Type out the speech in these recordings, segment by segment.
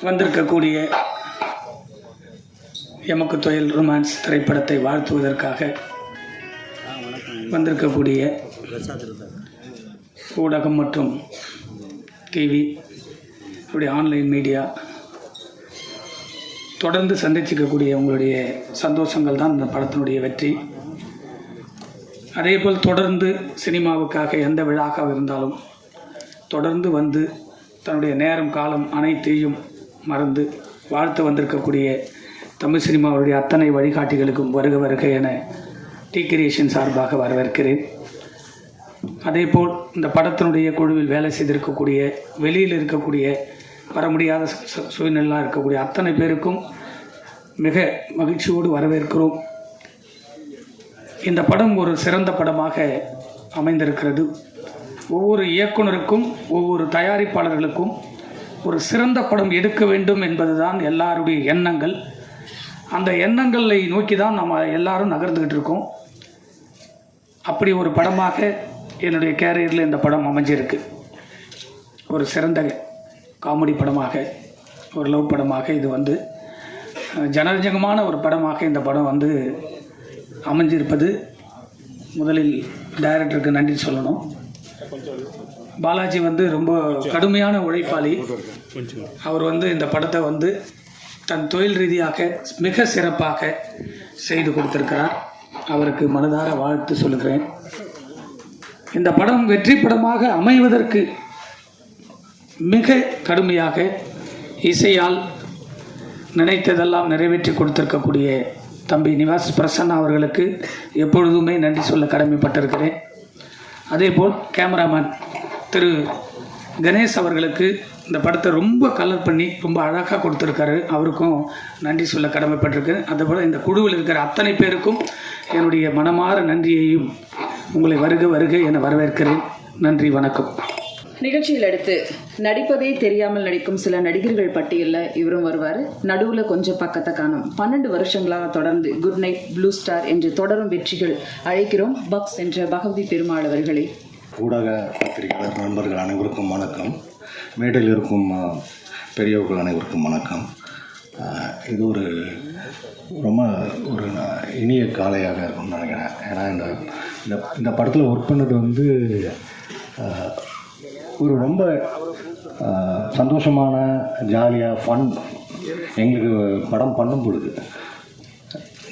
வந்திருக்கக்கூடிய எமக்கு தொழில் ரொமான்ஸ் திரைப்படத்தை வாழ்த்துவதற்காக வந்திருக்கக்கூடிய ஊடகம் மற்றும் டிவி இப்படி ஆன்லைன் மீடியா தொடர்ந்து சந்திச்சிக்கக்கூடிய உங்களுடைய சந்தோஷங்கள் தான் இந்த படத்தினுடைய வெற்றி. அதேபோல் தொடர்ந்து சினிமாவுக்காக எந்த விழாவாக இருந்தாலும் தொடர்ந்து வந்து தன்னுடைய நேரம் காலம் அனைத்தையும் மறந்து வாழ்த்து வந்திருக்கக்கூடிய தமிழ் சினிமாவுடைய அத்தனை வழிகாட்டிகளுக்கும் வருக வருக என டி கிரியேஷன் சார்பாக வரவேற்கிறேன். அதேபோல் இந்த படத்தினுடைய குழுவில் வேலை செய்திருக்கக்கூடிய வெளியில் இருக்கக்கூடிய வர முடியாத சூழ்நிலையாக இருக்கக்கூடிய அத்தனை பேருக்கும் மிக மகிழ்ச்சியோடு வரவேற்கிறோம். இந்த படம் ஒரு சிறந்த படமாக அமைந்திருக்கிறது. ஒவ்வொரு இயக்குனருக்கும் ஒவ்வொரு தயாரிப்பாளர்களுக்கும் ஒரு சிறந்த படம் எடுக்க வேண்டும் என்பதுதான் எல்லாருடைய எண்ணங்கள். அந்த எண்ணங்களை நோக்கி தான் நம்ம எல்லாரும் நகர்ந்துக்கிட்டு இருக்கோம். அப்படி ஒரு படமாக என்னுடைய கேரியரில் இந்த படம் அமைஞ்சிருக்கு. ஒரு சிறந்த காமெடி படமாக, ஒரு லவ் படமாக இது வந்து ஜனரஞ்சகமான ஒரு படமாக இந்த படம் வந்து அமைஞ்சிருப்பது முதலில் டைரக்டருக்கு நன்றி சொல்லணும். பாலாஜி வந்து ரொம்ப கடுமையான உழைப்பாளி. அவர் வந்து இந்த படத்தை வந்து தன் தொழில் ரீதியாக மிக சிறப்பாக செய்து கொடுத்திருக்கிறார். அவருக்கு மனதார வாழ்த்து சொல்லுகிறேன். இந்த படம் வெற்றி படமாக அமைவதற்கு மிக கடுமையாக இசையால் நினைத்ததெல்லாம் நிறைவேற்றி கொடுத்திருக்கக்கூடிய தம்பி நிவாஸ் பிரசன்னா அவர்களுக்கு எப்பொழுதுமே நன்றி சொல்ல கடமைப்பட்டிருக்கிறேன். அதேபோல் கேமராமேன் திரு கணேஷ் அவர்களுக்கு இந்த படத்தை ரொம்ப கலர் பண்ணி ரொம்ப அழகாக கொடுத்துருக்காரு. அவருக்கும் நன்றி சொல்ல கடமைப்பட்டிருக்கேன். அதேபோல் இந்த குழுவில் இருக்கிற அத்தனை பேருக்கும் என்னுடைய மனமார நன்றியையும் உங்களை வருக வருக என வரவேற்கிறேன். நன்றி, வணக்கம். நிகழ்ச்சியில் அடுத்து நடிப்பதே தெரியாமல் நடிக்கும் சில நடிகர்கள் பட்டியலில் இவரும் வருவார். நடுவில் கொஞ்சம் பக்கத்தை காணும். 12 வருஷங்களாக தொடர்ந்து குட் நைட், ப்ளூ ஸ்டார் என்று தொடரும் வெற்றிகள். அழைக்கிறோம் பக்ஸ் என்ற பகவதி பெருமாள் அவர்களை. ஊடக பத்திரிகையாளர் நண்பர்கள் அனைவருக்கும் வணக்கம். மேடையில் இருக்கும் பெரியவர்கள் அனைவருக்கும் வணக்கம். இது ஒரு ரொம்ப ஒரு இனிய காலையாக இருக்கும்னு நினைக்கிறேன். ஏன்னா இந்த படத்தில் ஒர்க் பண்ணது வந்து ஒரு ரொம்ப சந்தோஷமான ஜாலியாக ஃபன். எங்களுக்கு படம் பண்ணும் பொழுது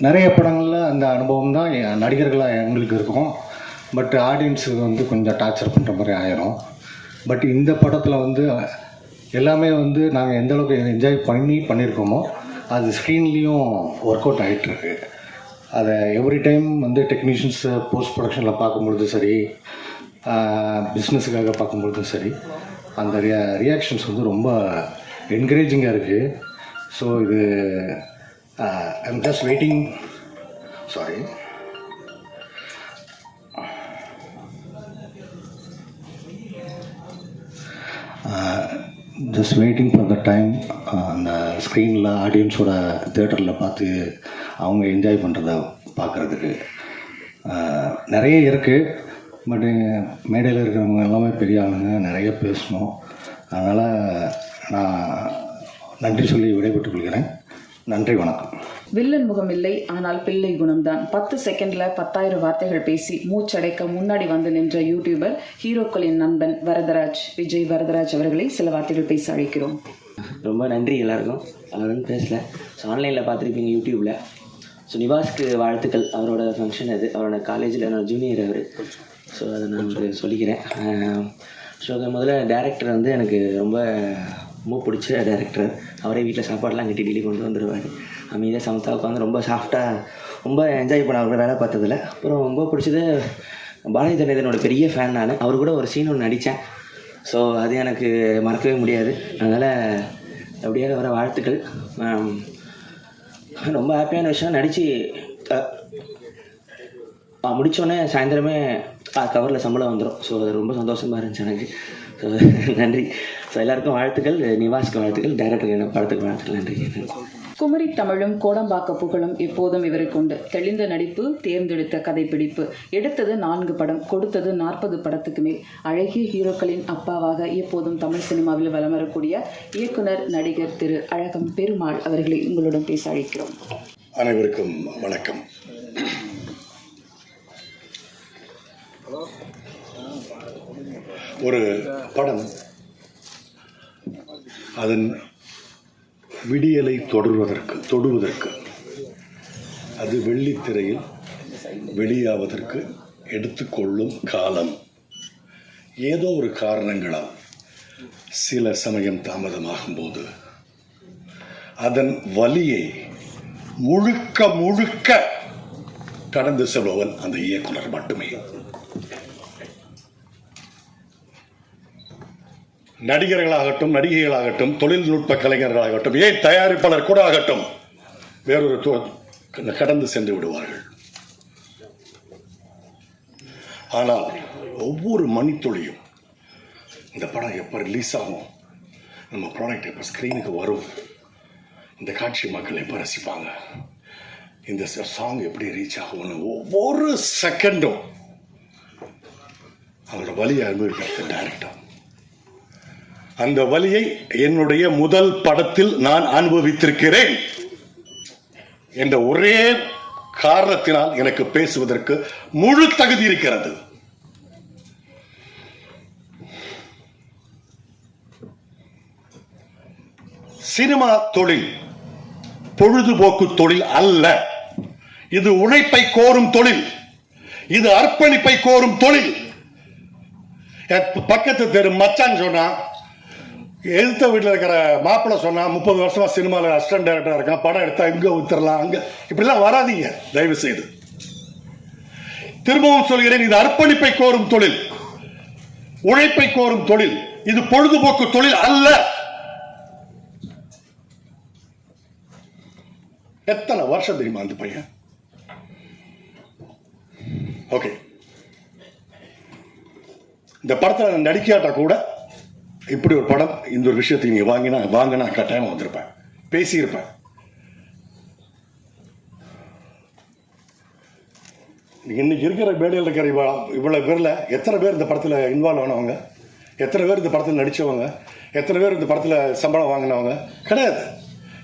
நிறைய படங்களில் அந்த அனுபவம் தான் நடிகர்களாக எங்களுக்கு இருக்கும். பட் ஆடியன்ஸுக்கு வந்து கொஞ்சம் டார்ச்சர் பண்ணுற மாதிரி ஆயிரும். பட் இந்த படத்தில் வந்து எல்லாமே வந்து நாங்கள் எந்த அளவுக்கு என்ஜாய் பண்ணியிருக்கோமோ அது ஸ்க்ரீன்லேயும் ஒர்க் அவுட் ஆகிட்டுருக்கு. அதை எவ்ரி டைம் வந்து டெக்னீஷியன்ஸ் போஸ்ட் ப்ரொடக்ஷனில் பார்க்கும்பொழுது சரி, பிஸ்னஸுக்காக பார்க்கும்பொழுதும் சரி, அந்த ரியாக்ஷன்ஸ் வந்து ரொம்ப என்கரேஜிங்காக இருக்குது. ஸோ இது I'm just waiting for the time அந்த ஸ்க்ரீனில் ஆடியன்ஸோட தியேட்டரில் பார்த்து அவங்க என்ஜாய் பண்ணுறத பார்க்குறதுக்கு நிறைய இருக்குது. பட் மேடையில் இருக்கிறவங்க எல்லாமே பெரிய ஆளுங்க, நிறைய பேசணும். அதனால் நான் நன்றி சொல்லி விடைபெற்றுக் கொள்கிறேன். நன்றி, வணக்கம். வில்லன் முகம் இல்லை, ஆனால் பிள்ளை குணம்தான். 10 செகண்டில் 10,000 வார்த்தைகள் பேசி மூச்சடைக்க முன்னாடி வந்து நின்ற யூடியூபர், ஹீரோக்களின் நண்பன் விஜய் வரதராஜ் அவர்களை சில வார்த்தைகள் பேச அழைக்கிறோம். ரொம்ப நன்றி எல்லாருக்கும். அவர் வந்து பேசல, ஸோ ஆன்லைனில் பார்த்துருப்பீங்க யூடியூப்பில். ஸோ நிவாஸ்க்கு வாழ்த்துக்கள். அவரோட ஃபங்க்ஷன் அது, அவரோட காலேஜில் என்னோட ஜூனியர் அவர். ஸோ அதை நான் சொல்லிக்கிறேன். ஸோ முதல்ல டேரக்டர் வந்து எனக்கு ரொம்ப பிடிச்ச டேரக்டர். அவரே வீட்டில் சாப்பாடெலாம் கட்டி டெய்லி கொண்டு வந்துடுவார். அமைதியாக சமத்தாக உட்காந்து ரொம்ப சாஃப்டாக ரொம்ப என்ஜாய் பண்ண அவரோட வேலை பார்த்ததில்ல. அப்புறம் ரொம்ப பிடிச்சது பாலாஜி தண்டேதனோட பெரிய ஃபேன் நான். அவர் கூட ஒரு சீன் ஒன்று நடித்தேன். ஸோ அது எனக்கு மறக்கவே முடியாது. அதனால் அப்படியே வர வாழ்த்துக்கள். ரொம்ப ஹாப்பியான விஷயம், நடித்து முடித்தோடனே சாயந்தரமே கவரில் சம்பளம் வந்துடும். ஸோ அது ரொம்ப சந்தோஷமாக இருந்துச்சு எனக்கு. ஸோ நன்றி. ஸோ எல்லாருக்கும் வாழ்த்துக்கள். நிவாஸ்க்கு வாழ்த்துக்கள். டைரக்டருக்கு படத்துக்கு வாழ்த்துக்கள். நன்றி. குமரி தமிழும் கோடம்பாக்க புகழும் எப்போதும் இவருக்கு உண்டு. தெளிந்த நடிப்பு, தேர்ந்தெடுத்த கதைப்பிடிப்பு, எடுத்தது 4 படம், கொடுத்தது 40 படத்துக்கு மேல். அழகிய ஹீரோக்களின் அப்பாவாக எப்போதும் தமிழ் சினிமாவில் வலம் வரக்கூடிய இயக்குனர் நடிகர் திரு அழகம் பெருமாள் அவர்களை உங்களுடன் பேச அழைக்கிறோம். அனைவருக்கும் வணக்கம். ஒரு படம் அதன் விடியலை தொடுவதற்கு அது வெள்ளித்திரையில் வெளியாவதற்கு எடுத்துக்கொள்ளும் காலம் ஏதோ ஒரு காரணங்களால் சில சமயம் தாமதமாகும் போது அதன் வலியை முழுக்க கடந்து செல்பவன் அந்த இயக்குனர் மட்டுமே. நடிகர்களாகட்டும், நடிகைகளாகட்டும், தொழில்நுட்ப கலைஞர்களாகட்டும், ஏன் தயாரிப்பாளர் கூட ஆகட்டும், வேறொரு கடந்து சென்று விடுவார்கள். ஆனால் ஒவ்வொரு மணித்துளியும் இந்த படம் எப்போ ரிலீஸ் ஆகும், நம்ம ப்ராடக்ட் எப்போ ஸ்க்ரீனுக்கு வரும், இந்த காட்சி மக்கள் எப்போ ரசிப்பாங்க, இந்த சாங் எப்படி ரீச் ஆகும்னு ஒவ்வொரு செகண்டும் அவரோட வலியை அனுபவிக்கிறது டைரக்டர். அந்த வலியை என்னுடைய முதல் படத்தில் நான் அனுபவித்திருக்கிறேன் என்ற ஒரே காரணத்தினால் எனக்கு பேசுவதற்கு முழு தகுதி இருக்கிறது. சினிமா தொழில் பொழுதுபோக்கு தொழில் அல்ல. இது உழைப்பை கோரும் தொழில். இது அர்ப்பணிப்பை கோரும் தொழில். பக்கத்து தெரு மச்சான் சொன்னா, எழுத்த வீட்டில் இருக்கிற மாப்பிள்ளை சொன்னா 30 வருஷமா சினிமாவில் அசிஸ்டன்ட் டைரக்டரா இருக்கான், படம் எடுத்தா இங்க வித்துறலாம், அங்க இப்படிலாம் வராதீங்க தயவு செய்து. திரும்பவும் சொல்கிறேன், இது அர்ப்பணிப்பை கோரும் தொழில், உழைப்பை கோரும் தொழில். இது பொழுதுபோக்கு தொழில் அல்ல. எத்தனை வருஷம் தெரியுமா அந்த பையன்? ஓகே, இந்த படத்தில் நடிக்காட்டா கூட இப்படி ஒரு படம், இந்த ஒரு விஷயத்தை நீங்க வாங்கினா கட்டாயமா வந்திருப்பேன், பேசியிருப்பேன். இன்னைக்கு இருக்கிற மேடையில் இருக்கிற இவ்வளவு பேர்ல எத்தனை பேர் இந்த படத்துல இன்வால்வ் ஆனவங்க, எத்தனை பேர் இந்த படத்தில் நடிச்சவங்க, எத்தனை பேர் இந்த படத்துல சம்பளம் வாங்கினவங்க? கிடையாது.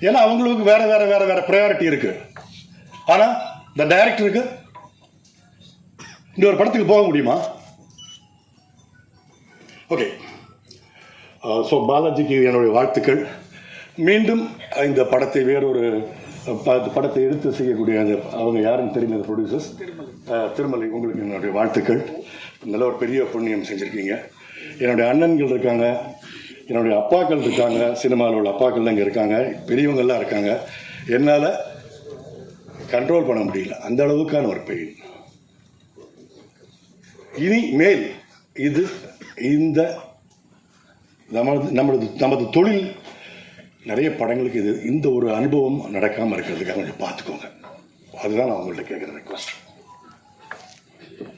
ஏன்னா அவங்களுக்கு வேற வேற வேற வேற ப்ரையாரிட்டி இருக்கு. ஆனா இந்த டைரக்டருக்கு இந்த ஒரு படத்துக்கு போக முடியுமா? ஓகே, ஸோ பாலாஜிக்கு என்னுடைய வாழ்த்துக்கள். மீண்டும் இந்த படத்தை வேறொரு படத்தை எடுத்து செய்யக்கூடிய அவங்க யாருன்னு தெரியும், அந்த ப்ரொடியூசர்ஸ் திருமலை, உங்களுக்கு என்னுடைய வாழ்த்துக்கள். நல்ல ஒரு பெரிய புண்ணியம் செஞ்சுருக்கீங்க. என்னுடைய அண்ணன்கள் இருக்காங்க, என்னுடைய அப்பாக்கள் இருக்காங்க, சினிமாவில் உள்ள அப்பாக்கள் இங்கே இருக்காங்க, பெரியவங்கள்லாம் இருக்காங்க. என்னால் கண்ட்ரோல் பண்ண முடியல, அந்த அளவுக்கான ஒரு பெயின். இனி மேல் இது இந்த நமது தொழில் நிறைய படங்களுக்கு இந்த ஒரு அனுபவம் நடக்காமல் இருக்கிறதுக்காக கொஞ்சம் பார்த்துக்கோங்க. அதுதான் நான் உங்கள்கிட்ட கேட்குற ரெக்வஸ்ட்.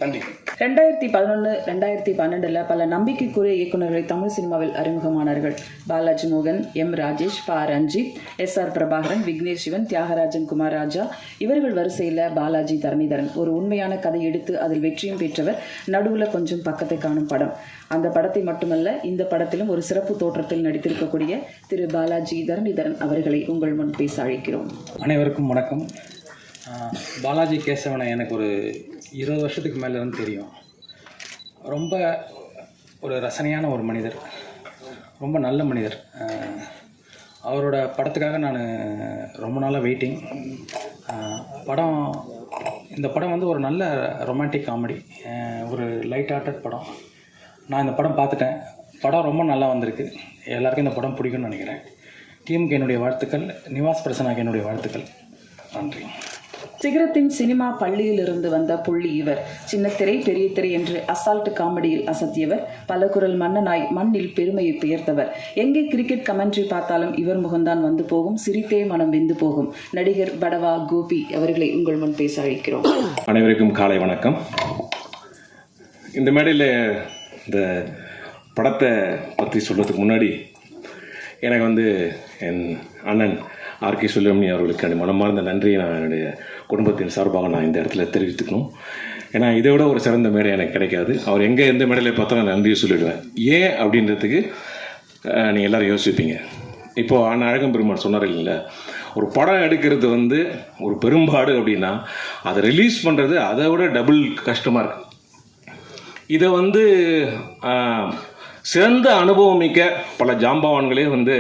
நன்றி. 2011, 2012 பல நம்பிக்கைக்குரிய இயக்குநர்களை தமிழ் சினிமாவில் அறிமுகமானார்கள். பாலாஜி மோகன், எம் ராஜேஷ், பா ரஞ்சித், SR பிரபாகரன், விக்னேஷ் சிவன், தியாகராஜன், குமார் ராஜா. இவர்கள் வரிசையில் பாலாஜி தரணிதரன் ஒரு உண்மையான கதை எடுத்து அதில் வெற்றியும் பெற்றவர். நடுவில் கொஞ்சம் பக்கத்தை காணும் படம். அந்த படத்தை மட்டுமல்ல, இந்த படத்திலும் ஒரு சிறப்பு தோற்றத்தில் நடித்திருக்கக்கூடிய திரு பாலாஜி தரணிதரன் அவர்களை உங்கள் முன் பேச அழைக்கிறோம். அனைவருக்கும் வணக்கம். பாலாஜி கேசவனை எனக்கு ஒரு 20 வருஷத்துக்கு மேலேருந்து தெரியும். ரொம்ப ஒரு ரசனையான ஒரு மனிதர், ரொம்ப நல்ல மனிதர். அவரோட படத்துக்காக நான் ரொம்ப நாளாக வெயிட்டிங். இந்த படம் வந்து ஒரு நல்ல ரொமான்டிக் காமெடி, ஒரு லைட் ஹார்ட்டட் படம். நான் இந்த படம் பார்த்துட்டேன். படம் ரொம்ப நல்லா வந்திருக்கு. எல்லாருக்கும் இந்த படம் பிடிக்கும்னு நினைக்கிறேன். டீமுக்கு என்னுடைய வாழ்த்துக்கள், நிவாஸ் பிரசனாக்கு என்னுடைய வாழ்த்துக்கள். நன்றி. சிகரத்தின் சினிமா பள்ளியிலிருந்து வந்த புள்ளி இவர். சின்னத்திரை பெரிய திரை என்று அசால்ட் காமெடியில் அசத்தியவர். பல குரல் மன்னனாய் மண்ணில் பெருமையை பெயர்த்தவர். எங்கே கிரிக்கெட் கமெண்ட்ரி பார்த்தாலும் இவர் முகம்தான் வந்து போகும். சிரித்தே மனம் வெந்து போகும். நடிகர் படவா கோபி அவர்களை உங்கள் முன் பேச அழைக்கிறோம். அனைவருக்கும் காலை வணக்கம். இந்த மேடையில் இந்த படத்தை பற்றி சொல்கிறதுக்கு முன்னாடி எனக்கு என் அண்ணன் ஆர்கே சுப்பிரமணி அவர்களுக்கு மனமார்ந்த நன்றியை நான் என்னுடைய குடும்பத்தின் சார்பாக நான் இந்த இடத்துல தெரிவித்துக்கணும். ஏன்னா இதை விட ஒரு சிறந்த மேடை எனக்கு கிடைக்காது. அவர் எங்கே எந்த மேடையில் பார்த்தா நான் நன்றியை சொல்லிவிடுவேன். ஏன் அப்படின்றதுக்கு நீங்கள் எல்லோரும் யோசிப்பீங்க. இப்போது அண்ணன் அழகம் பெருமாள் சொன்னார் இல்லைங்களா, ஒரு படம் எடுக்கிறது வந்து ஒரு பெரும்பாடு அப்படின்னா அதை ரிலீஸ் பண்ணுறது அதை விட டபுள் கஷ்டமாக இருக்குது. இதை வந்து சிறந்த அனுபவமிக்க பல ஜாம்பவான்களே வந்து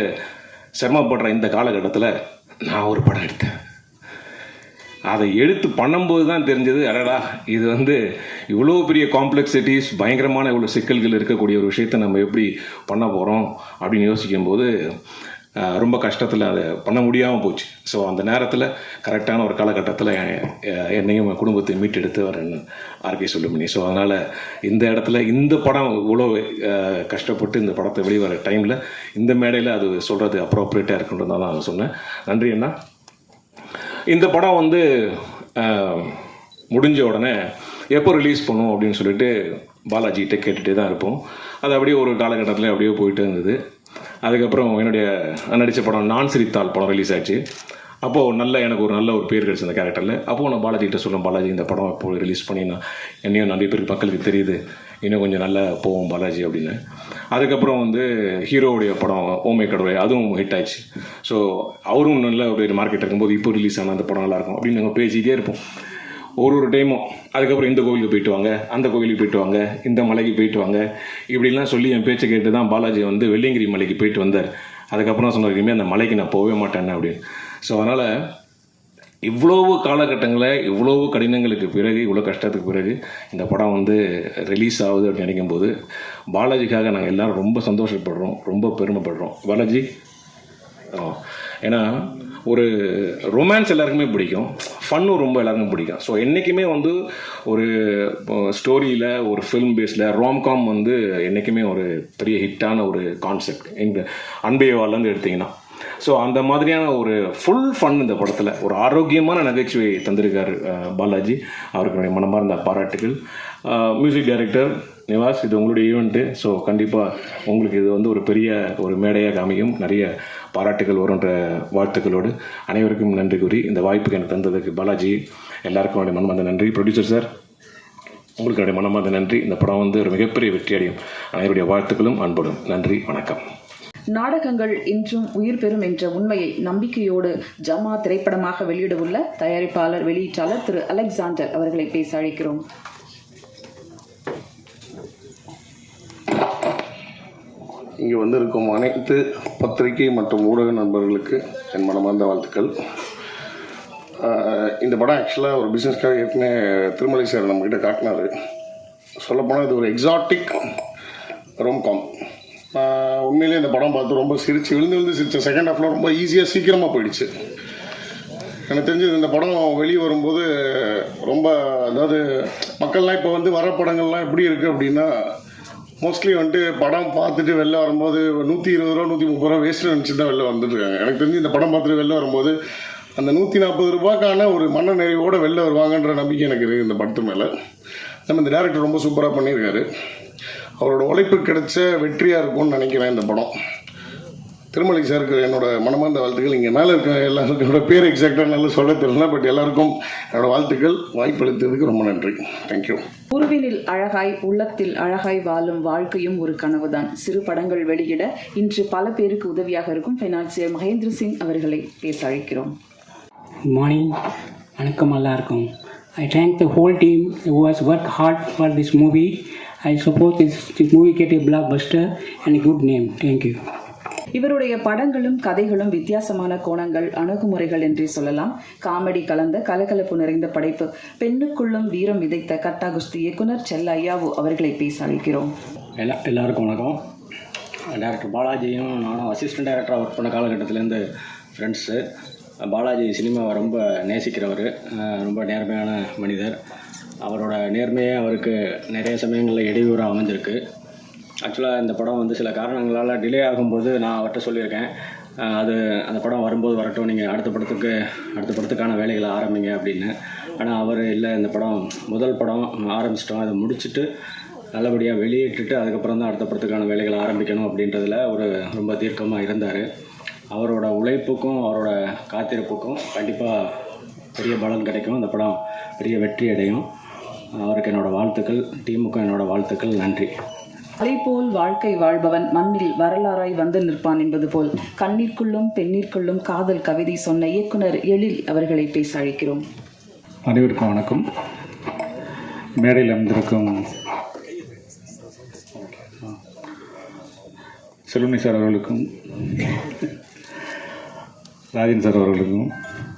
சிரமப்படுற இந்த காலகட்டத்தில் நான் ஒரு படம் எடுத்தேன். அதை எடுத்து பண்ணும்போது தான் தெரிஞ்சது, அடடா இது வந்து இவ்வளோ பெரிய காம்ப்ளெக்சிட்டிஸ், பயங்கரமான இவ்வளோ சிக்கல்கள் இருக்கக்கூடிய ஒரு விஷயத்தை நம்ம எப்படி பண்ண போகிறோம் அப்படின்னு யோசிக்கும்போது ரொம்ப கஷ்டத்தில் அதை பண்ண முடியாமல் போச்சு. ஸோ அந்த நேரத்தில் கரெக்டான ஒரு காலகட்டத்தில் என்னையும் என் குடும்பத்தை மீட்டெடுத்து அவர் ஆர்கே சுப்பிரமணி. ஸோ அதனால் இந்த இடத்துல இந்த படம் இவ்வளோ கஷ்டப்பட்டு இந்த படத்தை வெளிவர டைமில் இந்த மேடையில் அது சொல்கிறது அப்ரோப்ரியேட்டாக இருக்குன்றதான் நான் சொன்னேன். நன்றி அண்ணா. இந்த படம் வந்து முடிஞ்ச உடனே எப்போ ரிலீஸ் பண்ணும் அப்படின்னு சொல்லிட்டு பாலாஜிகிட்ட கேட்டுகிட்டே தான் இருப்போம். அது அப்படியே ஒரு காலகட்டத்தில் அப்படியே போயிட்டு இருந்தது. அதுக்கப்புறம் என்னுடைய நடித்த படம் நான் சிரித்தால் படம் ரிலீஸ் ஆச்சு. அப்போது எனக்கு ஒரு நல்ல ஒரு பேர் கிடச்சி அந்த கேரக்டரில். அப்போது நான் பாலாஜிகிட்ட சொல்லுவேன், பாலாஜி இந்த படம் இப்போ ரிலீஸ் பண்ணினா என்னையும் நிறைய பேருக்கு மக்களுக்கு தெரியுது, இன்னும் கொஞ்சம் நல்லா போவோம் பாலாஜி அப்படின்னு. அதுக்கப்புறம் வந்து ஹீரோவுடைய படம் ஓமை கடவுளை, அதுவும் ஹிட் ஆச்சு. ஸோ அவரும் நல்ல ஒரு மார்க்கெட் இருக்கும்போது இப்போ ரிலீஸ் ஆனால் அந்த படம் நல்லாயிருக்கும் அப்படின்னு நாங்கள் பேசிக்கிட்டே இருப்போம் ஒரு டைமும். அதுக்கப்புறம் இந்த கோவிலுக்கு போயிட்டு வாங்க, அந்த கோவிலுக்கு போயிட்டு வாங்க, இந்த மலைக்கு போயிட்டு வாங்க இப்படிலாம் சொல்லி என் பேச்சை கேட்டு தான் பாலாஜி வந்து வெள்ளியங்கிரி மலைக்கு போயிட்டு வந்தார். அதுக்கப்புறம் சொன்னார், இனிமேல் அந்த மலைக்கு நான் போகவே மாட்டேன்னு அப்படின்னு. ஸோ அதனால் இவ்வளவு காலகட்டங்களில் இவ்வளவு கடினங்களுக்கு பிறகு, இவ்வளோ கஷ்டத்துக்கு பிறகு இந்த படம் வந்து ரிலீஸ் ஆகுது அப்படின்னு நினைக்கும்போது பாலாஜிக்காக நாங்கள் எல்லோரும் ரொம்ப சந்தோஷப்படுறோம், ரொம்ப பெருமைப்படுறோம். பாலாஜி ஏன்னா ஒரு ரொமான்ஸ் எல்லாருக்குமே பிடிக்கும், ஃபன்னும் ரொம்ப எல்லாருக்கும் பிடிக்கும். ஸோ என்றைக்குமே வந்து ஒரு ஸ்டோரியில் ஒரு ஃபில்ம் பேஸில் ராம்காம் வந்து என்றைக்குமே ஒரு பெரிய ஹிட்டான ஒரு கான்செப்ட். எங்கள் அன்பேவாலேருந்து எடுத்திங்கன்னா ஸோ அந்த மாதிரியான ஒரு ஃபுல் ஃபன் இந்த படத்தில் ஒரு ஆரோக்கியமான நகைச்சுவை தந்திருக்கார் பாலாஜி. அவருக்கு மனமார்ந்த பாராட்டுகள். மியூசிக் டைரக்டர் நிவாஸ், இது உங்களுடைய ஈவெண்ட்டு. ஸோ கண்டிப்பாக உங்களுக்கு இது வந்து ஒரு பெரிய ஒரு மேடையாக அமையும், நிறைய பாராட்டுகள் வரும்ன்ற வாழ்த்துக்களோடு அனைவருக்கும் நன்றி கூறி இந்த வாய்ப்புக்கு எனக்கு தந்ததுக்கு பாலாஜி எல்லாருக்கும் என்னுடைய மனமார்ந்த நன்றி. ப்ரொடியூசர் சார், உங்களுக்கு என்னுடைய மனமார்ந்த நன்றி. இந்த படம் வந்து ஒரு மிகப்பெரிய வெற்றி அடையும். அனைவருடைய வாழ்த்துக்களும் அன்போடும் நன்றி, வணக்கம். நாடகங்கள் இன்றும் உயிர் பெறும் என்ற உண்மையை நம்பிக்கையோடு ஜமா திரைப்படமாக வெளியிடவுள்ள தயாரிப்பாளர் வெளியீட்டாளர் திரு அலெக்சாண்டர் அவர்களை பேச அழைக்கிறோம். இங்கே வந்திருக்கும் அனைத்து பத்திரிகை மற்றும் ஊடக நண்பர்களுக்கு என் மனமார்ந்த வாழ்த்துக்கள். இந்த படம் ஆக்சுவலாக ஒரு பிஸ்னஸ்க்காக ஏற்கனவே திருமலை சார் நம்மக்கிட்ட காட்டினார். சொல்லப்போனால் இது ஒரு எக்ஸாட்டிக் ரோம்காம். உண்மையிலே இந்த படம் பார்த்து ரொம்ப விழுந்து சிரித்தேன். செகண்ட் ஹாஃபில் ரொம்ப ஈஸியாக சீக்கிரமாக போயிடுச்சு. எனக்கு தெரிஞ்சது இந்த படம் வெளியே வரும்போது ரொம்ப, அதாவது மக்கள்லாம் இப்போ வந்து வர படங்கள்லாம் எப்படி இருக்குது அப்படின்னா, மோஸ்ட்லி வந்துட்டு படம் பார்த்துட்டு வெளில வரும்போது 120 ரூபா 130 ரூபா வேஸ்ட்டு நினச்சி தான் வெளில வந்துட்டுருக்காங்க. எனக்கு தெரிஞ்சு இந்த படம் பார்த்துட்டு வெளில வரும்போது அந்த 140 ரூபாய்க்கான ஒரு மன நிறைவோடு வெளில வருவாங்கன்ற நம்பிக்கை எனக்கு இருக்குது இந்த படத்து மேலே. நம்ம இந்த டேரக்டர் ரொம்ப சூப்பராக பண்ணியிருக்காரு. அவரோட உழைப்பு கிடைச்ச வெற்றியாக இருக்கும்னு நினைக்கிறேன் இந்த படம். திருமலை சாருக்கு என்னோட மனமார்ந்த வாழ்த்துக்கள். இங்கே மேலே இருக்க எல்லாருக்கும் என்னோட பேர் எக்ஸாக்டாக நல்லா சொல்ல தெரியல, பட் எல்லாருக்கும் என்னோட வாழ்த்துக்கள். வாய்ப்பளித்ததுக்கு ரொம்ப நன்றி. தேங்க்யூ. உருவினில் அழகாய் உள்ளத்தில் அழகாய் வாழும் வாழ்க்கையும் ஒரு கனவுதான். சிறு படங்கள் வெளியிட இன்று பல பேருக்கு உதவியாக இருக்கும் ஃபைனான்சியர் மகேந்திர சிங் அவர்களை பேச அழைக்கிறோம். Good morning. வணக்கம் எல்லாருக்கும். I thank the whole team who has worked hard for this movie. I suppose this movie get a blockbuster and a good name. Thank you. இவருடைய படங்களும் கதைகளும் வித்தியாசமான கோணங்கள், அணுகுமுறைகள் என்றே சொல்லலாம். காமெடி கலந்த கலகலப்பு நிறைந்த படைப்பு. பெண்ணுக்குள்ளும் வீரம் விதைத்த கட்டா குஸ்தி இயக்குனர் செல்ல ஐயாவு அவர்களை பேச அழைக்கிறோம். எல்லாருக்கும் வணக்கம். டேரக்டர் பாலாஜியும் நானும் அசிஸ்டன்ட் டைரக்டராக ஒர்க் பண்ண காலகட்டத்திலேருந்து ஃப்ரெண்ட்ஸு. பாலாஜி சினிமாவை ரொம்ப நேசிக்கிறவர், ரொம்ப நேர்மையான மனிதர். அவரோட நேர்மையே அவருக்கு நிறைய சமயங்களில் இடையூறாக அமைஞ்சிருக்கு. ஆக்சுவலாக இந்த படம் வந்து சில காரணங்களால் டிலே ஆகும்போது நான் அவர்கிட்ட சொல்லியிருக்கேன், அந்த படம் வரும்போது வரட்டும், நீங்கள் அடுத்த படத்துக்கான வேலைகளை ஆரம்பிங்க அப்படின்னு. ஆனால் அவர் இல்லை, இந்த படம் முதல் படம் ஆரம்பிச்சிட்டோம், அதை முடிச்சுட்டு நல்லபடியாக வெளியிட்டுட்டு அதுக்கப்புறம் தான் அடுத்த படத்துக்கான வேலைகளை ஆரம்பிக்கணும் அப்படின்றதில் ஒரு ரொம்ப தீர்க்கமாக இருந்தார். அவரோட உழைப்புக்கும் அவரோட காத்திருப்புக்கும் கண்டிப்பாக பெரிய பலன் கிடைக்கும். இந்த படம் பெரிய வெற்றி அடையும். அவருக்கு என்னோடய வாழ்த்துக்கள், டீமுக்கும் என்னோடய வாழ்த்துக்கள். நன்றி. அலை போல் வாழ்க்கை வாழ்பவன் மண்ணில் வரலாறாய் வந்து நிற்பான் என்பது போல் கண்ணீர்க்குள்ளும் பெண்ணீர்க்குள்ளும் காதல் கவிதை சொன்ன இயக்குனர் எழில் அவர்களை பேச அழைக்கிறோம். அனைவருக்கும் வணக்கம். மேடையில் அமர்ந்திருக்கும் செல்வமணி சார் அவர்களுக்கும், ராஜன் சார் அவர்களுக்கும்,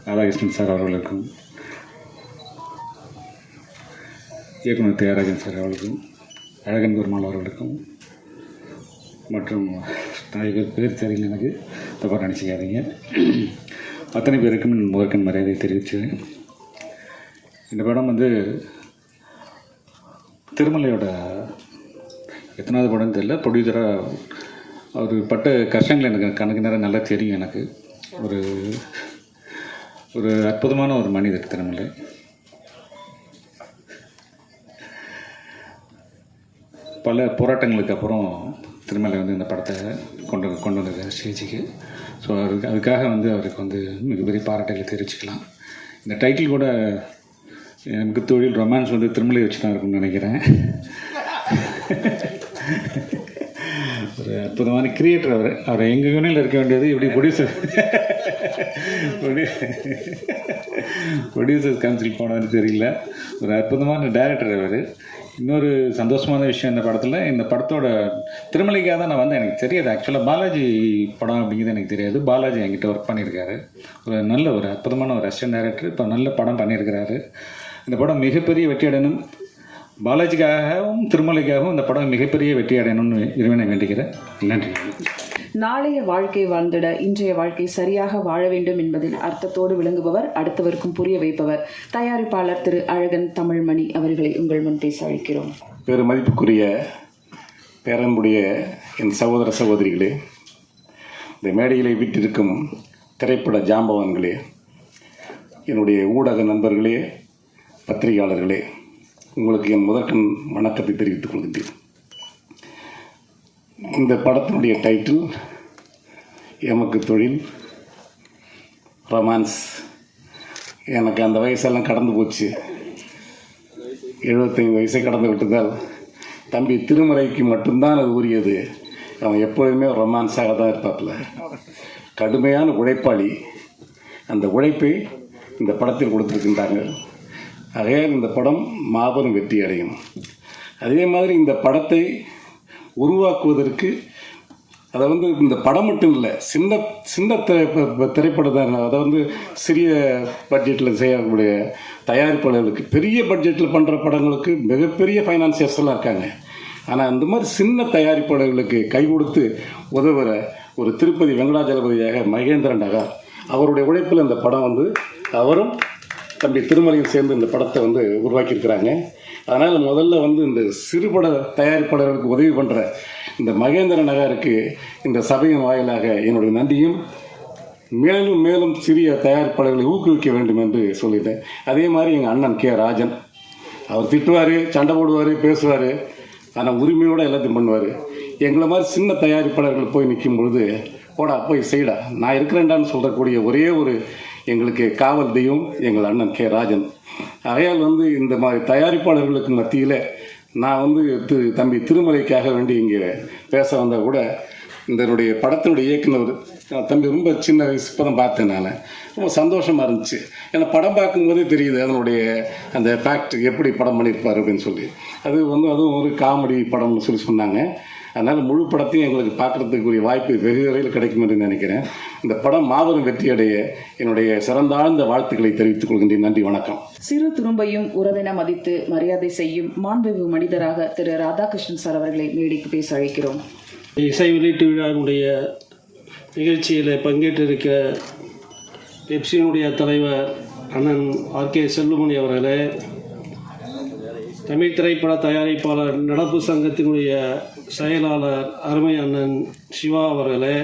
ராதாகிருஷ்ணன் சார் அவர்களுக்கும், இயக்குனர் தியாகராஜன் சார் அவர்களுக்கும், அழகன் பெருமாள் அவர்களுக்கும் மற்றும் நிறைய பேர் தெரியல எனக்கு, தப்பாக நினச்சிக்காதீங்க. அத்தனை பேருக்கும் முதற்கண் மரியாதை தெரிவித்தேன். இந்த படம் வந்து திருமலையோட எத்தனாவது படம் தெரியல, ப்ரொடியூசராக அவர் பட்ட கஷ்டங்கள் எனக்கு கணக்கு நேரம் நல்லா தெரியும். எனக்கு ஒரு அற்புதமான ஒரு மனிதர் திருமலை. பல போராட்டங்களுக்கு அப்புறம் திருமலை வந்து இந்த படத்தை கொண்டு வந்திருக்காரு ஸ்டேஜுக்கு. ஸோ அதுக்காக வந்து அவருக்கு வந்து மிகப்பெரிய பாராட்டுகளை தெரிவிச்சுக்கலாம். இந்த டைட்டில் கூட எனக்கு தொழில் ரொமான்ஸ் வந்து திருமலை வச்சு தான் இருக்கும்னு நினைக்கிறேன். ஒரு அற்புதமான கிரியேட்டர் அவர் எங்கள் யூனியில் இருக்க வேண்டியது இப்படி ப்ரொடியூசர்ஸ் கவுன்சில் போனான்னு தெரியல. ஒரு அற்புதமான டைரக்டர் அவர். இன்னொரு சந்தோஷமான விஷயம் இந்த படத்தோட திருமலைக்காக தான் நான் வந்து எனக்கு தெரியாது. ஆக்சுவலாக பாலாஜி படம் அப்படிங்கிறது எனக்கு தெரியாது. பாலாஜி என்கிட்ட ஒர்க் பண்ணியிருக்காரு. ஒரு அற்புதமான ஒரு அசிஸ்டன்ட் டைரக்டர். இப்போ நல்ல படம் பண்ணியிருக்கிறாரு. இந்த படம் மிகப்பெரிய வெற்றி அடையணும். பாலாஜிக்காகவும் திருமலைக்காகவும் இந்த படம் மிகப்பெரிய வெற்றி அடையணும்னு இறைவனை வேண்டுகிறேன். நன்றி. நாளைய வாழ்க்கை வாழ்ந்திட இன்றைய வாழ்க்கை சரியாக வாழ வேண்டும் என்பதில் அர்த்தத்தோடு விளங்குபவர், அடுத்தவருக்கும் புரிய வைப்பவர் தயாரிப்பாளர் திரு அழகன் தமிழ்மணி அவர்களை உங்கள் முன் பேச அழைக்கிறோம். பெரும் மதிப்புக்குரிய பேரன்புடைய என் சகோதர சகோதரிகளே, இந்த மேடையிலே வீட்டிற்கும் திரைப்பட ஜாம்பவான்களே, என்னுடைய ஊடக நண்பர்களே, பத்திரிகையாளர்களே, உங்களுக்கு என் முதற்கண் வணக்கத்தை தெரிவித்துக் கொள்கின்றேன். இந்த படத்தினுடைய டைட்டில் எமக்கு தொழில் ரொமான்ஸ். எனக்கு அந்த வயசெல்லாம் கடந்து போச்சு. 75 வயசை கடந்து விட்டதால் தம்பி திருமலைக்கு மட்டும்தான் அது உரியது. அவன் எப்பொழுதுமே ரொமான்ஸாக தான் இருப்பாப்புல. கடுமையான உழைப்பாளி. அந்த உழைப்பை இந்த படத்தில் கொடுத்துருக்கின்றாங்க. ஆகையால் இந்த படம் மாபெரும் வெற்றி அடையும். அதே மாதிரி இந்த படத்தை உருவாக்குவதற்கு அதை வந்து இந்த படம் மட்டும் இல்லை, சின்ன திரைப்படம், அதை வந்து சிறிய பட்ஜெட்டில் செய்யக்கூடிய தயாரிப்பாளர்களுக்கு, பெரிய பட்ஜெட்டில் பண்ணுற படங்களுக்கு மிகப்பெரிய ஃபைனான்சியர்ஸ் எல்லாம் இருக்காங்க. ஆனால் அந்த மாதிரி சின்ன தயாரிப்பாளர்களுக்கு கை கொடுத்து உதவுற ஒரு திருப்பதி வெங்கடாஜலபதியாக மகேந்திரன் நகர் அவருடைய உழைப்பில் இந்த படம் வந்து அவரும் தம்பி திருமலையும் சேர்ந்து இந்த படத்தை வந்து உருவாக்கியிருக்கிறாங்க. அதனால் முதல்ல வந்து இந்த சிறுபட தயாரிப்பாளர்களுக்கு உதவி பண்ணுற இந்த மகேந்திர நகருக்கு இந்த சபையின் வாயிலாக என்னுடைய நன்றியும், மேலும் மேலும் சிறிய தயாரிப்பாளர்களை ஊக்குவிக்க வேண்டும் என்று சொல்லிட்டேன். அதே மாதிரி எங்கள் அண்ணன் கே ராஜன், அவர் திட்டுவார், சண்டை போடுவார், பேசுவார், ஆனால் உரிமையோடு எல்லாத்தையும் பண்ணுவார். எங்களை மாதிரி சின்ன தயாரிப்பாளர்கள் போய் நிற்கும் பொழுது, போடா போய் செய்டா நான் இருக்கிறேன்டான்னு சொல்லக்கூடிய ஒரே ஒரு எங்களுக்கு காவல் தெய்வம் எங்கள் அண்ணன் கே ராஜன். ஆகையால் வந்து இந்த மாதிரி தயாரிப்பாளர்களுக்கு மத்தியில் நான் வந்து தம்பி திருமலைக்காக வேண்டி இங்கே பேச வந்தால் கூட இதனுடைய படத்தினுடைய இயக்குனர் தம்பி ரொம்ப சின்ன வயசு இப்போ தான் பார்த்தேன். நான் ரொம்ப சந்தோஷமாக இருந்துச்சு. ஏன்னா படம் பார்க்கும்போதே தெரியுது அதனுடைய அந்த ஃபேக்ட் எப்படி படம் பண்ணியிருப்பார் அப்படின்னு சொல்லி. அதுவும் ஒரு காமெடி படம்னு சொல்லி சொன்னாங்க. அதனால் முழு படத்தையும் எங்களுக்கு பார்க்குறதுக்குரிய வாய்ப்பு வெகு விரைவில் கிடைக்கும் என்று நினைக்கிறேன். இந்த படம் மாபெரும் வெற்றியடைய என்னுடைய சிறந்தாழ்ந்த வாழ்த்துக்களை தெரிவித்துக் கொள்கின்றேன். நன்றி, வணக்கம். சிறு துரும்பையும் உறவென மதித்து மரியாதை செய்யும் மாண்புமிகு மனிதராக திரு ராதாகிருஷ்ணன் சார் அவர்களை மேடைக்கு பேச அழைக்கிறோம். இசை வெளியீட்டு விழாவினுடைய நிகழ்ச்சியில் பங்கேற்றிருக்க பெப்சியினுடைய தலைவர் அண்ணன் ஆர்கே செல்லுமணி அவர்களே, தமிழ் திரைப்பட தயாரிப்பாளர் நடப்பு சங்கத்தினுடைய செயலாளர் அருமை அண்ணன் சிவா அவர்களே,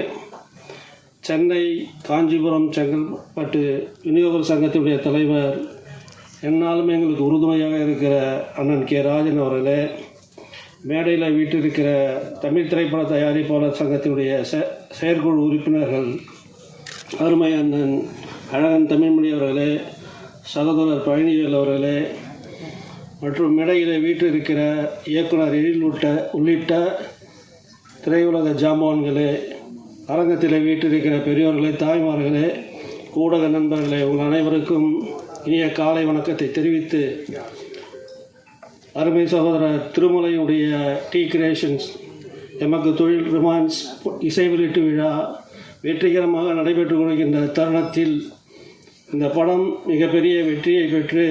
சென்னை, காஞ்சிபுரம், செங்கல்பட்டு விநியோகர் சங்கத்தினுடைய தலைவர், என்னாலும் எங்களுக்கு உறுதுணையாக இருக்கிற அண்ணன் கே ராஜன் அவர்களே, மேடையில் வீட்டிருக்கிற தமிழ் திரைப்பட தயாரிப்பாளர் சங்கத்தினுடைய செயற்குழு உறுப்பினர்கள் அருமை அண்ணன் அழகன் தமிழ்மணி அவர்களே, சகோதரர் பழனிவேல் அவர்களே, மற்றும் மேடையிலே வீற்றிருக்கிற இயக்குனர் எழில் உள்ளிட்ட திரையுலக ஜாம்பவான்களே, அரங்கத்திலே வீற்றிருக்கிற பெரியோர்களே, தாய்மார்களே, ஊடக நண்பர்களே, உங்கள் அனைவருக்கும் இனிய காலை வணக்கத்தை தெரிவித்து, அருமை சகோதரர் திருமலையுடைய டி கிரியேஷன்ஸ் எமக்கு தொழில் ரொமான்ஸ் இசை வெளியீட்டு விழா வெற்றிகரமாக நடைபெற்று கொண்டிருக்கின்ற தருணத்தில் இந்த படம் மிகப்பெரிய வெற்றியை பெற்று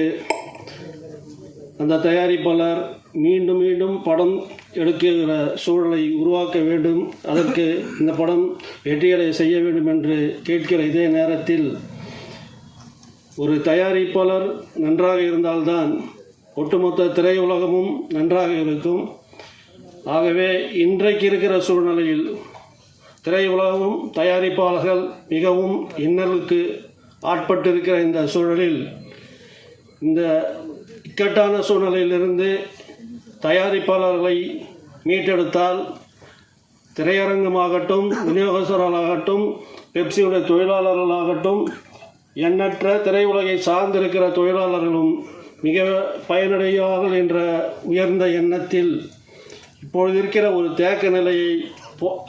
அந்த தயாரிப்பாளர் மீண்டும் மீண்டும் படம் எடுக்கிற சூழலை உருவாக்க வேண்டும், அதற்கு இந்த படம் வெற்றிகளை செய்ய வேண்டும் என்று கேட்கிற இதே நேரத்தில் ஒரு தயாரிப்பாளர் நன்றாக இருந்தால்தான் ஒட்டுமொத்த திரையுலகமும் நன்றாக இருக்கும். ஆகவே இன்றைக்கு இருக்கிற சூழ்நிலையில் திரையுலகமும் தயாரிப்பாளர்கள் மிகவும் இன்னலுக்கு ஆட்பட்டிருக்கிற இந்த சூழலில், இந்த இக்கட்டான சூழ்நிலையிலிருந்து தயாரிப்பாளர்களை மீட்டெடுத்தால் திரையரங்கமாகட்டும், விநியோகஸ்தர்களாகட்டும், பெப்சியுடைய தொழிலாளர்களாகட்டும், எண்ணற்ற திரையுலகை சார்ந்திருக்கிற தொழிலாளர்களும் மிக பயனடைவார்கள் என்ற உயர்ந்த எண்ணத்தில் இப்பொழுது இருக்கிற ஒரு தேக்க நிலையை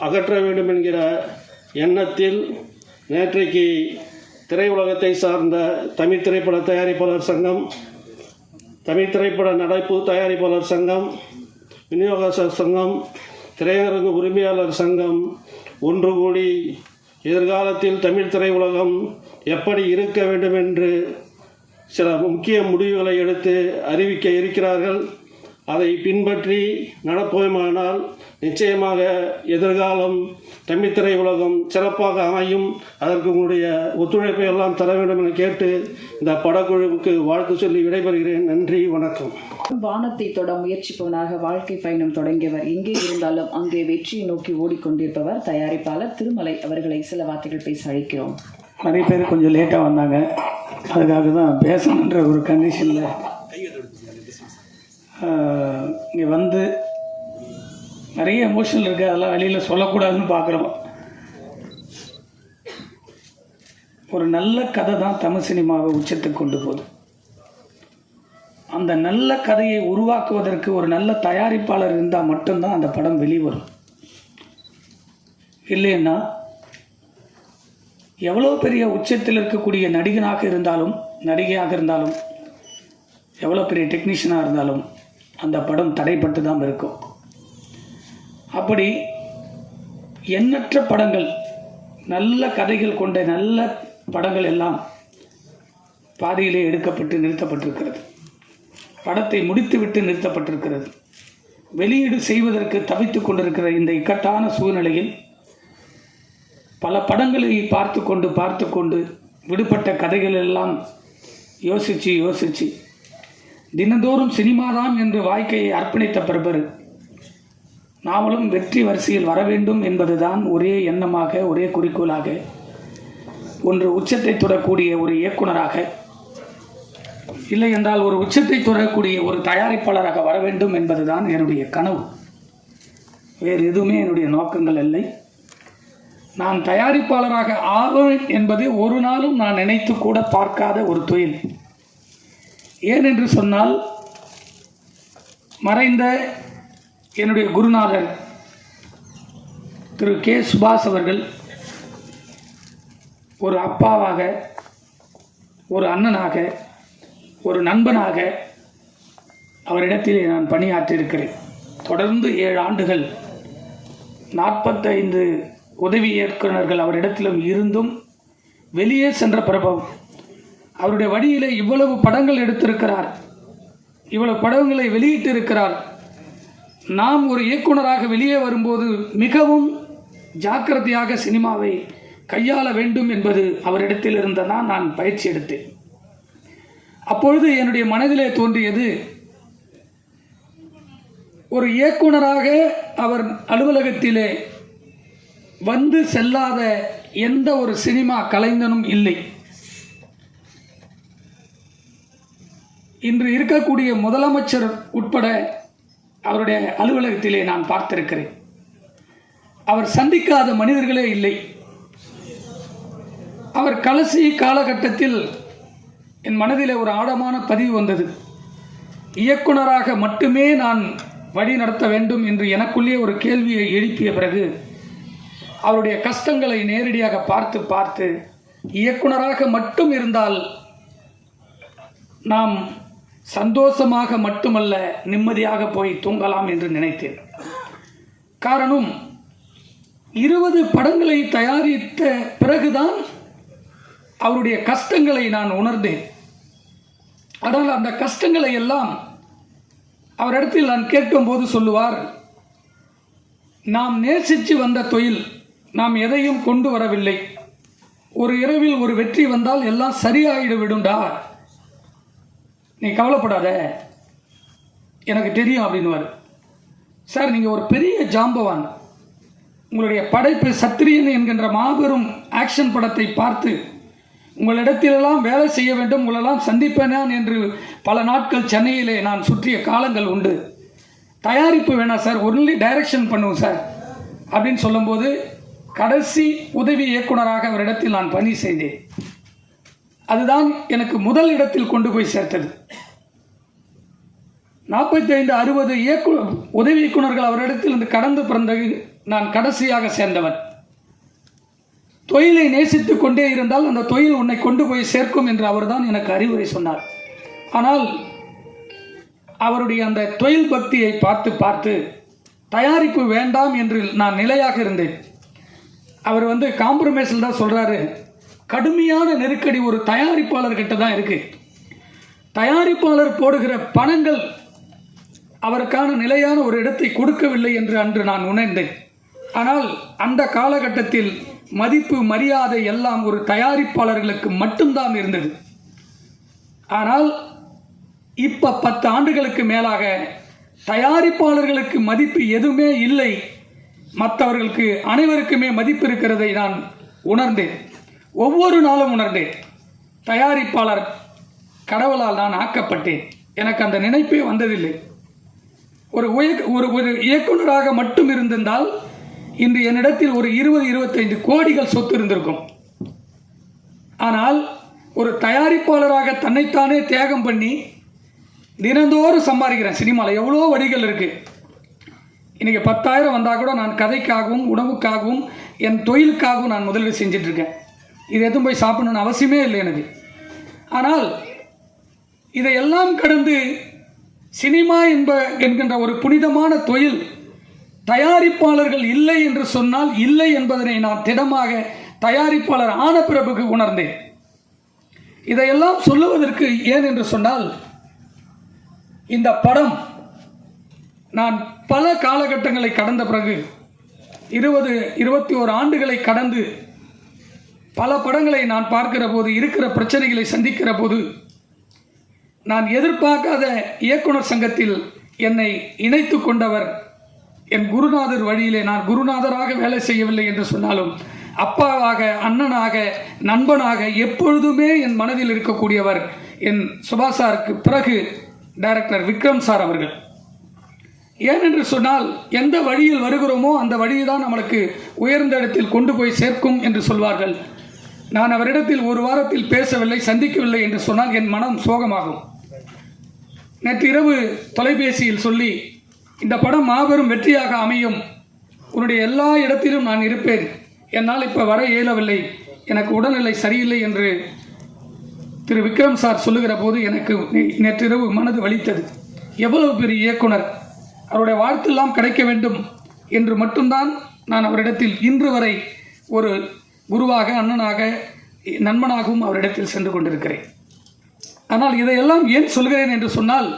அகற்ற வேண்டும் என்கிற எண்ணத்தில் நேற்றைக்கு திரையுலகத்தை சார்ந்த தமிழ் திரைப்பட தயாரிப்பாளர் சங்கம், தமிழ் திரைப்பட நடிப்பு தயாரிப்பாளர் சங்கம், விநியோகஸ்தர் சங்கம், திரையரங்கு உரிமையாளர் சங்கம் ஒன்று கூடி எதிர்காலத்தில் தமிழ் திரையுலகம் எப்படி இருக்க வேண்டும் என்று சில முக்கிய முடிவுகளை எடுத்து அறிவிக்க இருக்கிறார்கள். அதை பின்பற்றி நடப்போமானால் நிச்சயமாக எதிர்காலம் தமிழ் திரையுலகம் சிறப்பாக அமையும். அதற்கு உங்களுடைய ஒத்துழைப்பை எல்லாம் தர வேண்டும் என கேட்டு இந்த படக்குழுவுக்கு வாழ்த்து சொல்லி விடைபெறுகிறேன். நன்றி, வணக்கம். வானத்தை தொட முயற்சிப்பவனாக வாழ்க்கை பயணம் தொடங்கியவர், எங்கே இருந்தாலும் அங்கே வெற்றியை நோக்கி ஓடிக்கொண்டிருப்பவர் தயாரிப்பாளர் திருமலை அவர்களை சில வார்த்தைகள் பேச அழைக்கிறோம். நிறைய பேர் கொஞ்சம் லேட்டாக வந்தாங்க, அதுக்காக தான் பேசணுன்ற ஒரு கண்டிஷனில் இங்கே வந்து நிறைய எமோஷனல் இருக்குது, அதெல்லாம் வெளியில் சொல்லக்கூடாதுன்னு பார்க்குறோம். ஒரு நல்ல கதை தான் தமிழ் சினிமாவை உச்சத்துக்கு கொண்டு போகுது. அந்த நல்ல கதையை உருவாக்குவதற்கு ஒரு நல்ல தயாரிப்பாளர் இருந்தால் மட்டும்தான் அந்த படம் வெளிவரும். இல்லைன்னா எவ்வளோ பெரிய உச்சத்தில் இருக்கக்கூடிய நடிகனாக இருந்தாலும், நடிகையாக இருந்தாலும், எவ்வளோ பெரிய டெக்னீஷியனாக இருந்தாலும் அந்த படம் தடைப்பட்டு தான் இருக்கும். அப்படி எண்ணற்ற படங்கள், நல்ல கதைகள் கொண்ட நல்ல படங்கள் எல்லாம் பாதியிலே எடுக்கப்பட்டு நிறுத்தப்பட்டிருக்கிறது. படத்தை முடித்துவிட்டு நிறுத்தப்பட்டிருக்கிறது. வெளியீடு செய்வதற்கு தவித்து கொண்டிருக்கிற இந்த இக்கட்டான சூழ்நிலையில் பல படங்களை பார்த்து கொண்டு விடுபட்ட கதைகள் எல்லாம் யோசித்து தினந்தோறும் சினிமாதான் என்று வாழ்க்கையை அர்ப்பணித்த பிறகு நாமளும் வெற்றி வரிசையில் வர வேண்டும் என்பதுதான் ஒரே எண்ணமாக, ஒரே குறிக்கோளாக, ஒன்று உச்சத்தை தொடரக்கூடிய ஒரு இயக்குனராக, இல்லை என்றால் ஒரு உச்சத்தை தொடரக்கூடிய ஒரு தயாரிப்பாளராக வர வேண்டும் என்பதுதான் என்னுடைய கனவு. வேறு எதுவுமே என்னுடைய நோக்கங்கள் இல்லை. நான் தயாரிப்பாளராக ஆவேன் என்பது ஒரு நாளும் நான் நினைத்து கூட பார்க்காத ஒரு தொழில். ஏனென்று சொன்னால், மறைந்த என்னுடைய குருநாதர் திரு கே சுபாஷ் அவர்கள் ஒரு அப்பாவாக, ஒரு அண்ணனாக, ஒரு நண்பனாக அவரிடத்திலே நான் பணியாற்றியிருக்கிறேன். தொடர்ந்து 7 ஆண்டுகள் 45 உதவி இயக்குநர்கள் அவரிடத்திலும் இருந்தும் வெளியே சென்ற பிரபவம். அவருடைய வழியிலே இவ்வளவு படங்கள் எடுத்திருக்கிறார், இவ்வளவு படங்களை வெளியிட்டு இருக்கிறார். நாம் ஒரு இயக்குனராக வெளியே வரும்போது மிகவும் ஜாக்கிரதையாக சினிமாவை கையாள வேண்டும் என்பது அவரிடத்தில் இருந்ததான் நான் பயிற்சி எடுத்தேன். அப்பொழுது என்னுடைய மனதிலே தோன்றியது, ஒரு இயக்குனராக அவர் அலுவலகத்திலே வந்து செல்லாத எந்த ஒரு சினிமா கலைஞனும் இல்லை. இன்று இருக்கக்கூடிய முதலமைச்சர் உட்பட அவருடைய அலுவலகத்திலே நான் பார்த்திருக்கிறேன். அவர் சந்திக்காத மனிதர்களே இல்லை. அவர் கடைசி காலகட்டத்தில் என் மனதில் ஒரு ஆழமான பதிவு வந்தது. இயக்குனராக மட்டுமே நான் வழி நடத்த வேண்டும் என்று எனக்குள்ளே ஒரு கேள்வியை எழுப்பிய பிறகு அவருடைய கஷ்டங்களை நேரடியாக பார்த்து பார்த்து இயக்குனராக மட்டும் இருந்தால் நாம் சந்தோஷமாக மட்டுமல்ல நிம்மதியாக போய் தூங்கலாம் என்று நினைத்தேன். காரணம், 20 படங்களை தயாரித்த பிறகுதான் அவருடைய கஷ்டங்களை நான் உணர்ந்தேன். ஆனால் அந்த கஷ்டங்களை எல்லாம் அவரிடத்தில் நான் கேட்கும்போது சொல்லுவார், நாம் நேசித்து வந்த தொழில், நாம் எதையும் கொண்டு வரவில்லை. ஒரு இரவில் ஒரு வெற்றி வந்தால் எல்லாம் சரியாயிடு விடும்டா, நீ கவலைப்படாத, எனக்கு தெரியும் அப்படின்னுவார். சார், நீங்கள் ஒரு பெரிய ஜாம்பவான். உங்களுடைய படைப்பு சத்திரியன் என்கின்ற மாபெரும் ஆக்ஷன் படத்தை பார்த்து உங்களிடத்திலெல்லாம் வேலை செய்ய வேண்டும், உங்களெல்லாம் சந்திப்பேனான் என்று பல நாட்கள் சென்னையிலே நான் சுற்றிய காலங்கள் உண்டு. தயாரிப்பு வேணாம் சார், ஒன்லி டைரக்ஷன் பண்ணுவோம் சார் அப்படின்னு சொல்லும்போது கடைசி உதவி இயக்குனராக அவரிடத்தில் நான் பணி செய்தேன். அதுதான் எனக்கு முதல் இடத்தில் கொண்டு போய் சேர்த்தது. 45-60 உதவி இயக்குனர்கள் அவரிடத்தில் இருந்து கடந்து பிறந்தது நான் கடைசியாக சேர்ந்தவன். தொழிலை நேசித்து கொண்டே இருந்தால் அந்த தொழில் உன்னை கொண்டு போய் சேர்க்கும் என்று அவர்தான் எனக்கு அறிவுரை சொன்னார். ஆனால் அவருடைய அந்த தொழில் பக்தியை பார்த்து பார்த்து தயாரிப்பு வேண்டாம் என்று நான் நிலையாக இருந்தேன். அவர் காம்ப்ரமைஸில் தான் சொல்கிறாரு, கடுமையான நெருக்கடி ஒரு தயாரிப்பாளர்கிட்ட தான் இருக்கு. தயாரிப்பாளர் போடுகிற பணங்கள் அவருக்கான நிலையான ஒரு இடத்தை கொடுக்கவில்லை என்று அன்று நான் உணர்ந்தேன். ஆனால் அந்த காலகட்டத்தில் மதிப்பு மரியாதை எல்லாம் ஒரு தயாரிப்பாளர்களுக்கு மட்டும்தான் இருந்தது. ஆனால் இப்போ 10 ஆண்டுகளுக்கு மேலாக தயாரிப்பாளர்களுக்கு மதிப்பு எதுவுமே இல்லை, மற்றவர்களுக்கு அனைவருக்குமே மதிப்பு இருக்கிறதை நான் உணர்ந்தேன். ஒவ்வொரு நாளும் உணர்ந்தேன். தயாரிப்பாளர் கடவுளால் நான் ஆக்கப்பட்டேன். எனக்கு அந்த நினைப்பே வந்ததில்லை. ஒரு இயக்குனராக மட்டும் இருந்திருந்தால் இன்று என்னிடத்தில் ஒரு 20-25 கோடிகள் சொத்து இருந்திருக்கும். ஆனால் ஒரு தயாரிப்பாளராக தன்னைத்தானே தியாகம் பண்ணி தினந்தோறும் சம்பாதிக்கிறேன். சினிமாவில் எவ்வளோ வழிகள் இருக்குது. இன்றைக்கி 10,000 வந்தால் கூட நான் கதைக்காகவும் உணவுக்காகவும் என் தொழிலுக்காகவும் நான் முதலீடு செஞ்சிட்ருக்கேன். இது எதுவும் போய் சாப்பிடணும்னு அவசியமே இல்லை எனக்கு. ஆனால் இதையெல்லாம் கடந்து சினிமா என்கின்ற ஒரு புனிதமான தொழில் தயாரிப்பாளர்கள் இல்லை என்று சொன்னால் இல்லை என்பதனை நான் திடமாக தயாரிப்பாளர் ஆன பிறகு உணர்ந்தேன். இதையெல்லாம் சொல்லுவதற்கு ஏன் என்று சொன்னால், இந்த படம் நான் பல காலகட்டங்களை கடந்த பிறகு 20-21 ஆண்டுகளை கடந்து பல படங்களை நான் பார்க்கிற போது, இருக்கிற பிரச்சனைகளை சந்திக்கிற போது, நான் எதிர்பார்க்காத இயக்குனர் சங்கத்தில் என்னை இணைத்து கொண்டவர் என் குருநாதர் வழியிலே. நான் குருநாதராக வேலை செய்யவில்லை என்று சொன்னாலும் அப்பாவாக, அண்ணனாக, நண்பனாக எப்பொழுதுமே என் மனதில் இருக்கக்கூடியவர் என் சுபாஷ் சாருக்கு பிறகு டைரக்டர் விக்ரம் சார் அவர்கள். ஏனென்று சொன்னால், எந்த வழியில் வருகிறோமோ அந்த வழியை தான் நம்மளுக்கு உயர்ந்த இடத்தில் கொண்டு போய் சேர்க்கும் என்று சொல்வார்கள். நான் அவரிடத்தில் ஒரு வாரத்தில் பேசவில்லை, சந்திக்கவில்லை என்று சொன்னால் என் மனம் சோகமாகும். நேற்று இரவு தொலைபேசியில் சொல்லி, இந்த படம் மாபெரும் வெற்றியாக அமையும், உன்னுடைய எல்லா இடத்திலும் நான் இருப்பேன், என்னால் இப்போ வர இயலவில்லை, எனக்கு உடல்நிலை சரியில்லை என்று திரு விக்ரம் சார் சொல்லுகிற போது எனக்கு நேற்றிரவு மனது வலித்தது. எவ்வளவு பெரிய இயக்குனர், அவருடைய வாழ்த்தெல்லாம் கிடைக்க வேண்டும் என்று மட்டும்தான் நான் அவரிடத்தில் இன்று வரை ஒரு குருவாக, அண்ணனாக, நண்பனாகவும் அவரிடத்தில் சென்று கொண்டிருக்கிறேன். ஆனால் இதையெல்லாம் ஏன் சொல்கிறேன் என்று சொன்னால்,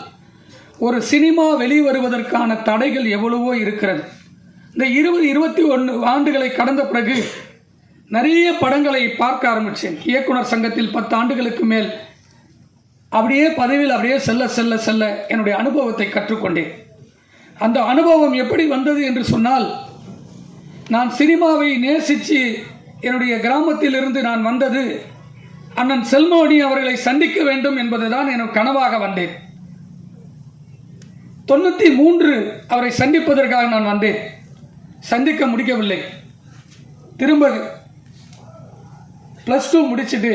ஒரு சினிமா வெளிவருவதற்கான தடைகள் எவ்வளவோ இருக்கிறது. இந்த 20-21 ஆண்டுகளை கடந்த பிறகு நிறைய படங்களை பார்க்க ஆரம்பித்தேன். இயக்குனர் சங்கத்தில் 10 ஆண்டுகளுக்கு மேல் அப்படியே பதவியில் அப்படியே செல்ல செல்ல செல்ல என்னுடைய அனுபவத்தை கற்றுக்கொண்டேன். அந்த அனுபவம் எப்படி வந்தது என்று சொன்னால், நான் சினிமாவை நேசித்து என்னுடைய கிராமத்திலிருந்து நான் வந்தது அண்ணன் செல்மோனி அவர்களை சந்திக்க வேண்டும் என்பதுதான் எனக்கு கனவாக வந்தேன். 93 அவரை சந்திப்பதற்காக நான் வந்தேன். சந்திக்க முடியவில்லை. திரும்ப +2 முடிச்சுட்டு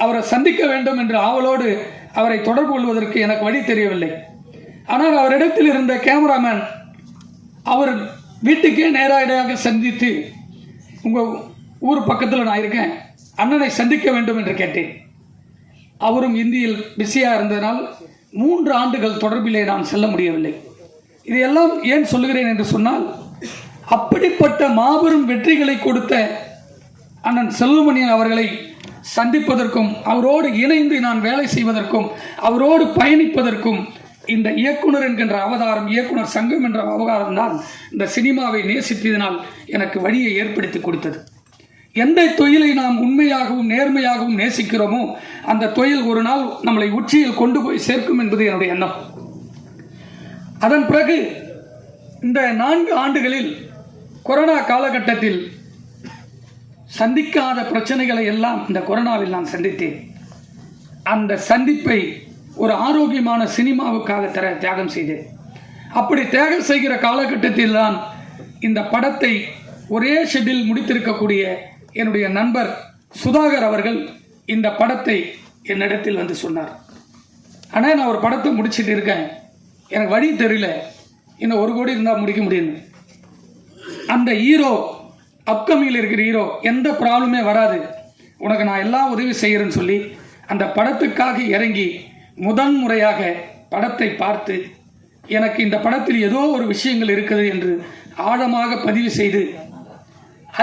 அவரை சந்திக்க வேண்டும் என்று ஆவலோடு அவரை தொடர்பு கொள்வதற்கு எனக்கு வழி தெரியவில்லை. ஆனால் அவரிடத்தில் இருந்த கேமராமேன் அவர் வீட்டுக்கே நேரடியாக சந்தித்து, உங்கள் ஊர் பக்கத்தில் நான் இருக்கேன், அண்ணனை சந்திக்க வேண்டும் என்று கேட்டேன். அவரும் இந்தியில் பிஸியாக இருந்ததனால் 3 ஆண்டுகள் தொடர்பிலே நான் செல்ல முடியவில்லை. இதையெல்லாம் ஏன் சொல்லுகிறேன் என்று சொன்னால், அப்படிப்பட்ட மாபெரும் வெற்றிகளை கொடுத்த அண்ணன் செல்வமணியன் அவர்களை சந்திப்பதற்கும் அவரோடு இணைந்து நான் வேலை செய்வதற்கும் அவரோடு பயணிப்பதற்கும் இந்த இயக்குனர் என்கின்ற அவதாரம், இயக்குனர் சங்கம் என்ற அவதாரம் தான் இந்த சினிமாவை நேசித்ததினால் எனக்கு வழியை ஏற்படுத்தி கொடுத்தது. எந்த தொழிலை நாம் உண்மையாகவும் நேர்மையாகவும் நேசிக்கிறோமோ அந்த தொழில் ஒரு நாள் நம்மளை உச்சியில் கொண்டு போய் சேர்க்கும் என்பது என்னுடைய எண்ணம். அதன் பிறகு இந்த 4 ஆண்டுகளில் கொரோனா காலகட்டத்தில் சந்திக்காத பிரச்சனைகளை எல்லாம் இந்த கொரோனாவில் நான் சந்தித்தேன். அந்த சந்திப்பை ஒரு ஆரோக்கியமான சினிமாவுக்காக தியாகம் செய்தேன். அப்படி தியாகம் செய்கிற காலகட்டத்தில் தான் இந்த படத்தை ஒரே ஷெட்டில் முடித்திருக்கக்கூடிய என்னுடைய நண்பர் சுதாகர் அவர்கள் இந்த படத்தை என்னிடத்தில் வந்து சொன்னார். ஆனால் நான் ஒரு படத்தை முடிச்சுட்டு இருக்கேன், எனக்கு வழி தெரியல, இன்னும் 1 கோடி இருந்தால் முடிக்க முடியும். அந்த ஹீரோ, அப்கமிங்கில் இருக்கிற ஹீரோ, எந்த ப்ராப்ளமே வராது, உனக்கு நான் எல்லாம் உதவி செய்கிறேன்னு சொல்லி அந்த படத்துக்காக இறங்கி முதன் முறையாக படத்தை பார்த்து எனக்கு இந்த படத்தில் ஏதோ ஒரு விஷயங்கள் இருக்குது என்று ஆழமாக பதிவு செய்து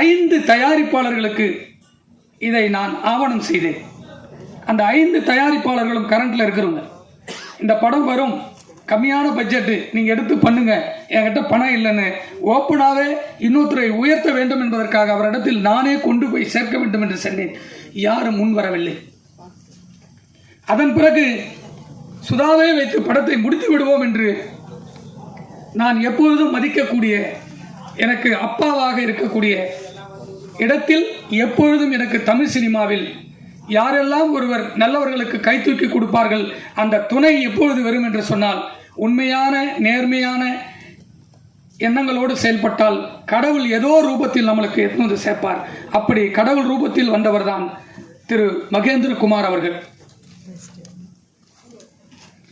5 தயாரிப்பாளர்களுக்கு இதை நான் ஆவணம் செய்தேன். அந்த 5 தயாரிப்பாளர்களும் கரண்ட்டில் இருக்கிறவங்க. இந்த படம் வரும், கம்மியான பட்ஜெட்டு, நீங்கள் எடுத்து பண்ணுங்க, என்கிட்ட பணம் இல்லைன்னு ஓப்பனாகவே இன்னொருத்தரை உயர்த்த வேண்டும் என்பதற்காக அவரிடத்தில் நானே கொண்டு போய் சேர்க்க வேண்டும் என்று சொன்னேன். யாரும் முன் வரவில்லை. அதன் பிறகு சுதாவே வைத்து படத்தை முடித்து விடுவோம் என்று நான் எப்பொழுதும் மதிக்கக்கூடிய, எனக்கு அப்பாவாக இருக்கக்கூடிய இடத்தில் எப்பொழுதும் எனக்கு தமிழ் சினிமாவில் யாரெல்லாம் ஒருவர் நல்லவர்களுக்கு கை தூக்கி கொடுப்பார்கள், அந்த துணை எப்பொழுது வரும் என்று சொன்னால், உண்மையான நேர்மையான எண்ணங்களோடு செயல்பட்டால் கடவுள் ஏதோ ரூபத்தில் நம்மளுக்கு எடுத்து சேர்ப்பார். அப்படி கடவுள் ரூபத்தில் வந்தவர் தான் திரு மகேந்திர குமார் அவர்கள்.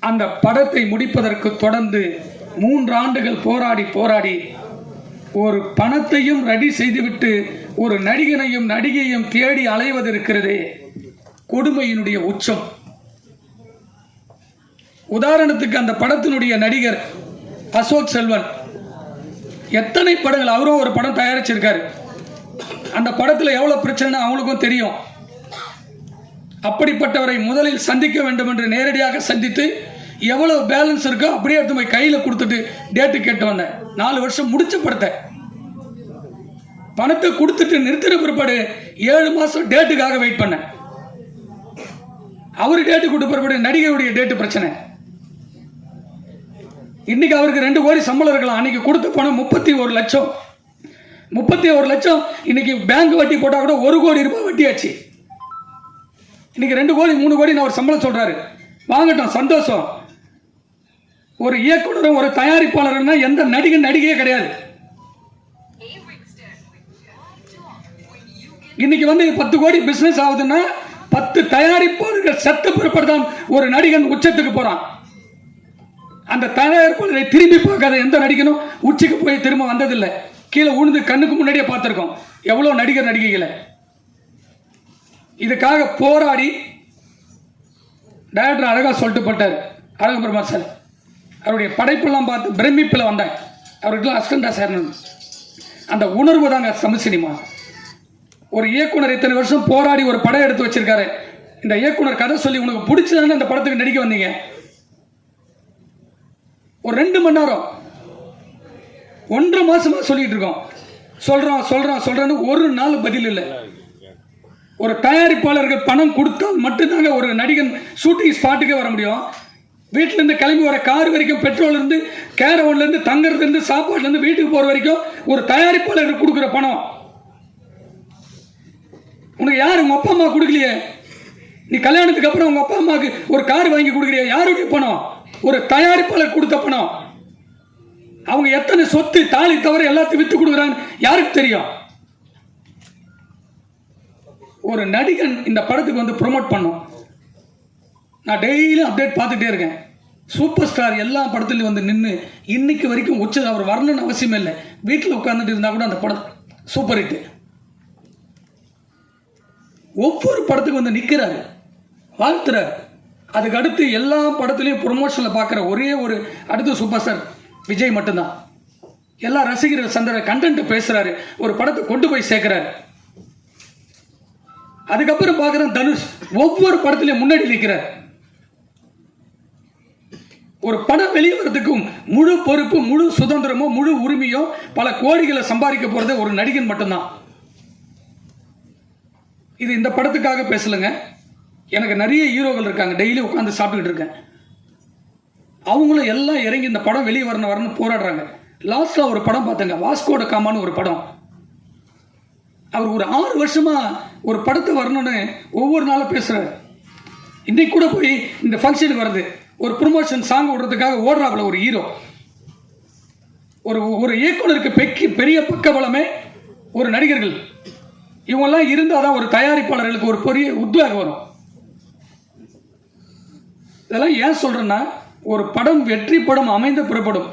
அந்த படத்தை முடிப்பதற்கு தொடர்ந்து 3 ஆண்டுகள் போராடி ஒரு பணத்தையும் ரெடி செய்துவிட்டு ஒரு நடிகனையும் நடிகையும் தேடி அலைவது இருக்கிறதே, கொடுமையினுடைய உச்சம். உதாரணத்துக்கு அந்த படத்தினுடைய நடிகர் அசோக் செல்வன் எத்தனை படங்கள், அவரும் ஒரு படம் தயாரிச்சிருக்காரு. அந்த படத்தில் எவ்வளவு பிரச்சனை அவங்களுக்கும் தெரியும். அப்படிப்பட்டவரை முதலில் சந்திக்க வேண்டும் என்று நேரடியாக சந்தித்து எவ்வளவு பேலன்ஸ் இருக்கோ அப்படியே எடுத்து போய் கையில் கொடுத்துட்டு டேட்டு கேட்டு வந்தேன். 4 வருஷம் முடிச்ச படத்தை பணத்தை கொடுத்துட்டு நிறுத்தின பிற்பாடு 7 மாசம் டேட்டுக்காக வெயிட் பண்ணேன். அவரு டேட்டு கொடுத்த பிற்பாடு நடிகையுடைய டேட்டு பிரச்சனை. இன்னைக்கு அவருக்கு 2 கோடி சம்பளம் இருக்கலாம், அன்னைக்கு கொடுத்த பணம் 31 லட்சம். 31 லட்சம் இன்னைக்கு பேங்க் வட்டி போட்டா கூட 1 கோடி ரூபாய் வட்டி ஆச்சு. இன்னைக்கு 2 கோடி 3 கோடி நான் ஒரு சம்பளம் சொல்றாரு, வாங்கட்டும், சந்தோஷம். ஒரு இயக்குனரும் ஒரு தயாரிப்பாளர்னா எந்த நடிகையே கிடையாது. இன்னைக்கு 10 கோடி பிசினஸ் ஆகுதுன்னா 10 தயாரிப்பாளர்கள் செத்த பிற்பாடுதான் ஒரு நடிகன் உச்சத்துக்கு போறான். அந்த தயாரிப்பாளரை திரும்பி பார்க்காத எந்த நடிகனும் உச்சிக்கு போய் திரும்ப வந்ததில்லை. கீழே உழுந்து கண்ணுக்கு முன்னாடியே பார்த்துருக்கோம் எவ்வளவு நடிகர் நடிகைகளை. இதுக்காக போராடி டைரக்டர் அழகா சொல்லிட்டு போட்டார். அழகு பெருமாள் சார் அவருடைய படைப்பெல்லாம் பார்த்து பிரமிப்பில் வந்தேன். அவருக்கெல்லாம் அசிஸ்டண்டா சேரணும். அந்த உணர்வு தாங்க தமிழ் சினிமா. ஒரு இயக்குனர் இத்தனை வருஷம் போராடி ஒரு படம் எடுத்து வச்சிருக்காரு. இந்த இயக்குனர் கதை சொல்லி உனக்கு பிடிச்சதானே இந்த படத்துக்கு நடிக்க வந்தீங்க. ஒரு 2 மணி நேரம் 1.5 மாசமா சொல்லிட்டு இருக்கோம். சொல்றோன்னு ஒரு நாள் பதில் இல்லை. ஒரு தயாரிப்பாளர்கள் பணம் கொடுத்தால் மட்டும்தாங்க ஒரு நடிகன் ஷூட்டிங் ஸ்பாட்டுக்கே வர முடியும். வீட்டில இருந்து கிளம்பி வர கார் வரைக்கும், பெட்ரோல் இருந்து கேரவன்ல இருந்து தங்கறதுல இருந்து சாப்பாடுல இருந்து வீட்டுக்கு போற வரைக்கும் ஒரு தயாரிப்பாளருக்கு கொடுக்குற பணம் உனக்கு யாரு? உங்க அப்பா அம்மா கொடுக்கலையே. நீ கல்யாணத்துக்கு அப்புறம் உங்க அப்பா அம்மாவுக்கு ஒரு கார் வாங்கி கொடுக்குறிய, யாருடைய பணம்? ஒரு தயாரிப்பாளர் கொடுத்த பணம். அவங்க எத்தனை சொத்து தாலி தவிர எல்லாத்தையும் வித்து கொடுக்குறாங்க யாருக்கு தெரியும்? ஒரு நடிகன் இந்த படத்துக்கு வந்து ப்ரொமோட் பண்ணும். நான் டெய்லியும் அப்டேட் பார்த்துட்டே இருக்கேன். சூப்பர் ஸ்டார் எல்லா படத்துலையும் வந்து நின்று இன்னைக்கு வரைக்கும் அவர் வரணும்னு அவசியமே இல்லை. வீட்டில் உட்காந்துட்டு இருந்தால் கூட அந்த படம் சூப்பர் ஹிட்டு. ஒவ்வொரு படத்துக்கு வந்து நிற்கிறாரு, வாழ்த்துறாரு. அதுக்கு அடுத்து எல்லா படத்துலையும் ப்ரொமோஷனில் பார்க்குற ஒரே ஒரு அடுத்த சூப்பர் ஸ்டார் விஜய் மட்டும்தான். எல்லா ரசிகர்கள் சந்திர கண்டென்ட் பேசுறாரு, ஒரு படத்தை கொண்டு போய் சேர்க்கிறாரு. அதுக்கப்புறம் பார்க்குறேன் தனுஷ் ஒவ்வொரு படத்திலையும் முன்னாடி நிற்கிறார். ஒரு படம் வெளிவரத்துக்கும் முழு பொறுப்பு, முழு சுதந்திரமோ, முழு உரிமையோ, பல கோடிகளை சம்பாதிக்க போறது ஒரு நடிகன் மட்டும்தான். இது இந்த படத்துக்காக பேசலங்க. எனக்கு நிறைய ஹீரோக்கள் இருக்காங்க, டெய்லி உட்காந்து சாப்பிட்டுக்கிட்டு இருக்கேன். அவங்களும் எல்லாம் இறங்கி இந்த படம் வெளியே வரணும்னு போராடுறாங்க. லாஸ்ட்ல ஒரு படம் பார்த்தங்க, வாஸ்கோட காமான்னு ஒரு படம். அவர் ஒரு 6 வருஷமா ஒரு படத்தை வரணும்னு ஒவ்வொரு நாளும் பேசுறாரு. இன்னைக்கு கூட போய் இந்த ஃபங்க்ஷனுக்கு வருது, ஒரு ப்ரொமோஷன் சாங் விடுறதுக்காக ஓடுறாப்புல ஒரு ஹீரோ. ஒரு இயக்குனருக்கு பெரிய பக்கபலமே ஒரு நடிகர்கள். இவங்கெல்லாம் இருந்தால் தான் ஒரு தயாரிப்பாளர்களுக்கு ஒரு பெரிய உத்வேகம் வரும். இதெல்லாம் ஏன் சொல்றேன்னா, ஒரு படம் வெற்றி படம் அமைந்த புறப்படும்.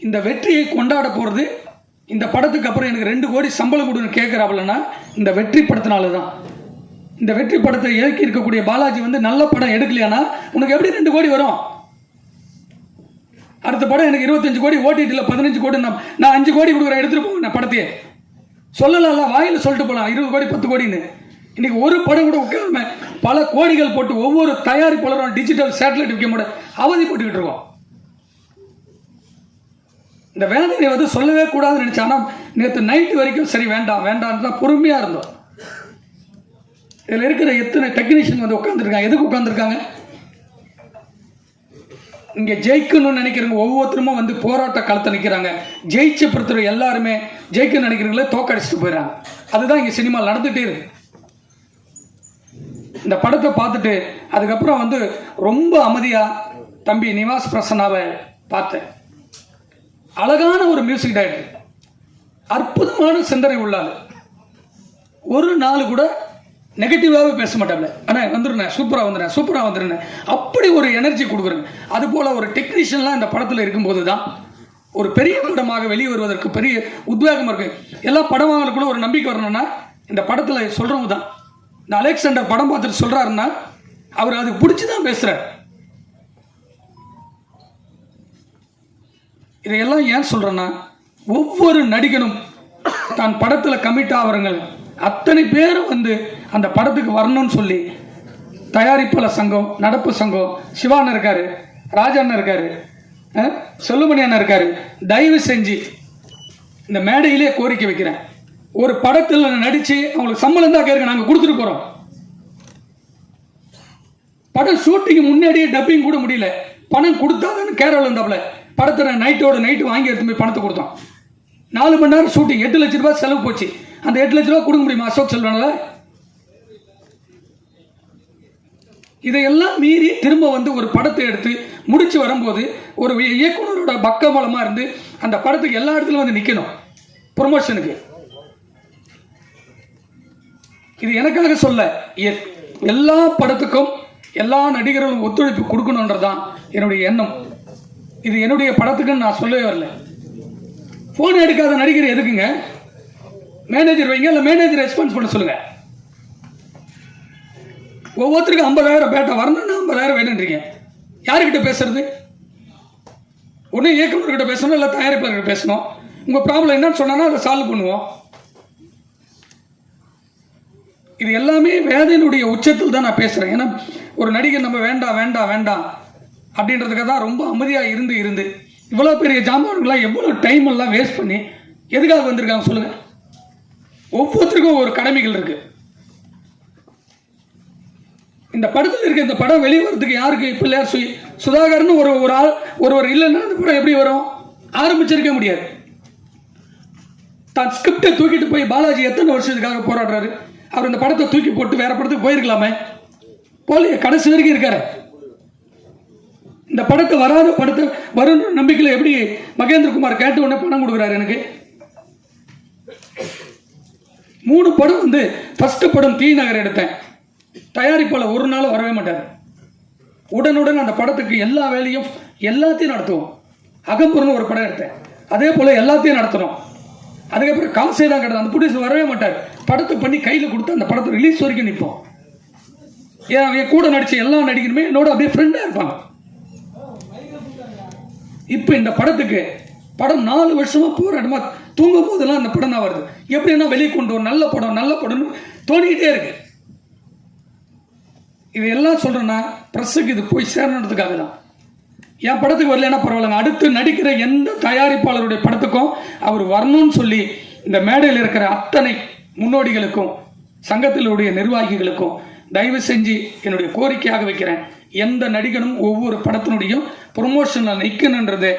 இந்த வெற்றியை கொண்டாட போறது இந்த படத்துக்கு அப்புறம் எனக்கு 2 கோடி சம்பளம் கொடுன்னு கேட்கிறாப்புலன்னா இந்த வெற்றி படத்தினால தான். இந்த வெற்றி படத்தை இயக்கி இருக்கக்கூடிய பாலாஜி வந்து நல்ல படம் எடுக்கலையானா உனக்கு எப்படி 2 கோடி வரும்? அடுத்த படம் எனக்கு 25 கோடி ஓடிடியில் 15 கோடி, நான் 5 கோடி கொடுக்குறேன், எடுத்துட்டு போவேன். நான் படத்தையே சொல்லலாம்ல, வாயில் சொல்லிட்டு போகலாம் 20 கோடி 10 கோடின்னு. இன்னைக்கு ஒரு படம் கூட உட்காம பல கோடிகள் போட்டு ஒவ்வொரு தயாரிப்பாளரும் டிஜிட்டல் சேட்டலைட் விற்க முடிய அவதிப்பட்டுக்கிட்டு இருக்கோம். இந்த வேதனை வந்து சொல்லவே கூடாதுன்னு நினைச்சேன். ஆனால் நேற்று நைட்டு வரைக்கும் சரி வேண்டாம் வேண்டாம் தான் பொறுமையாக இருந்தோம். இதில் இருக்கிற எத்தனை டெக்னீஷியன் வந்து உட்காந்துருக்காங்க, எதுக்கு உட்காந்துருக்காங்க? இங்கே ஜெயிக்கணும்னு நினைக்கிறவங்க ஒவ்வொருத்தருமே வந்து போராட்ட களத்தை நிற்கிறாங்க. ஜெயிச்ச பொறுத்தவரை எல்லாருமே ஜெயிக்கணும்னு நினைக்கிறவங்களே தோக்கடிச்சிட்டு போயிடறாங்க. அதுதான் இங்கே சினிமா நடந்துகிட்டே இருக்கு. இந்த படத்தை பார்த்துட்டு அதுக்கப்புறம் வந்து ரொம்ப அமைதியாக தம்பி நிவாஸ் பிரசன்னாவை பார்த்தேன். அழகான ஒரு மியூசிக் டைரக்டர், அற்புதமான சிந்தனை உள்ளாள். ஒரு நாள் கூட நெகட்டிவாகவே பேச மாட்டாங்க. ஆனால் வந்துருந்தேன், சூப்பராக வந்துருந்தேன் அப்படி ஒரு எனர்ஜி கொடுக்குறேங்க. அதுபோல் ஒரு டெக்னீஷியன்லாம் இந்த படத்தில் இருக்கும்போது தான் ஒரு பெரிய படமாக வெளியே வருவதற்கு பெரிய உத்வேகம் இருக்குது. எல்லா படமாங்களுக்குள்ள ஒரு நம்பிக்கை வரணும்னா இந்த படத்தில் சொல்கிறவங்க தான். இந்த அலெக்சாண்டர் படம் பார்த்துட்டு சொல்கிறாருன்னா அவர் அதுக்கு பிடிச்சி தான் பேசுகிறார். இதையெல்லாம் ஏன் சொல்கிறேன்னா, ஒவ்வொரு நடிகனும் தான் படத்தில் கமிட் ஆகிறவங்க அத்தனை பேரும் வந்து அந்த படத்துக்கு வரணும்னு சொல்லி தயாரிப்பாளர் சங்கம், நடப்பு சங்கம், சிவாண்ணன் இருக்காரு, ராஜண்ணன் இருக்காரு, செல்லுமணி அண்ணன் இருக்காரு. தயவு செஞ்சு இந்த மேடையிலே கோரிக்கை வைக்கிறேன், ஒரு படத்தில் நடித்து அவங்களுக்கு சம்பளம் தான் கேட்க நாங்கள் கொடுத்துட்டு போகிறோம். படம் ஷூட்டிங் முன்னாடியே டப்பிங் கூட முடியல, பணம் கொடுத்தாங்கன்னு கேரளா இருந்தாப்புல. படத்தை நைட்டோட நைட்டு வாங்கி எடுத்து போய் பணத்தை கொடுத்தோம். 4 மணி நேரம் ஷூட்டிங், 8 லட்ச ரூபாய் செலவு போச்சு. அந்த 8 லட்ச ரூபாய் கொடுக்க முடியுமா அசோக் செல்வனால? இதையெல்லாம் மீறி திரும்ப வந்து ஒரு படத்தை எடுத்து முடிச்சு வரும்போது ஒரு இயக்குனரோட பக்கபலமாக இருந்து அந்த படத்துக்கு எல்லா இடத்துலையும் வந்து நிற்கணும் ப்ரொமோஷனுக்கு. இது எனக்காக சொல்ல, எல்லா படத்துக்கும் எல்லா நடிகர்களும் ஒத்துழைப்பு கொடுக்கணுன்றதான் என்னுடைய எண்ணம். இது என்னுடைய படத்துக்குன்னு நான் சொல்லவே வரல. ஃபோன் எடுக்காத நடிகர் எதுக்குங்க? மேனேஜர் வைங்க, இல்லை மேனேஜர் ரெஸ்பான்ஸ் பண்ண சொல்லுங்க. ஒவ்வொருத்தருக்கும் 50,000 பேட்டா வரணும்னா 50,000 வேணுன்றீங்க. யாருக்கிட்ட பேசுறது? ஒன்றும் இயக்குநர்கிட்ட பேசணும், இல்லை தயாரிப்பாளர்கிட்ட பேசணும். உங்கள் ப்ராப்ளம் என்னன்னு சொன்னா அதை சால்வ் பண்ணுவோம். இது எல்லாமே வேதனையுடைய உச்சத்தில் தான் நான் பேசுகிறேன். ஏன்னா ஒரு நடிகர் நம்ம வேண்டாம் வேண்டாம் வேண்டாம் அப்படின்றதுக்காக தான் ரொம்ப அமைதியாக இருந்து இவ்வளோ பெரிய ஜாமான்கள்லாம் எவ்வளோ டைம் எல்லாம் வேஸ்ட் பண்ணி எதுக்காக வந்திருக்காங்க சொல்லுங்கள்? ஒவ்வொருத்தருக்கும் ஒரு கடமைகள் இருக்கு. இந்த படத்தில் இருக்க இந்த படம் வெளியே வரதுக்கு யாருக்கு பிள்ளையார் சுதாகர்னு ஒரு ஆள் ஒருவர் இல்லைன்னா இந்த படம் எப்படி வரும்? ஆரம்பிச்சிருக்க முடியாது. தான் ஸ்கிரிப்டை தூக்கிட்டு போய் பாலாஜி எத்தனை வருஷத்துக்காக போராடுறாரு. அவர் இந்த படத்தை தூக்கி போட்டு வேற படத்துக்கு போயிருக்கலாமே, போலிய கடைசி வரைக்கும் இருக்காரு. இந்த படத்தை வராத படத்தை வரும் நம்பிக்கையில் எப்படி மகேந்திரகுமார் கேட்ட உடனே பணம் கொடுக்குறாரு எனக்கு? 3 படம் வந்து ஃபஸ்ட்டு படம் டி நகர் எடுத்தேன். தயாரிப்பாளர் ஒரு நாள் வரவே மாட்டார். உடனுடன் அந்த படத்துக்கு எல்லா வேலையும் எல்லாத்தையும் நடத்துவோம். அகம்புறன்னு ஒரு படம் எடுத்தேன், அதே போல் எல்லாத்தையும் நடத்தணும். அதுக்கப்புறம் காசே தான் கிடையாது. அந்த ப்ரொடியூசர் வரவே மாட்டார். படத்தை பண்ணி கையில் கொடுத்து அந்த படத்தை ரிலீஸ் வரைக்கும் நிற்போம். என் கூட நடித்த எல்லா நடிகருமே என்னோட அப்படியே ஃப்ரெண்டாக இருப்பாங்க. இப்போ இந்த படத்துக்கு படம் 4 வருஷமாக போராட்டமா தூங்கும் போதெல்லாம் அந்த படம் தான் வருது. எப்படின்னா வெளியே கொண்டு ஒரு நல்ல படம்னு தோணிக்கிட்டே இருக்கு. இதையெல்லாம் சொல்கிறேன்னா ப்ரெஸ்ஸுக்கு இது போய் சேரணுன்றதுக்காக தான். என் படத்துக்கு வரலன்னா பரவாயில்லைங்க, அடுத்து நடிக்கிற எந்த தயாரிப்பாளருடைய படத்துக்கும் அவர் வரணும்னு சொல்லி இந்த மேடையில் இருக்கிற அத்தனை முன்னோடிகளுக்கும் சங்கத்தினுடைய நிர்வாகிகளுக்கும் தயவு செஞ்சு என்னுடைய கோரிக்கையாக வைக்கிறேன். எந்த நடிகனும் ஒவ்வொரு படத்தினுடையும் ப்ரொமோஷனில் நிற்கணுன்றது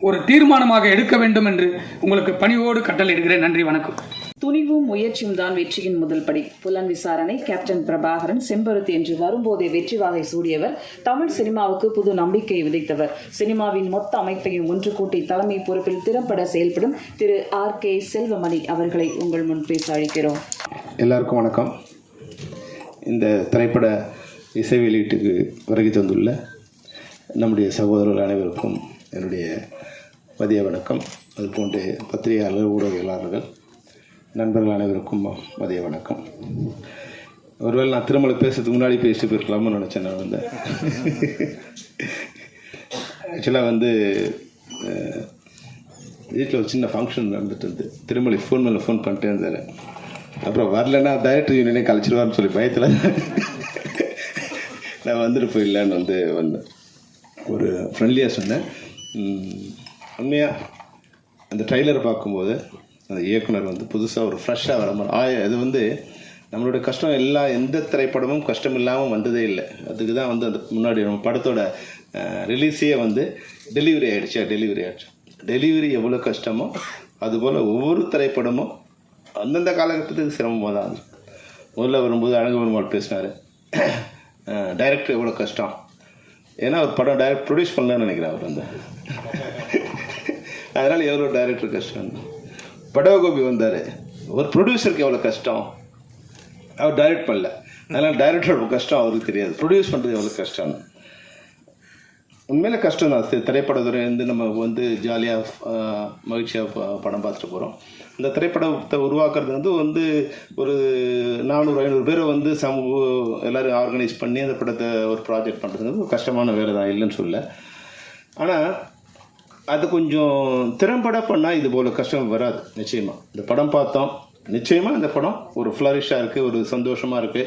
ஒரு தீர்மானமாக எடுக்க வேண்டும் என்று உங்களுக்கு பணிவோடு கட்டளையிடுகிறேன். நன்றி, வணக்கம். துணிவும் முயற்சியும் தான் வெற்றியின் முதல் படி. புலன் விசாரணை, கேப்டன் பிரபாகரன், செம்பருத்தி என்று வரும்போதே வெற்றி வாகை சூடியவர். தமிழ் சினிமாவுக்கு புது நம்பிக்கையை விதைத்தவர். சினிமாவின் மொத்த அமைப்பையும் ஒன்று கூட்டி தலைமை பொறுப்பில் திறம்பட செயல்படும் திரு RK செல்வமணி அவர்களை உங்கள் முன் பேச அழைக்கிறோம். எல்லாருக்கும் வணக்கம். இந்த திரைப்பட இசை வெளியீட்டுக்கு வருகை தந்துள்ள நம்முடைய சகோதரர்கள் அனைவருக்கும் என்னுடைய மதிய வணக்கம். அதுபோன்று பத்திரிகையாளர், ஊடகவியலாளர்கள், நண்பர்கள் அனைவருக்கும் மதிய வணக்கம். ஒருவேளை நான் திருமலை பேசுறதுக்கு முன்னாடி பேசிட்டு போயிருக்கலாம்னு நினச்சேன். நான் வந்து ஆக்சுவலாக வீட்டில் ஒரு சின்ன ஃபங்க்ஷன் நடந்துட்டு இருந்து திருமலை ஃபோன் மேலே ஃபோன் பண்ணிட்டே இருந்தார். அப்புறம் வரலன்னா டைரக்டர் யூனியனே கழிச்சிடுவார்னு சொல்லி பயத்தில் நான் வந்துட்டு போயிடலான்னு வந்தேன். ஒரு ஃப்ரெண்ட்லியாக சொன்னேன். உண்மையாக அந்த ட்ரைலரை பார்க்கும்போது அந்த இயக்குனர் புதுசாக ஒரு ஃப்ரெஷ்ஷாக வர மாதிரி இது நம்மளோட கஷ்டம் எந்த திரைப்படமும் கஷ்டம் இல்லாமல் வந்ததே இல்லை. அதுக்கு தான் அந்த முன்னாடி நம்ம படத்தோட ரிலீஸே டெலிவரி ஆகிடுச்சு. டெலிவரி எவ்வளோ கஷ்டமோ அதுபோல் ஒவ்வொரு திரைப்படமும் அந்தந்த காலகட்டத்துக்கு சிரமமாக தான் இருந்துச்சு. முதல்ல வரும்போது அழகுபெருமாள் பேசினார், டைரக்டர் எவ்வளோ கஷ்டம். ஏன்னா ஒரு படம் டைரக்ட் ப்ரொடியூஸ் பண்ணலன்னு நினைக்கிறேன் அவர் அதனால் எவ்வளோ டைரக்டர் கஷ்டம். படகோபி வந்தார், ஒரு ப்ரொடியூசருக்கு எவ்வளோ கஷ்டம், அவர் டைரக்ட் பண்ணல. அதனால் டைரக்டரோட கஷ்டம் அவருக்கு தெரியாது, ப்ரொடியூஸ் பண்ணுறது எவ்வளோ கஷ்டம். உண்மையிலே கஷ்டம் தான். திரைப்படத்துறை நம்ம ஜாலியாக மகிழ்ச்சியாக படம் பார்த்துட்டு போகிறோம். இந்த திரைப்படத்தை உருவாக்குறது ஒரு 400-500 பேரை எல்லோரும் ஆர்கனைஸ் பண்ணி அந்த படத்தை ஒரு ப்ராஜெக்ட் பண்ணுறது ஒரு கஷ்டமான வேலை தான், இல்லைன்னு சொல்ல. ஆனால் அது கொஞ்சம் திறம்பட பண்ணால் இது போல் கஷ்டம் வராது. நிச்சயமாக இந்த படம் பார்த்தோம், நிச்சயமாக இந்த படம் ஒரு ஃப்ளரிஷாக இருக்குது, ஒரு சந்தோஷமாக இருக்குது.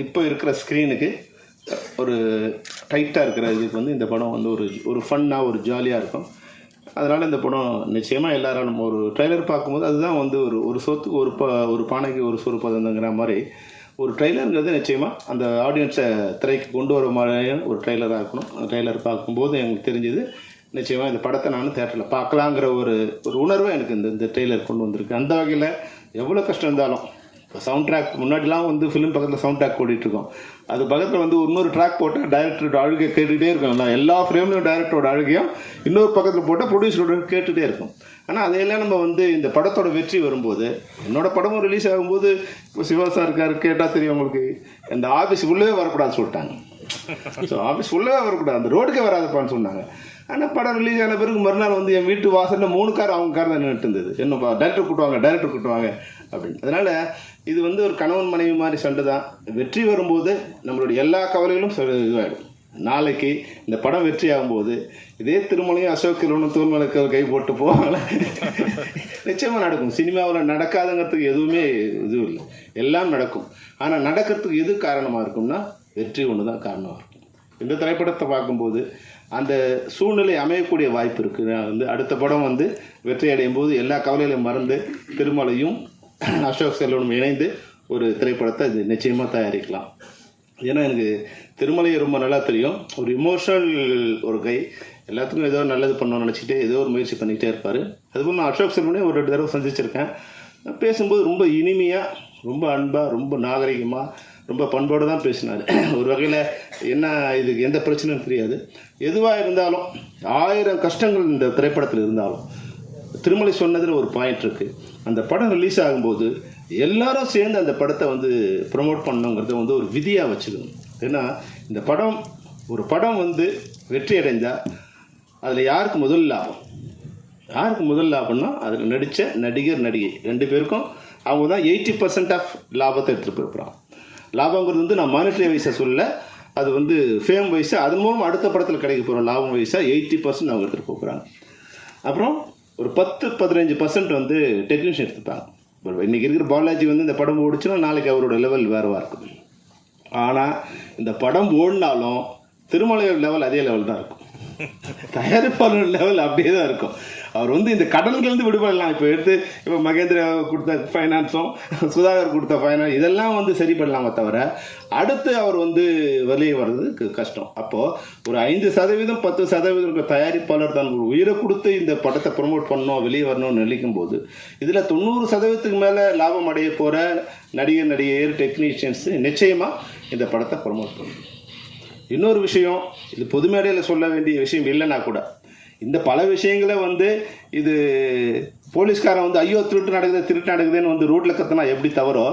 இப்போ இருக்கிற ஸ்க்ரீனுக்கு ஒரு டைட்டாக இருக்கிற இதுக்கு இந்த படம் ஒரு ஃபன்னாக ஒரு ஜாலியாக இருக்கும். அதனால் இந்த படம் நிச்சயமாக எல்லாரும் நம்ம ஒரு ட்ரெய்லர் பார்க்கும்போது அதுதான் ஒரு சொத்துக்கு ஒரு பானைக்கு ஒரு சோறு பதங்கிற மாதிரி ஒரு ட்ரெய்லருங்கிறது நிச்சயமாக அந்த ஆடியன்ஸை திரைக்கு கொண்டு வர மாதிரியான ஒரு ட்ரெய்லராக இருக்கணும். அந்த ட்ரெய்லர் பார்க்கும்போது எனக்கு தெரிஞ்சது நிச்சயமாக இந்த படத்தை நான் தேட்டரில் பார்க்கலாங்கிற ஒரு உணர்வை எனக்கு இந்த ட்ரெய்லர் கொண்டு வந்திருக்கு. அந்த வகையில் எவ்வளோ கஷ்டம் இருந்தாலும் இப்போ சவுண்ட் ட்ராக் முன்னாடிலாம் ஃபிலிம் பக்கத்தில் சவுண்ட் ட்ராக் ஓடிட்டுருக்கோம். அது பக்கத்தில் இன்னொரு ட்ராக் போட்டால் டைரக்டரோட அழுகை கேட்டுகிட்டே இருக்கும். எல்லா ஃப்ரேம்லையும் டைரக்டரோட அழுகையும் இன்னொரு பக்கத்தில் போட்டால் ப்ரொடியூசரோட கேட்டுகிட்டே இருக்கும். ஆனால் அதையெல்லாம் நம்ம இந்த படத்தோட வெற்றி வரும்போது, என்னோடய படமும் ரிலீஸ் ஆகும்போது இப்போ சிவா சார் இருக்கார், கேட்டால் தெரியும் உங்களுக்கு, அந்த ஆஃபீஸ் உள்ளே வரக்கூடாதுன்னு சொல்லிட்டாங்க. ஸோ ஆஃபீஸ் உள்ளே வரக்கூடாது, அந்த ரோடுக்கே வராதுப்பான்னு சொன்னாங்க. ஆனால் படம் ரிலீஸ் ஆன பிறகு மறுநாள் என் வீட்டு வாசலில் 3 கார் அவங்க கார் தான் நின்றுட்டு இருந்தது. என்னப்பா டைரக்டர் கூட்டுவாங்க அப்படின்னு. அதனால் இது ஒரு கணவன் மனைவி மாதிரி சண்டை தான். வெற்றி வரும்போது நம்மளுடைய எல்லா கவலைகளும் இதுவாகிடும். நாளைக்கு இந்த படம் வெற்றி ஆகும்போது இதே திருமலையும் அசோக் கிலோனும் தோல்மலைக்கு கை போட்டு போவாங்களே, நிச்சயமாக நடக்கும். சினிமாவில் நடக்காதுங்கிறதுக்கு எதுவுமே இதுவும் இல்லை, எல்லாம் நடக்கும். ஆனால் நடக்கிறதுக்கு எது காரணமாக இருக்கும்னா வெற்றி ஒன்று தான் காரணமாக இருக்கும். இந்த திரைப்படத்தை பார்க்கும்போது அந்த சூழ்நிலை அமையக்கூடிய வாய்ப்பு இருக்குது. அடுத்த படம் வெற்றி அடையும் போது எல்லா கவலைகளையும் மறந்து திருமலையும் அசோக் செல்வனும் இணைந்து ஒரு திரைப்படத்தை இது நிச்சயமாக தயாரிக்கலாம். ஏன்னா எனக்கு திருமலையை ரொம்ப நல்லா தெரியும். ஒரு இமோஷனல் ஒரு கை, எல்லாத்துக்கும் ஏதோ நல்லது பண்ணணும்னு நினச்சிட்டு ஏதோ ஒரு முயற்சி பண்ணிக்கிட்டே இருப்பார். அதுபோல் நான் அசோக் செல்வனே ஒரு 2 தடவை சந்திச்சிருக்கேன். பேசும்போது ரொம்ப இனிமையாக, ரொம்ப அன்பாக, ரொம்ப நாகரிகமாக, ரொம்ப பண்போடு தான் பேசினார். ஒரு வகையில் என்ன இதுக்கு எந்த பிரச்சனையும் தெரியாது. எதுவாக இருந்தாலும் 1000 கஷ்டங்கள் இந்த திரைப்படத்தில் இருந்தாலும் திருமலை சொன்னதில் ஒரு பாயிண்ட் இருக்குது. அந்த படம் ரிலீஸ் ஆகும்போது எல்லாரும் சேர்ந்து அந்த படத்தை வந்து ப்ரமோட் பண்ணணுங்கிறத வந்து ஒரு விதியாக வச்சுக்கணும். ஏன்னா இந்த படம் ஒரு படம் வந்து வெற்றி அடைந்தால் அதில் யாருக்கு முதல் லாபம்? யாருக்கு முதல் லாபம்னா அதில் நடித்த நடிகர் நடிகை 2 பேருக்கும் அவங்க தான் 80% ஆஃப் லாபத்தை எடுத்துகிட்டு போயிருப்பாங்க. லாபங்கிறது வந்து நான் மானிட்டரி வைஸாக சொல்ல, அது வந்து ஃபேம் வைஸாக அதன் மூலம் அடுத்த படத்தில் கிடைக்க போகிற லாபம் வைஸாக 80% அவங்க எடுத்துகிட்டு போகிறாங்க. அப்புறம் ஒரு 10-15% வந்து டெக்னீஷியன் எடுத்துப்பாங்க. இன்றைக்கி இருக்கிற பாலாஜி வந்து இந்த படம் ஓடிச்சுன்னா நாளைக்கு அவரோட லெவல் வேறுவாக இருக்கும். ஆனால் இந்த படம் ஓடினாலும் திருமலையோட லெவல் அதே லெவல் தான் இருக்கும், தயாரிப்பாளர் லெவல் அப்படியே தான் இருக்கும். அவர் வந்து இந்த கடன்கள்லேருந்து விடுபடலாம். இப்போ மகேந்திர கொடுத்த ஃபைனான்ஸும் சுதாகர் கொடுத்த ஃபைனான்ஸ் இதெல்லாம் வந்து சரி பண்ணலாமே தவிர அடுத்து அவர் வந்து வெளியே வர்றதுக்கு கஷ்டம். அப்போது ஒரு 5% 10% தயாரிப்பாளர் தான் ஒரு உயிரை கொடுத்து இந்த படத்தை ப்ரொமோட் பண்ணணும், வெளியே வரணும்னு நினைக்கும் போது இதில் 90% மேலே லாபம் அடைய போகிற நடிகர் டெக்னீஷியன்ஸ் நிச்சயமாக இந்த படத்தை ப்ரொமோட் பண்ணணும். இன்னொரு விஷயம், இது பொது மேடையில் சொல்ல வேண்டிய விஷயம் இல்லைன்னா கூட இந்த பல விஷயங்களை வந்து இது போலீஸ்காரன் வந்து ஐயோ திருட்டு நடக்குதுன்னு வந்து ரோட்டில் கத்தினா எப்படி தவறோ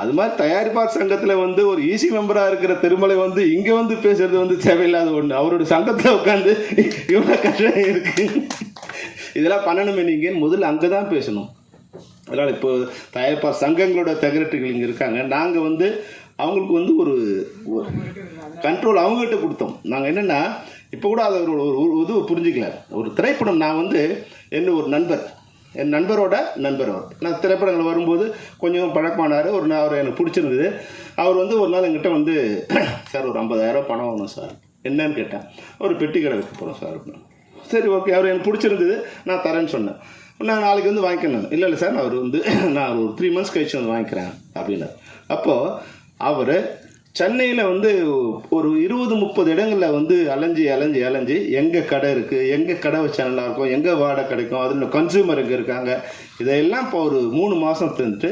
அது மாதிரி தயாரிப்பாளர் சங்கத்தில் வந்து ஒரு ஈசி மெம்பராக இருக்கிற திருமலை வந்து இங்கே வந்து பேசுறது வந்து தேவையில்லாத ஒன்று. அவரோட சங்கத்தில் உட்காந்து இவ்வளோ கஷ்டம் இருக்கு, இதெல்லாம் பண்ணணுமே நீங்கள் முதல்ல அங்கே தான் பேசணும். அதனால் இப்போ தயாரிப்பாளர் சங்கங்களோட செக்ரட்டரிகள் இங்கே இருக்காங்க. நாங்கள் வந்து அவங்களுக்கு வந்து ஒரு கண்ட்ரோல் அவங்ககிட்ட கொடுத்தோம். நாங்கள் என்னென்னா இப்போ கூட அதை ஒரு இது புரிஞ்சிக்கல. ஒரு திரைப்படம் நான் வந்து என்ன ஒரு நண்பர், என் நண்பரோட நண்பர் அவர், நான் திரைப்படங்கள் வரும்போது கொஞ்சம் பழக்கமானார். அவர் எனக்கு பிடிச்சிருந்தது. அவர் வந்து ஒரு நாள் என்கிட்ட வந்து சார் ஒரு 50,000 பணம் வாங்கணும் சார். என்னன்னு கேட்டேன். ஒரு பெட்டி கடை வைக்க போகிறோம் சார் அப்படின்னு. சரி ஓகே, அவர் எனக்கு பிடிச்சிருந்தது, நான் தரேன்னு சொன்னேன். நான் நாளைக்கு வந்து வாங்கிக்கணும். இல்லை சார் நான் அவர் வந்து நான் ஒரு 3 months கழிச்சு வந்து வாங்கிக்கிறேன் அப்படின்னார். அப்போது அவர் சென்னையில் வந்து ஒரு 20-30 இடங்களில் வந்து அலைஞ்சி எங்கே கடை இருக்குது, எங்கே கடை வச்சா நல்லாயிருக்கும், எங்கே வாடகை கிடைக்கும், அதில் கன்சியூமர் எங்கே இருக்காங்க, இதையெல்லாம் இப்போ ஒரு 3 மாதம் இருந்துட்டு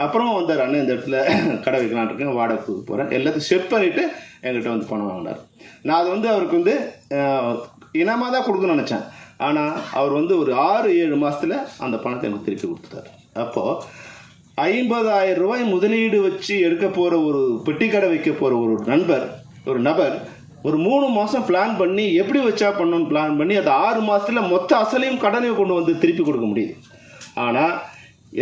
அப்புறம் வந்தார். அண்ணன் இந்த இடத்துல கடை வைக்கலான் இருக்கேன், வாடகை கொடுக்க போகிறேன், எல்லாத்தையும் செட் பண்ணிவிட்டு என்கிட்ட வந்து பணம் வாங்கினார். நான் அது வந்து அவருக்கு வந்து இனமாக தான் கொடுக்கணும்னு நினச்சேன். ஆனால் அவர் வந்து ஒரு 6-7 மாதத்தில் அந்த பணத்தை எனக்கு திருப்பி கொடுத்துட்டார். அப்போது 50,000 ரூபாய் முதலீடு வச்சு எடுக்க போகிற ஒரு பெட்டி கடை வைக்க போகிற ஒரு நபர் ஒரு 3 மாதம் பிளான் பண்ணி எப்படி வச்சா பண்ணணும்னு பிளான் பண்ணி அது 6 மாதத்தில் மொத்த அசலையும் கடனையும் கொண்டு வந்து திருப்பி கொடுக்க முடியுது. ஆனால்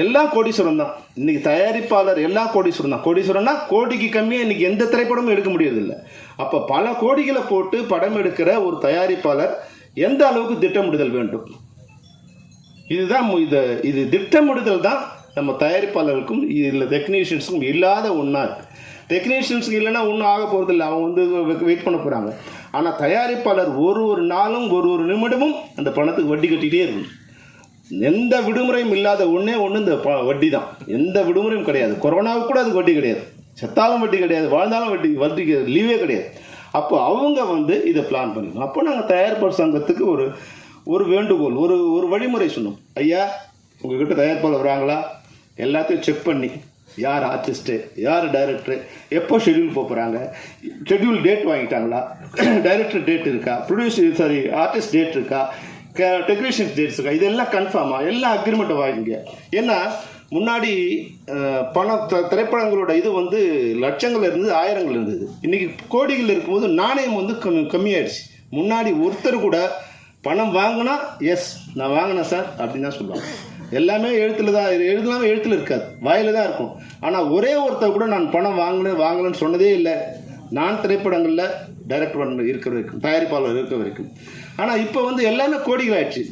எல்லா கோடீஸ்வரம் தான் இன்றைக்கி தயாரிப்பாளர், எல்லா கோடீஸ்வரம் தான். கோடீஸ்வரம்னா கோடிக்கு கம்மியாக இன்றைக்கி எந்த திரைப்படமும் எடுக்க முடியறதில்லை. அப்போ பல கோடிகளை போட்டு படம் எடுக்கிற ஒரு தயாரிப்பாளர் எந்த அளவுக்கு திட்டமிடுதல் வேண்டும்? இதுதான் இது திட்டமிடுதல் தான் நம்ம தயாரிப்பாளர்களுக்கும் இதில் டெக்னீஷியன்ஸுக்கும் இல்லாத ஒன்றா இருக்குது. டெக்னீஷியன்ஸுக்கு இல்லைன்னா ஒன்றும் ஆக போகிறதில்ல, அவங்க வந்து வெயிட் பண்ண போகிறாங்க. ஆனால் தயாரிப்பாளர் ஒரு நாளும் ஒரு நிமிடமும் அந்த பணத்துக்கு வட்டி கட்டிகிட்டே இருக்கணும். எந்த விடுமுறையும் இல்லாத ஒன்றே இந்த வட்டி தான். எந்த விடுமுறையும் கிடையாது. கொரோனாவுக்கு கூட அதுக்கு வட்டி கிடையாது, செத்தாலும் வட்டி கிடையாது, வாழ்ந்தாலும் வட்டிக்கு லீவே கிடையாது. அப்போ அவங்க வந்து இதை பிளான் பண்ணிக்கணும். அப்போ நாங்கள் தயாரிப்பாளர் சங்கத்துக்கு ஒரு வேண்டுகோள், ஒரு வழிமுறை சொன்னோம். ஐயா உங்ககிட்ட தயாரிப்பாளர் வராங்களா, எல்லாத்தையும் செக் பண்ணி யார் ஆர்டிஸ்ட்டு, யார் டைரக்டரு, எப்போ ஷெட்யூல் போகிறாங்க, ஷெட்யூல் டேட் வாங்கிட்டாங்களா, டைரக்டர் டேட் இருக்கா, ஆர்டிஸ்ட் டேட் இருக்கா, டெக்னீஷியன்ஸ் டேட்ஸ் இருக்கா, இதெல்லாம் கன்ஃபார்மாக எல்லா அக்ரிமெண்ட்டும் வாங்கிங்க. ஏன்னா முன்னாடி திரைப்படங்களோட இது வந்து லட்சங்கள் இருந்தது, ஆயிரங்கள் இருந்தது. இன்றைக்கி கோடிகள் இருக்கும்போது நாணயம் வந்து கம்மியாயிடுச்சு. முன்னாடி ஒருத்தர் கூட பணம் வாங்கினா எஸ் நான் வாங்கினேன் சார் அப்படின்னு தான் சொல்லுவாங்க. எல்லாமே எழுத்தில் தான், எழுதலாமே எழுத்தில் இருக்காது, வாயில் தான் இருக்கும். ஆனால் ஒரே ஒருத்தர் கூட நான் பணம் வாங்கலன்னு சொன்னதே இல்லை. நான் திரைப்படங்களில் டைரக்டர் இருக்கிற வரைக்கும், தயாரிப்பாளர் இருக்கிற வரைக்கும். ஆனால் இப்போ வந்து எல்லாமே கோடிகள் ஆயிடுச்சு.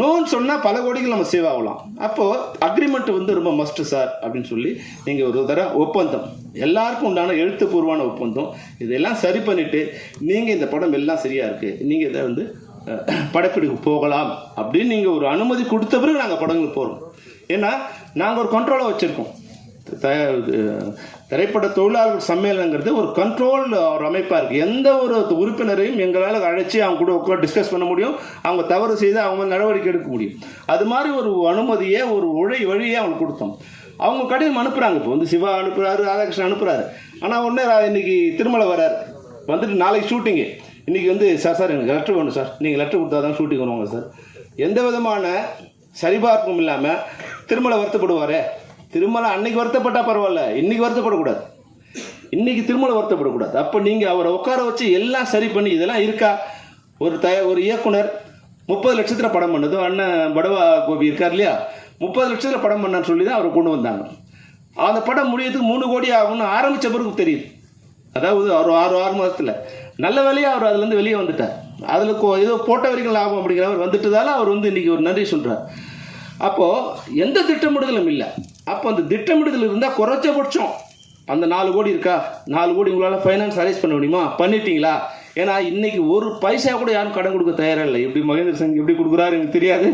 நோன்னு சொன்னால் பல கோடிகள் நம்ம சேவ் ஆகலாம். அப்போது அக்ரிமெண்ட் வந்து ரொம்ப மஸ்ட்டு சார் அப்படின்னு சொல்லி நீங்கள் ஒரு தடவை ஒப்பந்தம், எல்லாருக்கும் உண்டான எழுத்துப்பூர்வமான ஒப்பந்தம், இதெல்லாம் சரி பண்ணிவிட்டு நீங்கள் இந்த படம் எல்லாம் சரியாக இருக்குது, நீங்கள் இதை வந்து படப்பிடிப்பு போகலாம் அப்படின்னு நீங்கள் ஒரு அனுமதி கொடுத்த பிறகு நாங்கள் படங்களுக்கு போகிறோம். ஏன்னா நாங்கள் ஒரு கண்ட்ரோலை வச்சுருக்கோம். திரைப்பட தொழிலாளர்கள் சம்மேளனங்கிறது ஒரு கண்ட்ரோல் ஒரு அமைப்பாக இருக்குது. எந்த ஒரு உறுப்பினரையும் எங்களால் அழைச்சி அவங்க கூட உட்காந்து டிஸ்கஸ் பண்ண முடியும், அவங்க தவறு செய்து அவங்க நடவடிக்கை எடுக்க முடியும். அது மாதிரி ஒரு அனுமதியை ஒரு வழியை அவங்களுக்கு கொடுத்தோம். அவங்க கடிதம் அனுப்புகிறாங்க. இப்போ வந்து சிவா அனுப்புகிறாரு, ராதாகிருஷ்ணன் அனுப்புகிறாரு. ஆனால் உடனே இன்னைக்கு திருமலை வரார், வந்துட்டு நாளைக்கு ஷூட்டிங்கு, இன்றைக்கி வந்து சார் எனக்கு லெட்டர் வேணும் சார், நீங்கள் லெட்டர் கொடுத்தா தான் ஷூட்டிங் வருவாங்க சார். எந்த விதமான சரிபார்ப்பும் இல்லாமல் திருமலை வருத்தப்படுவாரே, திருமலை அன்னைக்கு வருத்தப்பட்டால் பரவாயில்ல, இன்றைக்கி வருத்தப்படக்கூடாது. இன்றைக்கி திருமலை வருத்தப்படக்கூடாது. அப்போ நீங்கள் அவரை உட்கார வச்சு எல்லாம் சரி பண்ணி இதெல்லாம் இருக்கா? ஒரு இயக்குனர் 30 லட்சத்தில் படம் பண்ணது அண்ணன் படவா கோபி இருக்கார் இல்லையா, 30 லட்சத்தில் படம் பண்ணான்னு சொல்லி தான் அவரை கொண்டு வந்தாங்க. அந்த படம் முடியறதுக்கு 3 கோடி ஆகும்னு ஆரம்பித்த பிறகு தெரியுது. அதாவது ஒரு 6 மாதத்தில் நல்ல வேலையாக அவர் அதுலேருந்து வெளியே வந்துட்டார். அதில் ஏதோ போட்ட வரைக்கும் லாபம் அப்படிங்கிறவர் வந்துட்டதால அவர் இன்றைக்கி ஒரு நன்றி சொல்கிறார். அப்போது எந்த திட்டமிடுதலும் இல்லை. அப்போ அந்த திட்டமிடுதல் இருந்தால் குறைச்சபட்சம் அந்த 4 கோடி இருக்கா, 4 கோடி உங்களால் ஃபைனான்ஸ் அரேஞ்ச் பண்ண முடியுமா, பண்ணிட்டீங்களா? ஏன்னா இன்றைக்கி ஒரு பைசா கூட யாரும் கடன் கொடுக்க தயாராக இல்லை. எப்படி மகேந்திர சிங் எப்படி கொடுக்குறாரு எனக்கு தெரியாது.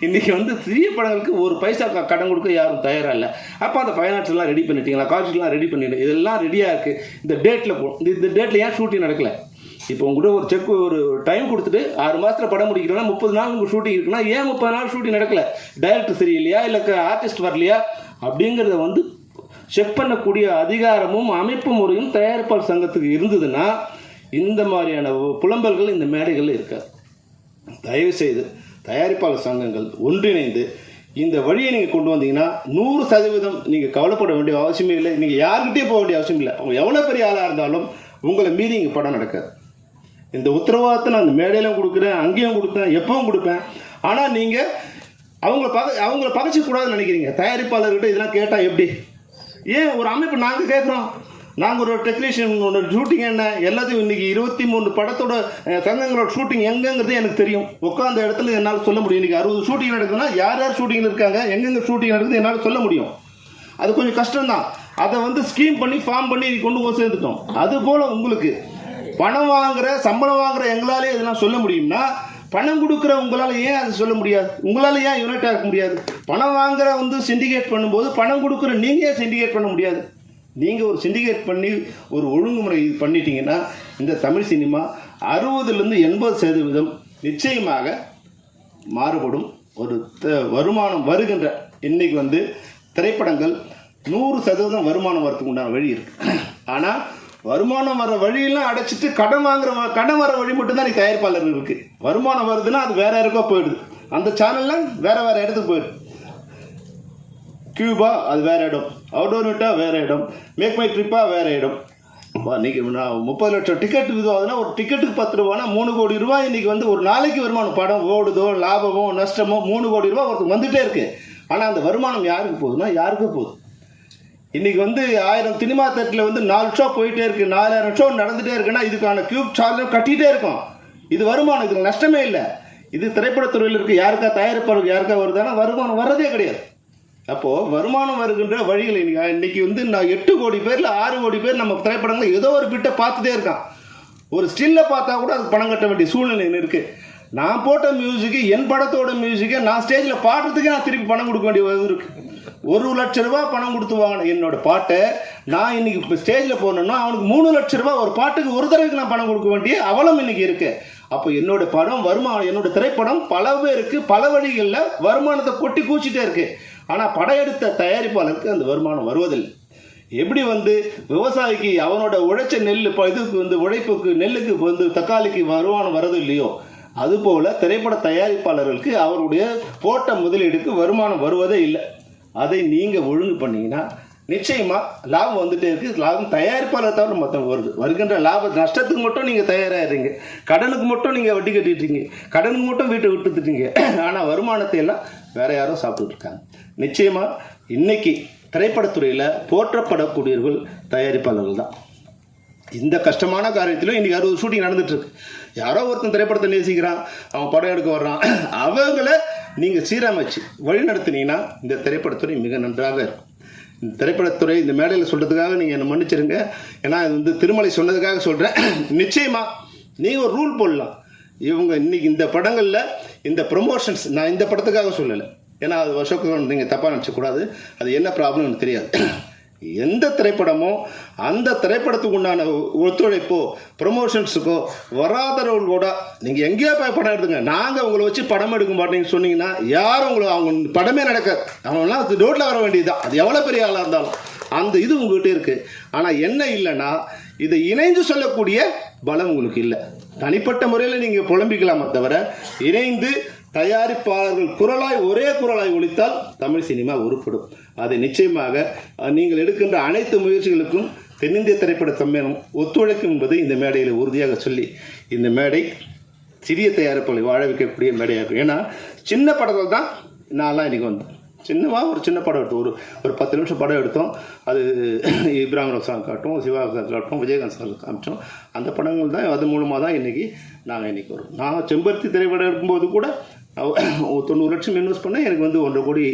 இன்றைக்கி சிறிய படங்களுக்கு ஒரு பைசா கடன் கொடுக்க யாரும் தயாராக இல்லை. அப்போ அந்த ஃபைனான்ஸ் எல்லாம் ரெடி பண்ணிட்டீங்களா, காஸ்ட்லாம் ரெடி பண்ணிட்டு இதெல்லாம் ரெடியாக இருக்குது. இந்த டேட்டில் இந்த டேட்டில் ஏன் ஷூட்டிங் நடக்கலை? இப்போ உங்கள்கிட்ட ஒரு செக் ஒரு டைம் கொடுத்துட்டு 6 மாதத்தில் படம் முடிக்கிறோன்னா 30 நாள் உங்களுக்கு ஷூட்டிங் இருக்குன்னா ஏன் 30 நாள் ஷூட்டிங் நடக்கலை? டைரக்டர் சரியில்லையா, இல்லை ஆர்டிஸ்ட் வரலையா அப்படிங்கிறத செக் பண்ணக்கூடிய அதிகாரமும் அமைப்பு முறையும் தயாரிப்பாளர் சங்கத்துக்கு இருந்ததுன்னா இந்த மாதிரியான புலம்பல்கள் இந்த மேடைகளில் இருக்காது. தயவுசெய்து தயாரிப்பாளர் சங்கங்கள் ஒன்றிணைந்து இந்த வழியை நீங்கள் கொண்டு வந்தீங்கன்னா 100% நீங்கள் கவலைப்பட வேண்டிய அவசியமே இல்லை. நீங்கள் யாருக்கிட்டே போக வேண்டிய அவசியம் இல்லை. அவங்க எவ்வளோ பெரிய ஆளாக இருந்தாலும் உங்களை மீறி இங்கே படம் நடக்காது. இந்த உத்தரவாதத்தை நான் இந்த மேடையிலும் கொடுக்குறேன், அங்கேயும் கொடுப்பேன், எப்பவும் கொடுப்பேன். ஆனால் நீங்கள் அவங்கள பகைச்சிக்கூடாதுன்னு நினைக்கிறீங்க. தயாரிப்பாளர்கிட்ட இதெல்லாம் கேட்டால் எப்படி? ஏன் ஒரு அமைப்பு நாங்கள் கேட்குறோம். நாங்கள் ஒரு டெக்னீஷியன் ஷூட்டிங் என்ன எல்லாத்தையும் இன்றைக்கி 23 படத்தோட சங்கங்களோட ஷூட்டிங் எங்கேங்கிறது எனக்கு தெரியும். உட்காந்த இடத்துல என்னால் சொல்ல முடியும். இன்றைக்கி 60 ஷூட்டிங் நடக்குதுன்னா யார் ஷூட்டிங்கில் இருக்காங்க, எங்கெங்கே ஷூட்டிங் நடக்குது என்னால் சொல்ல முடியும். அது கொஞ்சம் கஷ்டம்தான். அதை ஸ்கீம் பண்ணி ஃபார்ம் பண்ணி கொண்டு போய் சேர்த்துட்டோம். அதுபோல் உங்களுக்கு பணம் வாங்குகிற சம்பளம் வாங்குகிற எங்களாலே இதெல்லாம் சொல்ல முடியும்னா பணம் கொடுக்குற உங்களால் ஏன் அது சொல்ல முடியாது? உங்களால் ஏன் யுனைட்டாக இருக்க முடியாது? பணம் வாங்குகிற சிண்டிகேட் பண்ணும்போது பணம் கொடுக்குற நீங்கள் ஏன் சிண்டிகேட் பண்ண முடியாது? நீங்கள் ஒரு சிண்டிகேட் பண்ணி ஒரு ஒழுங்குமுறை பண்ணிட்டீங்கன்னா இந்த தமிழ் சினிமா 60லேருந்து 80% நிச்சயமாக மாறுபடும். ஒரு வருமானம் வருகின்ற இன்னைக்கு திரைப்படங்கள் 100% வருமானம் வரத்துக்கு உண்டான வழி இருக்குது. ஆனால் வருமானம் வர வழியெல்லாம் அடைச்சிட்டு கடன் வர வழி மட்டும்தான் நீ தயாரிப்பாளர் இருக்குது. வருமானம் வருதுன்னா அது வேற யாருக்கோ போயிடுது. அந்த சேனல்லாம் வேற இடத்துக்கு போயிடுது. கியூபா அது வேறு இடம், அவுடோர் விட்டா வேறு இடம், மேக் மை ட்ரிப்பாக வேறு இடம். இன்றைக்கி நான் 30 லட்சம் டிக்கெட் இதுவாகுதுன்னா ஒரு டிக்கெட்டுக்கு 10 ரூபானா 3 கோடி ரூபாய் இன்றைக்கி ஒரு நாளைக்கு வருமானம். படம் ஓடுதோ லாபமோ நஷ்டமோ 3 கோடி ரூபா ஒருத்தர் வந்துகிட்டே இருக்குது. ஆனால் அந்த வருமானம் யாருக்கு போகுதுன்னா யாருக்கும் போகுது. இன்றைக்கி 1000 சினிமா தேட்டரில் 4 ஷோ போயிட்டே இருக்குது, 4000 ஷோ நடந்துகிட்டே இருக்குன்னா இதுக்கான கியூப் சார்ஜும் கட்டிகிட்டே இருக்கும். இது வருமானம், இதுக்கு நஷ்டமே இல்லை. இது திரைப்படத்துறையில் இருக்குது. யாருக்கா தயாரிப்பாளருக்கு யாருக்கா வருதுன்னா வருமானம் வர்றதே கிடையாது. அப்போது வருமானம் வருகின்ற வழிகள் இன்றைக்கி நான் 8 கோடி பேரில் 6 கோடி பேர் நம்ம திரைப்படங்கள் ஏதோ ஒரு பிட்டை பார்த்துட்டே இருக்கான். ஒரு ஸ்டில்லை பார்த்தா கூட அதுக்கு பணம் கட்ட வேண்டிய சூழ்நிலை இருக்குது. நான் போட்ட மியூசிக்கு, என் படத்தோட மியூசிக்கை நான் ஸ்டேஜில் பாடுறதுக்கே நான் திருப்பி பணம் கொடுக்க வேண்டிய இருக்குது. 1 லட்ச ரூபா பணம் கொடுத்து வாங்கின என்னோட பாட்டை நான் இன்றைக்கி இப்போ ஸ்டேஜில் போனேன்னா அவனுக்கு 3 லட்ச ரூபா ஒரு பாட்டுக்கு ஒரு தடவைக்கு நான் பணம் கொடுக்க வேண்டிய அவலம் இன்றைக்கி இருக்குது. அப்போ என்னோட படம் வருமானம், என்னோட திரைப்படம் பல பேருக்கு பல வழிகளில் வருமானத்தை கொட்டி கூச்சிட்டே இருக்குது. ஆனால் படம் எடுத்த தயாரிப்பாளருக்கு அந்த வருமானம் வருவதில்லை. எப்படி விவசாயிக்கு அவனோட உழைச்ச நெல் இதுக்கு உழைப்புக்கு நெல்லுக்கு தக்காளிக்கு வருமானம் வரது இல்லையோ, அதுபோல் திரைப்பட தயாரிப்பாளர்களுக்கு அவருடைய போட்ட முதலீடுக்கு வருமானம் வருவதே இல்லை. அதை நீங்கள் ஒழுங்கு பண்ணிங்கன்னா நிச்சயமாக லாபம் வந்துகிட்டே இருக்குது. லாபம் தயாரிப்பாளர் தவிர மொத்தம் வருது. வருகின்ற லாப நஷ்டத்துக்கு மட்டும் நீங்கள் தயாராகிறீங்க, கடனுக்கு மட்டும் நீங்கள் வட்டி கட்டிட்டுருங்க, கடனுக்கு மட்டும் வீட்டை விட்டுட்டுருங்க. ஆனால் வருமானத்தை எல்லாம் வேறு யாரோ சாப்பிட்டுட்டு இருக்காங்க. நிச்சயமாக இன்றைக்கி திரைப்படத்துறையில் போற்றப்படக்கூடியவர்கள் தயாரிப்பாளர்கள் தான். இந்த கஷ்டமான காரியத்திலும் இன்றைக்கி 60 ஷூட்டிங் நடந்துகிட்ருக்கு. யாரோ ஒருத்தன் திரைப்படத்தை நேசிக்கிறான், அவன் படம் எடுக்க வர்றான், அவங்கள நீங்கள் சீரமைச்சு வழி நடத்தினீங்கன்னா இந்த திரைப்படத்துறை மிக நன்றாக இருக்கும். இந்த திரைப்படத்துறை இந்த மேடையில் சொல்கிறதுக்காக நீங்கள் என்னை மன்னிச்சிருங்க. ஏன்னா இது திருமலை சொன்னதுக்காக சொல்கிறேன். நிச்சயமாக நீங்கள் ஒரு ரூல் போடலாம். இவங்க இன்றைக்கி இந்த படங்களில் இந்த ப்ரொமோஷன்ஸ், நான் இந்த படத்துக்காக சொல்லலை, ஏன்னா அது வருஷத்துக்கு நீங்கள் தப்பாக நினச்சக்கூடாது. அது என்ன ப்ராப்ளம் எனக்கு தெரியாது. எந்த திரைப்படமோ அந்த திரைப்படத்துக்கு உண்டான ஒத்துழைப்போ ப்ரொமோஷன்ஸுக்கோ வராதவர்களோட நீங்கள் எங்கேயோ போய் படம் எடுத்துங்க. நாங்கள் உங்களை வச்சு படம் எடுக்க மாட்டேங்கன்னு சொன்னீங்கன்னா யாரும் அவங்க படமே நடக்காது. அவங்களாம் ரோட்டில் வர வேண்டியதுதான். அது எவ்வளோ பெரிய ஆளாக இருந்தாலும் அந்த இது உங்கள்கிட்ட இருக்குது. ஆனால் என்ன இல்லைன்னா இதை இணைந்து சொல்லக்கூடிய பலம் உங்களுக்கு இல்லை. தனிப்பட்ட முறையில் நீங்கள் புலம்பிக்கலாமே தவிர இணைந்து தயாரிப்பாளர்கள் குரலாய் ஒரே குரலாய் ஒலித்தால் தமிழ் சினிமா உருப்படும். அதை நிச்சயமாக நீங்கள் எடுக்கின்ற அனைத்து முயற்சிகளுக்கும் தென்னிந்திய திரைப்பட சம்மேளனம் ஒத்துழைக்கும் என்பதை இந்த மேடையில் உறுதியாக சொல்லி, இந்த மேடை சிறிய தயாரிப்புகளை வாழ வைக்கக்கூடிய மேடையாக இருக்கும். ஏன்னா சின்ன படத்தில் தான் நான்லாம் இன்றைக்கி வந்தேன். ஒரு சின்ன படம் எடுத்தோம், ஒரு 10 நிமிஷம் படம் எடுத்தோம். அது இப்ராஹிம் ரசான் காட்டும், சிவா காட்டும், விஜயகாந்த் சார் காமிச்சோம். அந்த படங்கள் தான் அது மூலமாக தான் நாங்கள் இன்றைக்கி வரும். நான் செம்பருத்தி திரைப்படம் எடுக்கும்போது கூட 90 லட்சம் இன்வெஸ்ட் பண்ணேன். எனக்கு 1.5 கோடி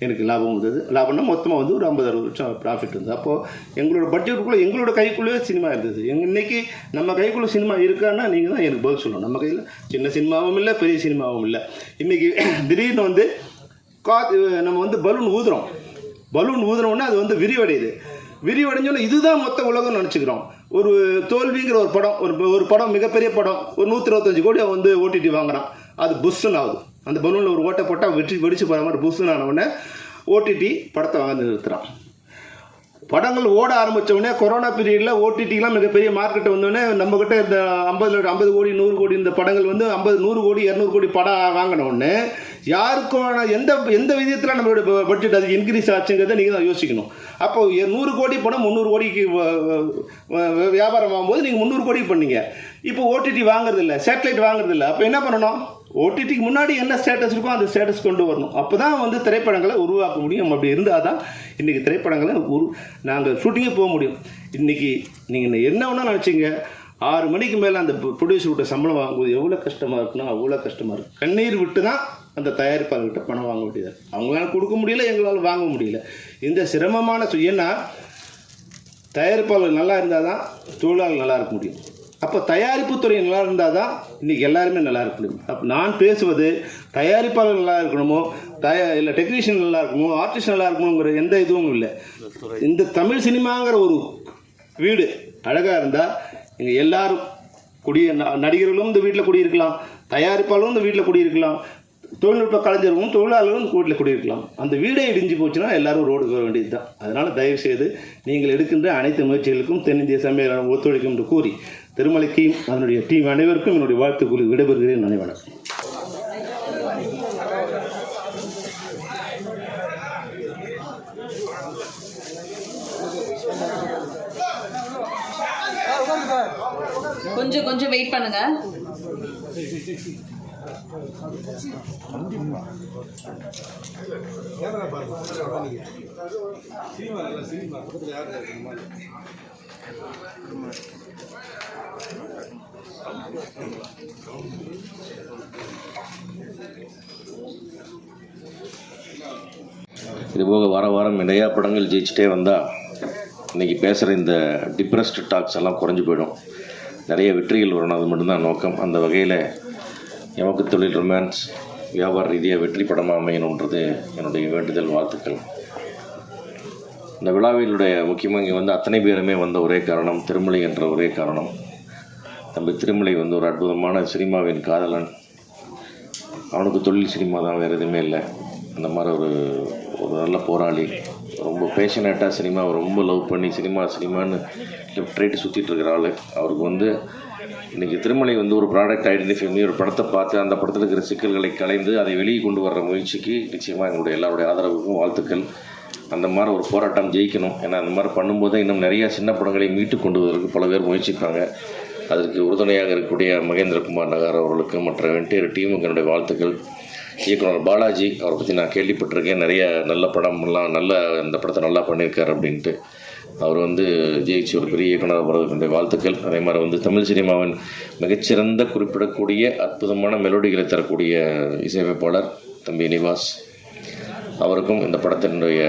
எனக்கு லாபம் வந்தது. லாபம்னா மொத்தமாக ஒரு 50-60 லட்சம் ப்ராஃபிட் இருந்தது. அப்போது எங்களோட பட்ஜெட்டுக்குள்ளே எங்களோட கைக்குள்ளேயே சினிமா இருந்தது. இன்றைக்கி நம்ம கைக்குள்ளே சினிமா இருக்கான்னா நீங்கள் தான் எனக்கு பதில் சொல்லணும். நம்ம கையில் சின்ன சினிமாவும் இல்லை, பெரிய சினிமாவும் இல்லை. இன்றைக்கி திடீர்னு நம்ம பலூன் ஊதுறோம்னா அது விரிவடையுது. விரிவடைஞ்சோன்னா இதுதான் மொத்த உலகம் நினச்சிக்கிறோம். ஒரு தோல்விங்கிற ஒரு படம் மிகப்பெரிய படம் ஒரு 125 கோடி ஓடிடி வாங்குறான். அது புஷ்ஷுன்னு ஆகுது. அந்த பலூனில் ஒரு ஓட்டை போட்டால் வெடிச்சு போகிற மாதிரி புஷ்ஷுன்னு ஆனவுடனே ஓடிடி படத்தை வாங்க நிறுத்துறான். படங்கள் ஓட ஆரம்பித்த உடனே கொரோனா பீரியடில் ஓடிடிலாம் மிகப்பெரிய மார்க்கெட்டை வந்தோடனே நம்மக்கிட்ட இந்த 50 கோடி 100 கோடி இந்த படங்கள் 100 கோடி 200 கோடி படம் வாங்கின உடனே யாருக்கும் எந்த விதத்தில் நம்மளுடைய பட்ஜெட் அதுக்கு இன்க்ரீஸ் ஆச்சுங்கிறத நீங்கள் தான் யோசிக்கணும். அப்போ 100 கோடி படம் 300 கோடிக்கு வியாபாரம் ஆகும்போது நீங்கள் 300 கோடி பண்ணீங்க. இப்போ ஓடிடி வாங்குறதில்ல, சேட்டலைட் வாங்குறதில்ல. அப்போ என்ன பண்ணணும்? ஓடிடிக்கு முன்னாடி என்ன ஸ்டேட்டஸ் இருக்கோ அந்த ஸ்டேட்டஸ் கொண்டு வரணும். அப்போ தான் திரைப்படங்களை உருவாக்க முடியும். அப்படி இருந்தால் தான் இன்றைக்கி திரைப்படங்களை நாங்கள் ஷூட்டிங்கே போக முடியும். இன்றைக்கி நீங்கள் என்ன வேணால் நினச்சிங்க, 6 மணிக்கு மேலே அந்த ப்ரொடியூசர் விட்ட சம்பளம் வாங்கும்போது எவ்வளோ கஷ்டமாக இருக்குன்னா அவ்வளோ கஷ்டமாக இருக்கும். கண்ணீர் விட்டு தான் அந்த தயாரிப்பாளர்கிட்ட பணம் வாங்க முடியாது. அவங்களால கொடுக்க முடியல, எங்களால் வாங்க முடியல. இந்த சிரமமான ஏன்னா தயாரிப்பாளர் நல்லா இருந்தால் தான் தொழிலாளர் நல்லா இருக்க முடியும். அப்போ தயாரிப்பு துறை நல்லா இருந்தால் தான் இன்றைக்கி எல்லாருமே நல்லா இருக்க முடியும். அப்போ நான் பேசுவது தயாரிப்பாளர் நல்லா இருக்கணுமோ, இல்லை டெக்னீஷியன் நல்லா இருக்கணுமோ, ஆர்டிஸ்ட் நல்லா இருக்கணுங்கிற எந்த இதுவும் இல்லை. இந்த தமிழ் சினிமாங்கிற ஒரு வீடு அழகாக இருந்தால் இங்கே எல்லாரும் நடிகர்களும் இந்த வீட்டில் குடியிருக்கலாம், தயாரிப்பாளரும் இந்த வீட்டில் குடியிருக்கலாம், தொழில்நுட்ப கலைஞர்களும் தொழிலாளர்களும் வீட்டில் குடியிருக்கலாம். அந்த வீடே இடிஞ்சு போச்சுன்னா எல்லாரும் ரோடுக்கு வர வேண்டியது தான். அதனால் தயவுசெய்து நீங்கள் எடுக்கின்ற அனைத்து முயற்சிகளுக்கும் தென்னிந்திய சம்மேளனம் ஒத்துழைக்கும் என்று கூறி திருமலைக்கும் அதனுடைய டீம் அனைவருக்கும் என்னுடைய வாழ்த்து கூறி விடைபெறுகிறேன். நன்றி, வணக்கம். கொஞ்சம் வெயிட் பண்ணுங்க. இதுபோக வாரம் நிறையா படங்கள் ஜெயிச்சுட்டே வந்தால் இன்றைக்கி பேசுகிற இந்த டிப்ரெஸ்டு டாக்ஸ் எல்லாம் குறைஞ்சி போயிடும். நிறைய வெற்றிகள் வரணும், அது மட்டும்தான் நோக்கம். அந்த வகையில் எமக்கு தொழில் ரொமான்ஸ் வியாபார ரீதியாக வெற்றி படமாக அமையணுன்றது என்னுடைய வேண்டுதல், வாழ்த்துக்கள். இந்த விழாவிலுடைய முக்கியமாக இங்கே அத்தனை பேருமே வந்த ஒரே காரணம் திருமலை என்ற ஒரே காரணம். தம்பி திருமலை ஒரு அற்புதமான சினிமாவின் காதலன். அவனுக்கு தொழில் சினிமா தான், வேறு எதுவுமே இல்லை. அந்த மாதிரி ஒரு நல்ல போராளி, ரொம்ப பேஷனேட்டாக சினிமாவை ரொம்ப லவ் பண்ணி சினிமான்னு லெஃப்ட் ரைட்டு சுற்றிட்டு இருக்கிற ஆள். அவருக்கு இன்றைக்கி திருமலை ஒரு ப்ராடக்ட் ஐடென்டிஃபை பண்ணி ஒரு படத்தை பார்த்து அந்த படத்தில் இருக்கிற சிக்கல்களை கலைந்து அதை வெளியே கொண்டு வர்ற முயற்சிக்கு நிச்சயமாக எங்களுடைய எல்லாருடைய ஆதரவுக்கும் வாழ்த்துக்கள். அந்த மாதிரி ஒரு போராட்டம் ஜெயிக்கணும். ஏன்னா அந்த மாதிரி பண்ணும்போது இன்னும் நிறையா சின்ன படங்களை மீட்டு கொண்டு வருவதற்கு பல பேர் முயற்சிப்பாங்க. அதற்கு உறுதுணையாக இருக்கக்கூடிய மகேந்திரகுமார் நகர் அவர்களுக்கு மற்ற வென்டேர் டீமுக்கு என்னுடைய வாழ்த்துக்கள். இயக்குனர் பாலாஜி, அவரை பற்றி நான் கேள்விப்பட்டிருக்கேன். நிறைய நல்ல படம்லாம் இந்த படத்தை நல்லா பண்ணியிருக்கார் அப்படின்ட்டு. அவர் ஜெயிச்சு ஒரு பெரிய இயக்குனர் வரதுக்குடைய வாழ்த்துக்கள். அதே மாதிரி தமிழ் சினிமாவின் மிகச்சிறந்த குறிப்பிடக்கூடிய அற்புதமான மெலோடிகளை தரக்கூடிய இசையமைப்பாளர் தம்பி நிவாஸ், அவருக்கும் இந்த படத்தினுடைய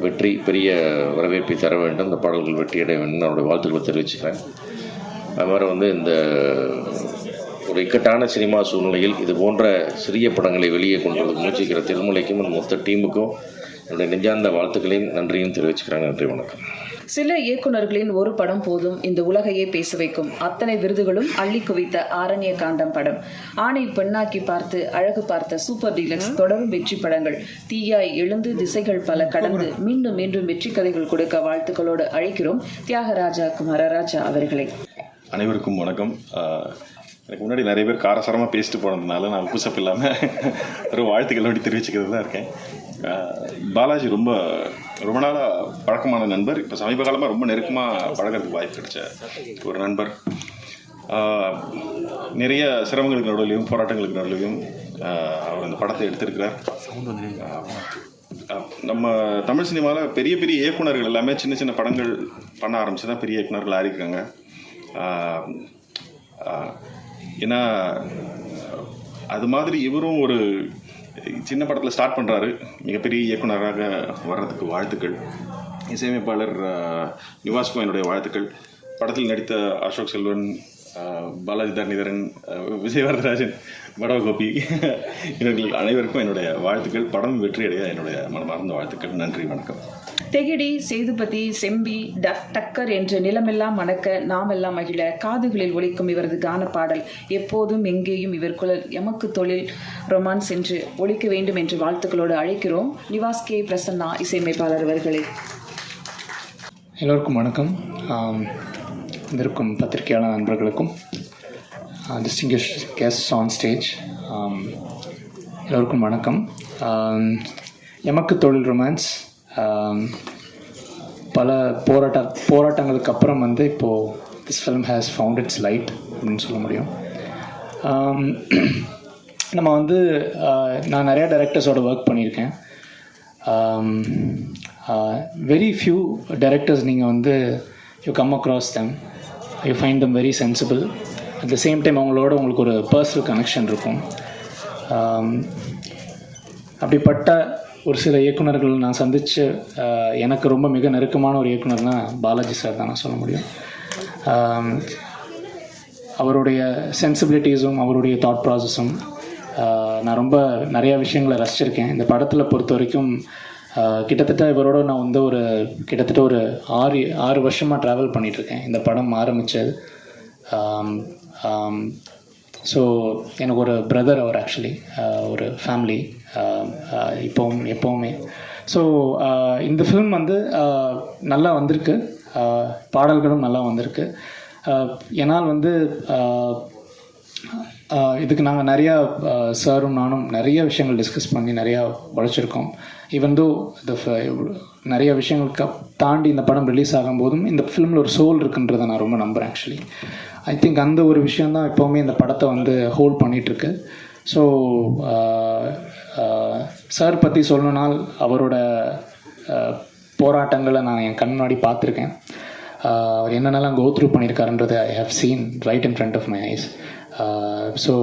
வெற்றி பெரிய வரவேற்பை தர வேண்டும், இந்த பாடல்கள் வெற்றியடைய வேண்டும், அவருடைய வாழ்த்துக்களை தெரிவிச்சுக்கிறேன். அது மாதிரி இந்த ஒரு இக்கட்டான சினிமா சூழ்நிலையில் இது போன்ற சிறிய படங்களை வெளியே கொண்டு வந்து முயற்சிக்கிற திருமலைக்கும் மொத்த டீமுக்கும் என்னுடைய நெஞ்சார்ந்த வாழ்த்துக்களையும் நன்றியும் தெரிவிச்சுக்கிறேன். நன்றி, வணக்கம். சில இயக்குநர்களின் ஒரு படம் போதும் இந்த உலகையே பேச வைக்கும். அத்தனை விருதுகளும் அள்ளி குவித்த ஆரண்ய காண்டம் படம், ஆணை பெண்ணாக்கி பார்த்து அழகு பார்த்த சூப்பர் டீலக்ஸ் தொடரும் வெற்றி படங்கள், தீயாய் எழுந்து திசைகள் பல கடந்து மீண்டும் மீண்டும் வெற்றி கதைகள் கொடுக்க வாழ்த்துக்களோடு அழைக்கிறோம் தியாகராஜா குமாரராஜா அவர்களை. அனைவருக்கும் வணக்கம். எனக்கு முன்னாடி நிறைய பேர் காரசாரமாக பேசிட்டு போனதுனால நான் புதுசப் இல்லாமல் ஒரு வாழ்த்துக்கள் அப்படி தெரிவிச்சுக்கிறது தான் இருக்கேன். பாலாஜி ரொம்ப ரொம்ப நாளாக பழக்கமான நண்பர். இப்போ சமீப காலமாக ரொம்ப நெருக்கமாக பழகிறதுக்கு வாய்ப்பு கிடைச்ச ஒரு நண்பர். நிறைய சிரமங்களுக்கு நடுவிலையும் போராட்டங்களுக்கு நடுவிலையும் அவர் அந்த படத்தை எடுத்திருக்கிறார். நம்ம தமிழ் சினிமாவில் பெரிய பெரிய இயக்குனர்கள் எல்லாமே சின்ன சின்ன படங்கள் பண்ண ஆரம்பிச்சு தான் பெரிய இயக்குனர்கள் ஆகிருக்காங்க. ஏன்னா அது மாதிரி இவரும் ஒரு சின்ன படத்தில் ஸ்டார்ட் பண்ணுறாரு. மிகப்பெரிய இயக்குனராக வர்றதுக்கு வாழ்த்துக்கள். இசையமைப்பாளர் நிவாஸ்க்கும் என்னுடைய வாழ்த்துக்கள். படத்தில் நடித்த அசோக் செல்வன், பாலாஜி தரணிதரன், விஜயவர்தராஜன், வடகோபி இவர்கள் அனைவருக்கும் என்னுடைய வாழ்த்துக்கள். படம் வெற்றியடைய என்னுடைய மனமார்ந்த வாழ்த்துக்கள். நன்றி, வணக்கம். தெகிடி, சேதுபதி, செம்பி, டக்கர் என்ற நிலமெல்லாம் மணக்க நாமெல்லாம் மகிழ காதுகளில் ஒலிக்கும் இவரது கான பாடல் எப்போதும் எங்கேயும் இவர் குரல் எமக்கு தொழில் ரொமான்ஸ் என்று ஒலிக்க வேண்டும் என்று வாழ்த்துக்களோடு அழைக்கிறோம். நிவாஸ் கே பிரசன்னா இசையமைப்பாளர் அவர்களே. எல்லோருக்கும் வணக்கம். வந்திருக்கும் பத்திரிகையாளர் நண்பர்களுக்கும், டிஸ்டிங்கிஷ்ட் கெஸ்ட்ஸ் ஆன் ஸ்டேஜ், எல்லோருக்கும் வணக்கம். எமக்கு தொழில் ரொமான்ஸ் பல போராட்டங்களுக்கு அப்புறம் வந்து இப்போது this film has found it's light அப்படின்னு சொல்ல முடியும். நம்ம வந்து நான் நிறையா டைரக்டர்ஸோட ஒர்க் பண்ணியிருக்கேன். வெரி ஃபியூ டைரக்டர்ஸ் நீங்கள் வந்து you come across them, you find them very sensible. At the same time அவங்களோட உங்களுக்கு ஒரு பர்சனல் கனெக்ஷன் இருக்கும். அப்படிப்பட்ட ஒரு சில இயக்குனர்கள் நான் சந்தித்து எனக்கு ரொம்ப மிக நெருக்கமான ஒரு இயக்குனர்னால் பாலாஜி சார் தான் நான் சொல்ல முடியும். அவருடைய சென்சிபிலிட்டிஸும் அவருடைய தாட் ப்ராசஸும் நான் ரொம்ப நிறையா விஷயங்களை ரசிச்சிருக்கேன். இந்த படத்தில் பொறுத்த வரைக்கும் கிட்டத்தட்ட இவரோட நான் வந்து கிட்டத்தட்ட ஒரு 6 வருஷமாக ட்ராவல் பண்ணிகிட்ருக்கேன். இந்த படம் ஆரம்பித்தது. ஸோ எனக்கு ஒரு பிரதர் அவர், ஆக்சுவலி ஒரு ஃபேமிலி எப்போவுமே. ஸோ இந்த ஃபிலிம் வந்து நல்லா வந்திருக்கு, பாடல்களும் நல்லா வந்திருக்கு. ஏன்னால் வந்து இதுக்கு நாங்கள் நிறையா சாரும் நானும் நிறைய விஷயங்கள் டிஸ்கஸ் பண்ணி நிறையா உழைச்சிருக்கோம். ஈவன் தோ நிறைய விஷயங்களுக்கு தாண்டி இந்த படம் ரிலீஸ் ஆகும்போதும் இந்த ஃபிலிமில் ஒரு சோல் இருக்குன்றதை நான் ரொம்ப நம்புகிறேன். ஆக்சுவலி ஐ திங்க் அந்த ஒரு விஷயந்தான் எப்போவுமே இந்த படத்தை வந்து ஹோல்ட் பண்ணிகிட்ருக்கு. ஸோ சார் பற்றி சொல்லணுனால் அவரோட போராட்டங்களை நான் என் கண் முன்னாடி பார்த்துருக்கேன். அவர் என்னென்னலாம் கோத்ரூ பண்ணியிருக்காருன்றதை I have seen right in front of my eyes. So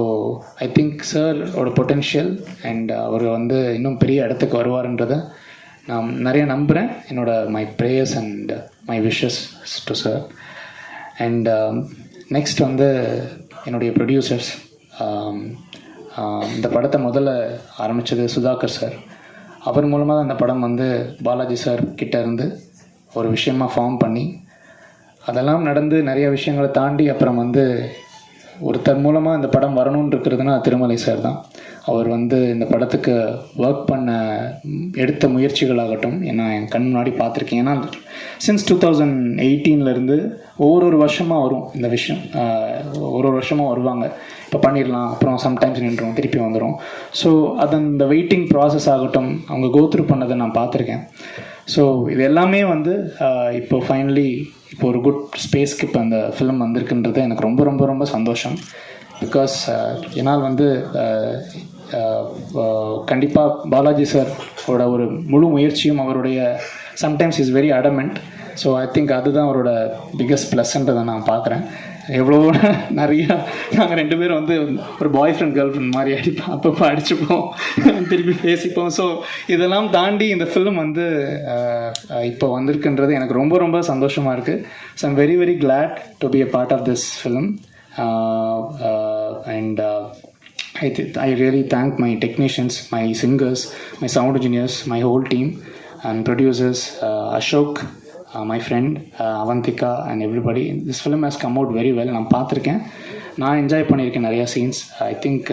I think சாரோட பொட்டென்ஷியல் அண்ட் அவர் வந்து இன்னும் பெரிய இடத்துக்கு வருவார்ன்றதை நான் நிறைய நம்புகிறேன். My prayers and my wishes to sir. And next வந்து என்னுடைய ப்ரொடியூசர்ஸ். இந்த படத்தை முதல்ல ஆரம்பித்தது சுதாகர் சார். அவர் மூலமாக தான் இந்த படம் வந்து பாலாஜி சார் கிட்ட இருந்து ஒரு விஷயமாக ஃபார்ம் பண்ணி அதெல்லாம் நடந்து நிறைய விஷயங்களை தாண்டி அப்புறம் வந்து ஒருத்தர் மூலமாக இந்த படம் வரணும்னு இருக்கிறதுனா திருமலை சார் தான். அவர் வந்து இந்த படத்துக்கு ஒர்க் எடுத்த முயற்சிகளாகட்டும் நான் என் கண் முன்னாடி பார்த்துருக்கேன். ஏன்னா சின்ஸ் 2018 ஒவ்வொரு வருஷமாக வரும் இந்த விஷயம், ஒரு வருஷமாக வருவாங்க. இப்போ பண்ணிடலாம், அப்புறம் சம்டைம்ஸ் நின்றுடும், திருப்பி வந்துடும். ஸோ அது அந்த வெயிட்டிங் ப்ராசஸ் ஆகட்டும், அவங்க கோத்ரூ பண்ணதை நான் பார்த்துருக்கேன். ஸோ இது எல்லாமே வந்து இப்போ ஃபைனலி இப்போ ஒரு குட் ஸ்பேஸ்க்கு இப்போ அந்த ஃபிலிம் வந்திருக்குன்றது எனக்கு ரொம்ப ரொம்ப ரொம்ப சந்தோஷம். பிகாஸ் ஏன்னால் வந்து கண்டிப்பாக பாலாஜி சாரோட ஒரு முழு முயற்சியும் அவருடைய sometimes is very adamant. So I think அதுதான் அவரோட பிக்கஸ்ட் ப்ளஸ்ன்றதை நான் பார்க்குறேன். எவ்வளோ நிறையா நாங்கள் 2 பேரும் வந்து ஒரு பாய் ஃப்ரெண்ட் கேர்ள் ஃப்ரெண்ட் மாதிரி அப்பப்போ அடிச்சுப்போம், திருப்பி பேசிப்போம். ஸோ இதெல்லாம் தாண்டி இந்த ஃபிலிம் வந்து இப்போ வந்திருக்குன்றது எனக்கு ரொம்ப ரொம்ப சந்தோஷமாக இருக்குது. So I'm very very glad to be a part of this film. And I really thank my technicians, my singers, my sound engineers, my whole team and producers, Ashok, my friend, Avantika and everybody. This film has come out very well. நான் பார்த்துருக்கேன், நான் enjoy பண்ணியிருக்கேன் நிறையா scenes. I think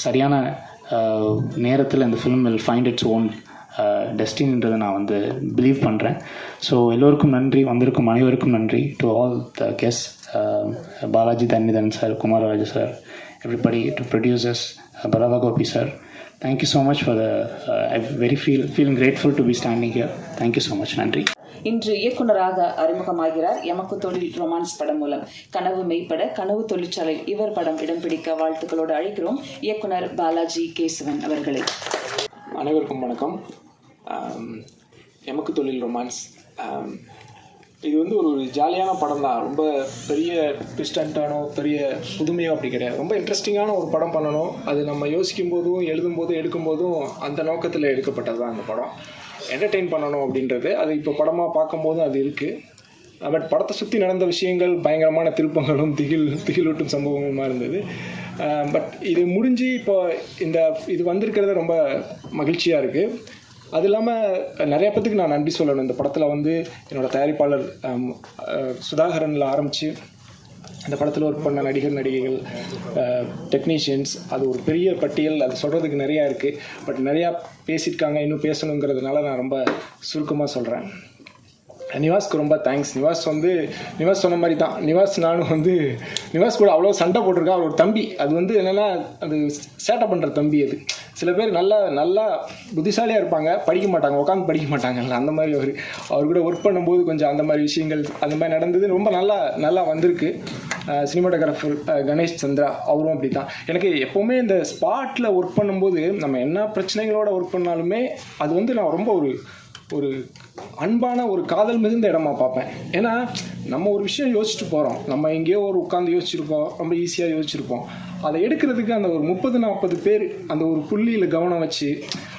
சரியான நேரத்தில் இந்த film will find its own டெஸ்டினின்றதை நான் வந்து பிலீவ் பண்ணுறேன். ஸோ எல்லோருக்கும் நன்றி, வந்திருக்கும் அனைவருக்கும் நன்றி. To all the guest. Balaji Dhanidharan sir, Kumar Raja sir, everybody, to producers, Bharava Gopi sir. Thank you so much for the, I'm very feeling grateful to be standing here. Thank you so much, Nandri. இன்று இயக்குனராக அறிமுகமாகிறார். எமக்கு தொழில் romance படம் மூலம் கனவு மெய்ப்பட கனவு தொழிற்சாலை இவர் படம் இடம் பிடிக்க வாழ்த்துக்களோடு அழைக்கிறோம் இயக்குனர் பாலாஜி கேசவன் அவர்களை. அனைவருக்கும் வணக்கம். எமக்கு தொழில் ரொமான்ஸ் இது வந்து ஒரு ஜாலியான படம் தான். ரொம்ப பெரிய ட்விஸ்டன்ட்டானோ பெரிய புதுமையோ அப்படி கிடையாது. ரொம்ப இன்ட்ரெஸ்டிங்கான ஒரு படம் பண்ணணும். அது நம்ம யோசிக்கும் போதும் எழுதும்போதும் எடுக்கும்போதும் அந்த நோக்கத்தில் எடுக்கப்பட்டது தான் அந்த படம். என்டர்டெயின் பண்ணணும் அப்படின்றது அது இப்போ படமாக பார்க்கும்போதும் அது இருக்குது. பட் படத்தை சுற்றி நடந்த விஷயங்கள் பயங்கரமான திருப்பங்களும் திகிலூட்டும் சம்பவங்களுமா இருந்தது. பட் இது முடிஞ்சு இப்போ இது வந்திருக்கிறது ரொம்ப மகிழ்ச்சியாக இருக்குது. அது இல்லாமல் நிறைய பேத்துக்கு நான் நன்றி சொல்லணும். இந்த படத்தில் வந்து என்னோடய தயாரிப்பாளர் சுதாகரனில் ஆரம்பித்து இந்த படத்தில் ஒர்க் பண்ண நடிகர் நடிகைகள், டெக்னீஷியன்ஸ், அது ஒரு பெரிய பட்டியல். அது சொல்கிறதுக்கு நிறையா இருக்குது. பட் நிறையா பேசியிருக்காங்க, இன்னும் பேசணுங்கிறதுனால நான் ரொம்ப சுருக்கமாக சொல்கிறேன். நிவாஸ்க்கு ரொம்ப தேங்க்ஸ். நிவாஸ் சொன்ன மாதிரி தான். நிவாஸ் கூட அவ்வளோ சண்டை போட்டிருக்கா. அவர் ஒரு தம்பி. அது வந்து என்னென்னா அது சேட்டை பண்ணுற தம்பி. அது சில பேர் நல்லா புத்திசாலியாக இருப்பாங்க, படிக்க மாட்டாங்க, உட்காந்து படிக்க மாட்டாங்கல்ல, அந்த மாதிரி அவர் கூட ஒர்க் பண்ணும்போது கொஞ்சம் அந்த மாதிரி விஷயங்கள் அந்த மாதிரி நடந்தது. ரொம்ப நல்லா வந்திருக்கு. சினிமாட்டோகிராஃபர் கணேஷ் சந்திரா அவரும் அப்படி தான். எனக்கு எப்போவுமே இந்த ஸ்பாட்டில் ஒர்க் பண்ணும்போது நம்ம என்ன பிரச்சனைகளோட ஒர்க் பண்ணாலுமே அது வந்து நான் ரொம்ப ஒரு அன்பான ஒரு காதல் மிகுந்த இடமா பார்ப்பேன். ஏன்னா நம்ம ஒரு விஷயம் யோசிச்சுட்டு போகிறோம், நம்ம எங்கேயோ ஒரு உட்காந்து யோசிச்சிருப்போம், ரொம்ப ஈஸியாக யோசிச்சிருப்போம். அதை எடுக்கிறதுக்கு அந்த ஒரு 30-40 பேர் அந்த ஒரு புள்ளியில் கவனம் வச்சு,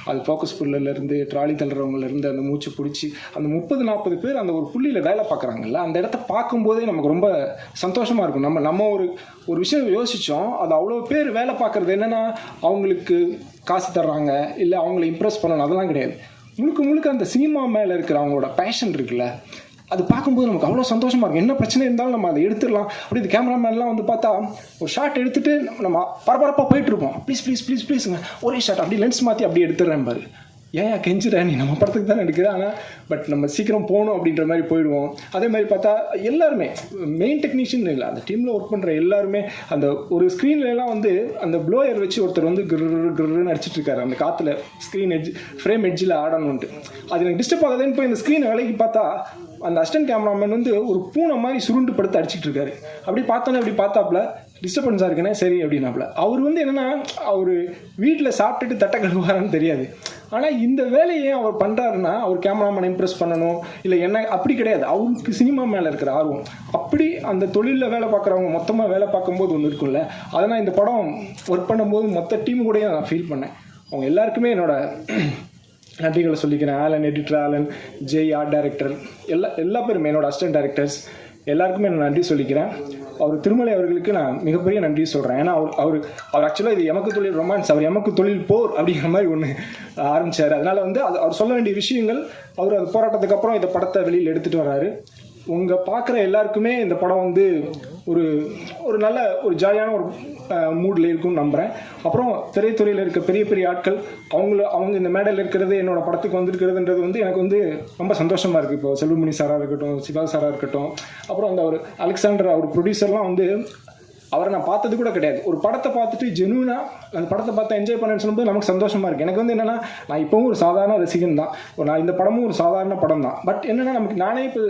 அது ஃபோக்கஸ் புல்லிலேருந்து ட்ராலி தள்ளுறவங்கலேருந்து அந்த மூச்சு பிடிச்சி அந்த 30-40 பேர் அந்த ஒரு புள்ளியில் வேலை பார்க்குறாங்கல்ல, அந்த இடத்த பார்க்கும்போதே நமக்கு ரொம்ப சந்தோஷமாக இருக்கும். நம்ம ஒரு விஷயம் யோசித்தோம், அது அவ்வளோ பேர் வேலை பார்க்குறது என்னென்னா அவங்களுக்கு காசு தர்றாங்க, இல்லை அவங்கள இம்ப்ரெஸ் பண்ணணும், அதெல்லாம் கிடையாது. முழுக்க அந்த சினிமா மேலே இருக்கிற அவங்களோட பேஷன் இருக்குல்ல, அது பார்க்கும்போது நமக்கு அவ்வளோ சந்தோஷமாக இருக்கும். என்ன பிரச்சனை இருந்தாலும் நம்ம அதை எடுத்துடலாம். அப்படி இந்த கேமராமேன்லாம் வந்து பார்த்தா ஒரு ஷாட் எடுத்துகிட்டு நம்ம பரபரப்பாக போயிட்டுருப்போம். ப்ளீஸுங்க ஒரே ஷாட் அப்படி லென்ஸ் மாற்றி அப்படியே எடுத்துடுறேன் பாரு. ஏன் கெஞ்சுறேன், நீ நம்ம படத்துக்கு தான் எடுக்கிறேன். ஆனால் பட் நம்ம சீக்கிரம் போகணும் அப்படின்ற மாதிரி போயிடுவோம். அதே மாதிரி பார்த்தா எல்லாருமே மெயின் டெக்னீஷியன் இல்லை, அந்த டீமில் ஒர்க் பண்ணுற எல்லாருமே அந்த ஒரு ஸ்க்ரீன்லாம் வந்து அந்த ப்ளோயர் வச்சு ஒருத்தர் வந்து கிருன்னு அடிச்சிட்டு இருக்காரு அந்த காற்றுல, ஸ்க்ரீன் ஃப்ரேம் எட்ஜில் ஆடணுன்ட்டு. அது எனக்கு டிஸ்டர்ப் ஆகுதுன்னு போய் இந்த ஸ்க்ரீனை விலைக்கு பார்த்தா அந்த அசிஸ்டன்ட் கேமராமேன் வந்து ஒரு பூனை மாதிரி சுருண்டு படுத்து அடிச்சிட்டு இருக்காரு. அப்படி பார்த்தோன்னே அப்படி பார்த்தாப்புல டிஸ்டர்பன்ஸாக இருக்குன்னே சரி அப்படின்னாப்புல. அவர் வந்து என்னென்னா அவர் வீட்டில் சாப்பிட்டுட்டு தட்டை கழுவாரான்னு தெரியாது. ஆனால் இந்த வேலையை அவர் பண்ணுறாருன்னா அவர் கேமராமேனை இம்ப்ரெஸ் பண்ணணும் இல்லை என்ன, அப்படி கிடையாது. அவருக்கு சினிமா மேலே இருக்கிற ஆர்வம். அப்படி அந்த தொழிலில் வேலை பார்க்குறவங்க மொத்தமாக வேலை பார்க்கும்போது ஒன்று இருக்கும்ல, அதை நான் இந்த படம் ஒர்க் பண்ணும்போது மொத்த டீம் கூடயும் நான் ஃபீல் பண்ணேன். அவங்க எல்லாருக்குமே என்னோட நன்றிகளை சொல்லிக்கிறேன். Alan editor, Alan, Jai art director, எல்லா பேருமே என்னோட அசிஸ்டன்ட் டைரக்டர்ஸ் எல்லாருக்குமே நான் நன்றி சொல்லிக்கிறேன். அவர் திருமலை அவர்களுக்கு நான் மிகப்பெரிய நன்றி சொல்கிறேன். ஏன்னா அவர் ஆக்சுவலாக இது எமக்கு தொழில் ரொமான்ஸ், அவர் எமக்கு தொழில் போர் அப்படிங்கிற மாதிரி ஒன்று ஆரம்பித்தார். அதனால் வந்து அவர் சொல்ல வேண்டிய விஷயங்கள் அவர் அது போராட்டத்துக்கு அப்புறம் இந்த படத்தை வெளியில் எடுத்துகிட்டு வர்றாரு. உங்கள் பார்க்குற எல்லாருக்குமே இந்த படம் வந்து ஒரு நல்ல ஒரு ஜாலியான ஒரு மூடில் இருக்கும்னு நம்புகிறேன். அப்புறம் திரைத்துறையில் இருக்க பெரிய ஆட்கள் அவங்க இந்த மேடையில் இருக்கிறது, என்னோடய படத்துக்கு வந்திருக்கிறதுன்றது வந்து எனக்கு வந்து ரொம்ப சந்தோஷமாக இருக்குது. இப்போ செல்வமணி சாராக இருக்கட்டும், சிவா சாராக இருக்கட்டும், அப்புறம் அந்த ஒரு அலெக்சாண்டர் அவர் ப்ரொடியூசர்லாம் வந்து அவரை நான் பார்த்தது கூட கிடையாது. ஒரு படத்தை பார்த்துட்டு ஜெனுவனாக அந்த படத்தை பார்த்து என்ஜாய் பண்ணேன்னு சொல்லும்போது நமக்கு சந்தோஷமாக இருக்குது. எனக்கு வந்து என்னென்னா நான் இப்போவும் ஒரு சாதாரண ரசிகன் தான். நான் இந்த படமும் ஒரு சாதாரண படம் தான். பட் என்னென்னா நமக்கு நானே இப்போ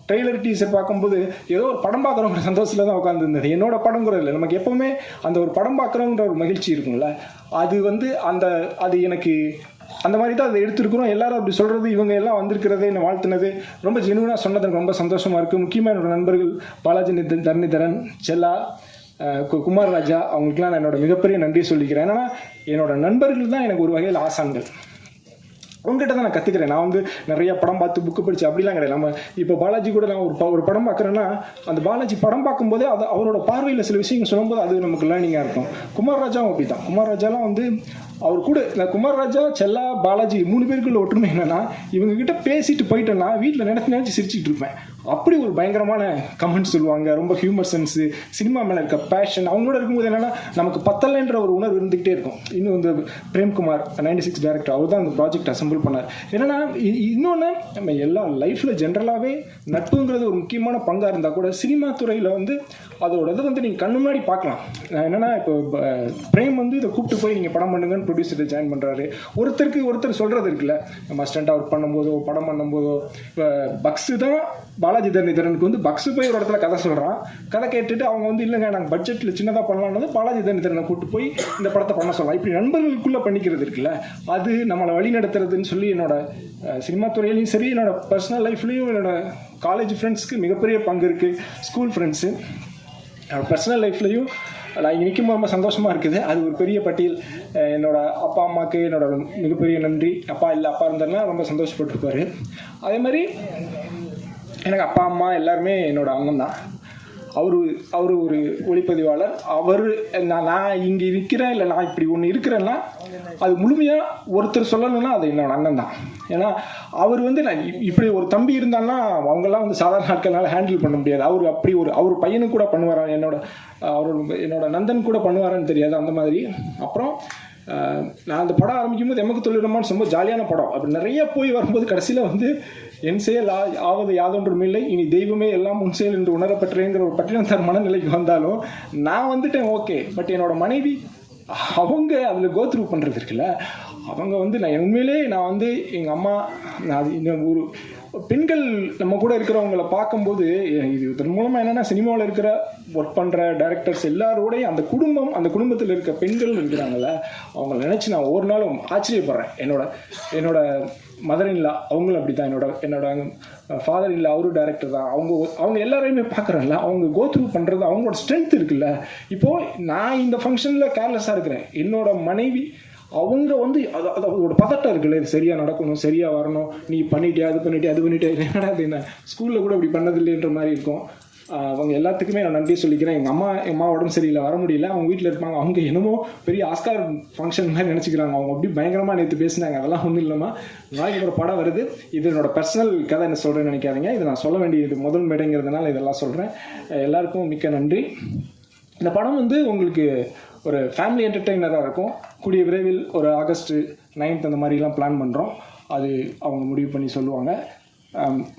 ட்ரெய்லர் டீசர் பார்க்கும்போது ஏதோ ஒரு படம் பார்க்குறவங்க சந்தோஷத்தில் தான் உட்காந்துருந்தது. என்னோட படங்கிறது இல்லை, நமக்கு எப்போவுமே அந்த ஒரு படம் பார்க்குறவங்கிற ஒரு மகிழ்ச்சி இருக்கும்ல, அது வந்து அது எனக்கு அந்த மாதிரி தான் அதை எடுத்துருக்குறோம். எல்லாரும் அப்படி சொல்கிறது, இவங்க எல்லாம் வந்திருக்கிறது, என்னை வாழ்த்துனது, ரொம்ப ஜெனுவனாக சொன்னது எனக்கு ரொம்ப சந்தோஷமாக இருக்குது. முக்கியமாக என்னோட நண்பர்கள் பாலாஜி தரணிதரன், செல்லா, குமார் ராஜா, அவங்களுக்குலாம் நான் என்னோட மிகப்பெரிய நன்றியை சொல்லிக்கிறேன். ஏன்னா என்னோட நண்பர்கள் தான் எனக்கு ஒரு வகையில் ஆசான்கள். உங்ககிட்ட தான் நான் கற்றுக்கிறேன். நான் வந்து நிறைய படம் பார்த்து புக்கு படித்து அப்படிலாம் கிடையாது. நம்ம இப்போ பாலாஜி கூட நான் ஒரு படம் பார்க்குறேன்னா அந்த பாலாஜி படம் பார்க்கும்போதே அவரோட பார்வையில் சில விஷயங்கள் சொல்லும்போது அது நமக்கு லேர்னிங்காக இருக்கும். குமார் ராஜாவும் அப்படி தான். குமார் ராஜாலாம் வந்து அவர் கூட இந்த குமார் ராஜா, செல்லா, பாலாஜி 3 பேருக்குள்ள ஒற்றுமை என்னென்னா, இவங்ககிட்ட பேசிட்டு போயிட்டேன்னா வீட்டில் நினச்சி சிரிச்சிட்டு இருப்பேன். அப்படி ஒரு பயங்கரமான கமெண்ட் சொல்லுவாங்க. ரொம்ப ஹியூமர் சென்ஸு, சினிமா மேலே இருக்க பேஷன். அவங்களோட இருக்கும்போது என்னென்னா நமக்கு பத்தலைன்ற ஒரு உணர்வு இருந்துகிட்டே இருக்கும். இன்னும் இந்த பிரேம்குமார் 96 டைரக்டர், அவர் தான் அந்த ப்ராஜெக்ட் அசம்பிள் பண்ணார். என்னென்னா இன்னொன்று, நம்ம எல்லா லைஃப்பில் ஜென்ரலாகவே நட்புங்கிறது ஒரு முக்கியமான பங்காக இருந்தால் கூட சினிமா துறையில் அதோட இதை நீங்கள் கண்ணு முன்னாடி பார்க்கலாம். என்னென்னா இப்போ பிரேம் இதை கூப்பிட்டு போய் நீங்கள் படம் பண்ணுங்கன்னு ப்ரொடியூசரை ஜாயின் பண்ணுறாரு. ஒருத்தருக்கு ஒருத்தர் சொல்கிறது இருக்குல்ல, நம்ம அசிஸ்டண்ட்டாக ஒர்க் பண்ணும்போதோ படம் பண்ணும்போதோ. இப்போ பக்ஸு தான் பாலாஜி தரணிதரனுக்கு பக்ஸு போய் ஒரு இடத்துல கதை சொல்கிறான். கதை கேட்டுட்டு அவங்க இல்லைங்க நாங்கள் பட்ஜெட்டில் சின்னதாக பண்ணலான்னு பாலாஜி தரணிதரனை கூப்பிட்டு போய் இந்த படத்தை பண்ண சொல்லலாம். இப்படி நண்பர்களுக்குள்ளே பண்ணிக்கிறது இருக்குல்ல, அது நம்மளை வழி நடத்துறதுன்னு சொல்லி என்னோட சினிமா துறையிலையும் சரி, என்னோட பர்சனல் லைஃப்லேயும் என்னோட காலேஜ் ஃப்ரெண்ட்ஸ்க்கு மிகப்பெரிய பங்கு இருக்குது. ஸ்கூல் ஃப்ரெண்ட்ஸு, என்னோடய பர்சனல் லைஃப்லையும் நான் இங்கே நிற்கும்போது ரொம்ப சந்தோஷமாக இருக்குது. அது ஒரு பெரிய பட்டியல். என்னோடய அப்பா அம்மாவுக்கு என்னோட மிகப்பெரிய நன்றி. அப்பா இருந்தாருன்னா ரொம்ப சந்தோஷப்பட்டிருப்பார். அதே மாதிரி எனக்கு அப்பா அம்மா எல்லாருமே என்னோட அண்ணன் தான். அவர் ஒரு ஒளிப்பதிவாளர். நான் இங்கே இருக்கிறேன், இல்லை நான் இப்படி ஒன்று இருக்கிறேன்னா அது முழுமையாக ஒருத்தர் சொல்லணும்னா அது என்னோட அண்ணன் தான். ஏன்னா அவர் நான் இப்படி ஒரு தம்பி இருந்தான்னா அவங்கெல்லாம் சாதாரண நாட்கள்னால ஹேண்டில் பண்ண முடியாது. அவர் பையனுக்கு கூட பண்ணுவாரா, என்னோட நந்தன் கூட பண்ணுவாரான்னு தெரியாது, அந்த மாதிரி. அப்புறம் நான் அந்த படம் ஆரம்பிக்கும் போது எமக்கு தொழிலுமான்னு ரொம்ப ஜாலியான படம். அப்படி நிறைய போய் வரும்போது கடைசியில் என் செயல் ஆவது யாதொன்றும் இல்லை, இனி தெய்வமே எல்லாம் உன் செயல் என்று உணரப்பட்டேங்கிற ஒரு பட்டினத்தார் மனநிலைக்கு வந்தாலும் நான் வந்துட்டேன் ஓகே. பட் என்னோட மனைவி அவங்க அதில் கோத்ரூ பண்ணுறது இருக்குல்ல, அவங்க நான் உண்மையிலே நான் எங்கள் அம்மா, நான் ஒரு பெண்கள் நம்ம கூட இருக்கிறவங்களை பார்க்கும்போது இது இதன் மூலமாக என்னென்னா சினிமாவில் இருக்கிற ஒர்க் பண்ணுற டைரக்டர்ஸ் எல்லாரோடையும் அந்த குடும்பத்தில் இருக்க பெண்கள் இருக்கிறாங்கல்ல, அவங்கள நினச்சி நான் ஒரு நாளும் ஆச்சரியப்படுறேன். என்னோட மதர் இல்லா அவங்களும் அப்படி தான். என்னோட ஃபாதர் இல்லா அவரும் டைரக்டர் தான். அவங்க எல்லாரையுமே பார்க்குறேன்ல, அவங்க கோத்ரூ பண்ணுறது அவங்களோட ஸ்ட்ரென்த் இருக்குல்ல. இப்போது நான் இந்த ஃபங்க்ஷனில் கேர்லெஸ்ஸாக இருக்கிறேன், என்னோட மனைவி அவங்க அதோட பதட்டம் இருக்குல்ல, இது சரியாக நடக்கணும், சரியாக வரணும், நீ பண்ணிட்டியா அது பண்ணிட்டியா என்னடா என்ன ஸ்கூலில் கூட இப்படி பண்ணதில்லைன்ற மாதிரி இருக்கும். அவங்க எல்லாத்துக்குமே நான் நன்றி சொல்லிக்கிறேன். எங்கள் அம்மா உடம்பு சரியில்லை, வர முடியல, அவங்க வீட்டில் இருப்பாங்க. அவங்க என்னமோ பெரிய ஆஸ்கார் ஃபங்க்ஷன் மாதிரி நினச்சிக்கிறாங்க. அவங்க அப்படி பயங்கரமாக நேற்று பேசினாங்க. அதெல்லாம் ஒன்றும் இல்லாமல் நாளைக்கு ஒரு படம் வருது. இது என்னோட பர்சனல் கதை, என்ன சொல்கிறேன்னு நினைக்காதீங்க. இது நான் சொல்ல வேண்டியது முதல் மேடைங்கிறதுனால இதெல்லாம் சொல்கிறேன். எல்லாருக்கும் மிக்க நன்றி. இந்த படம் உங்களுக்கு ஒரு ஃபேமிலி என்டர்டெய்னராக இருக்கும். கூடிய விரைவில் ஒரு ஆகஸ்ட் 9 அந்த மாதிரிலாம் பிளான் பண்ணுறோம். அது அவங்க முடிவு பண்ணி சொல்லுவாங்க.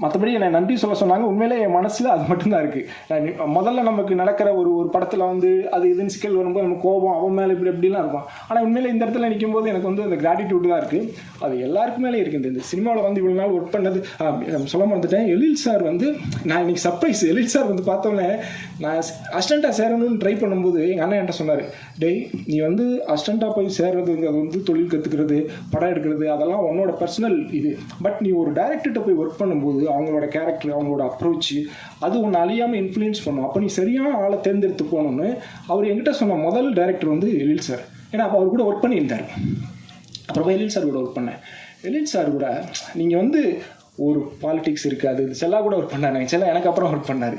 மற்றபடி என்னை நன்றி சொல்ல சொன்னாங்க. உண்மையிலே என் மனசில் அது மட்டும்தான் இருக்குது. முதல்ல நமக்கு நடக்கிற ஒரு படத்தில் அது இதுன்னு சிக்கல் வரும்போது நமக்கு கோபம், அவன் மேலே இப்படிலாம் இருக்கும். ஆனால் உண்மையிலே இந்த இடத்துல நிற்கும் போது எனக்கு அந்த கிராட்டிடியூட் தான் இருக்குது. அது எல்லாருக்கு மேலே இருக்குது. இந்த சினிமாவில் இவ்வளோ நாள் ஒர்க் பண்ணது சொல்ல மறந்துட்டேன். எழில் சார் நான் இன்னைக்கு சர்ப்ரைஸ். எழில் சார் பார்த்தோன்னே நான் அசிஸ்டண்ட்டாக சேரணும்னு ட்ரை பண்ணும்போது எங்கள் அண்ணன் என்கிட்ட சொன்னார், டேய் நீ அசிஸ்டண்ட்டாக போய் சேர்றது, அது தொழில் கற்றுக்கிறது, படம் எடுக்கிறது, அதெல்லாம் உன்னோட பர்சனல் இது. பட் நீ ஒரு டைரக்டர்கிட்ட போய் ஒர்க் பண்ணும்போது அவங்களோட கேரக்டர், அவங்களோட அப்ரோச்சு, அது ஒன்று அழியாமல் இன்ஃப்ளூயன்ஸ் பண்ணும். அப்போ நீ சரியான ஆளை தேர்ந்தெடுத்து போகணுன்னு அவர் என்கிட்ட சொன்ன முதல் டைரக்டர் எழில் சார். ஏன்னா அப்போ அவர் கூட ஒர்க் பண்ணியிருந்தார். அப்புறமா எழில் சார் கூட ஒர்க் பண்ணேன். எழில் சார் கூட நீங்கள் ஒரு பாலிடிக்ஸ் இருக்காது. செல்லா கூட ஒர்க் பண்ணார். செல்லா எனக்கு அப்புறம் ஒர்க் பண்ணார்.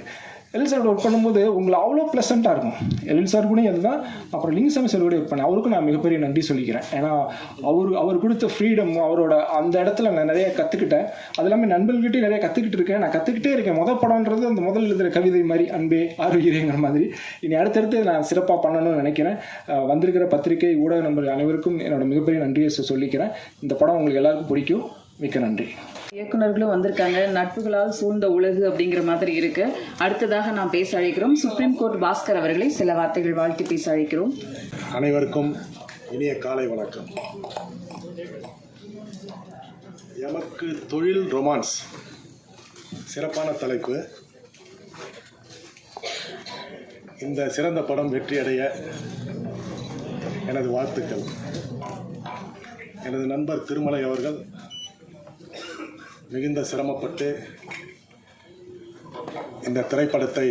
எழில் சாரோட ஒர்க் பண்ணும்போது உங்களை அவ்வளோ ப்ளசண்ட்டாக இருக்கும். எழில் சார் கூட அதுதான். அப்புறம் லிங்சாமி சார் கூட ஒர்க் பண்ணேன். அவருக்கும் நான் மிகப்பெரிய நன்றி சொல்லிக்கிறேன். ஏன்னா அவர் கொடுத்த ஃப்ரீடம், அவரோட அந்த இடத்துல நான் நிறைய கற்றுக்கிட்டேன். அது எல்லாமே நண்பர்கள்கிட்டே நிறைய கற்றுக்கிட்டு இருக்கேன். நான் கற்றுக்கிட்டே இருக்கேன். படம்ன்றது அந்த முதல் எழுதுகிற கவிதை மாதிரி, அன்பே ஆரோக்கியங்கிற மாதிரி. இனி அடுத்தடுத்து நான் சிறப்பாக பண்ணணும்னு நினைக்கிறேன். வந்திருக்கிற பத்திரிகை ஊடக நண்பர்கள் அனைவருக்கும் என்னோட மிகப்பெரிய நன்றியை சொல்லிக்கிறேன். இந்த படம் உங்களுக்கு எல்லாருக்கும் பிடிக்கும். மிக்க நன்றி. இயக்குநர்களும் வந்திருக்காங்க. நட்புகளால் சூழ்ந்த உலகு அப்படிங்கிற மாதிரி இருக்கு. அடுத்ததாக நாம் பேச அழைக்கிறோம் சுப்ரீம் கோர்ட் பாஸ்கர் அவர்களை சில வார்த்தைகள் வாழ்த்து பேச அழைக்கிறோம். அனைவருக்கும் இனிய காலை வணக்கம். எமக்கு தொழில் ரொமான்ஸ் சிறப்பான தலைப்பு. இந்த சிறந்த படம் வெற்றியடைய எனது வாழ்த்துக்கள். எனது நண்பர் திருமலை அவர்கள் மிகுந்த சிரமப்பட்டு இந்த திரைப்படத்தை,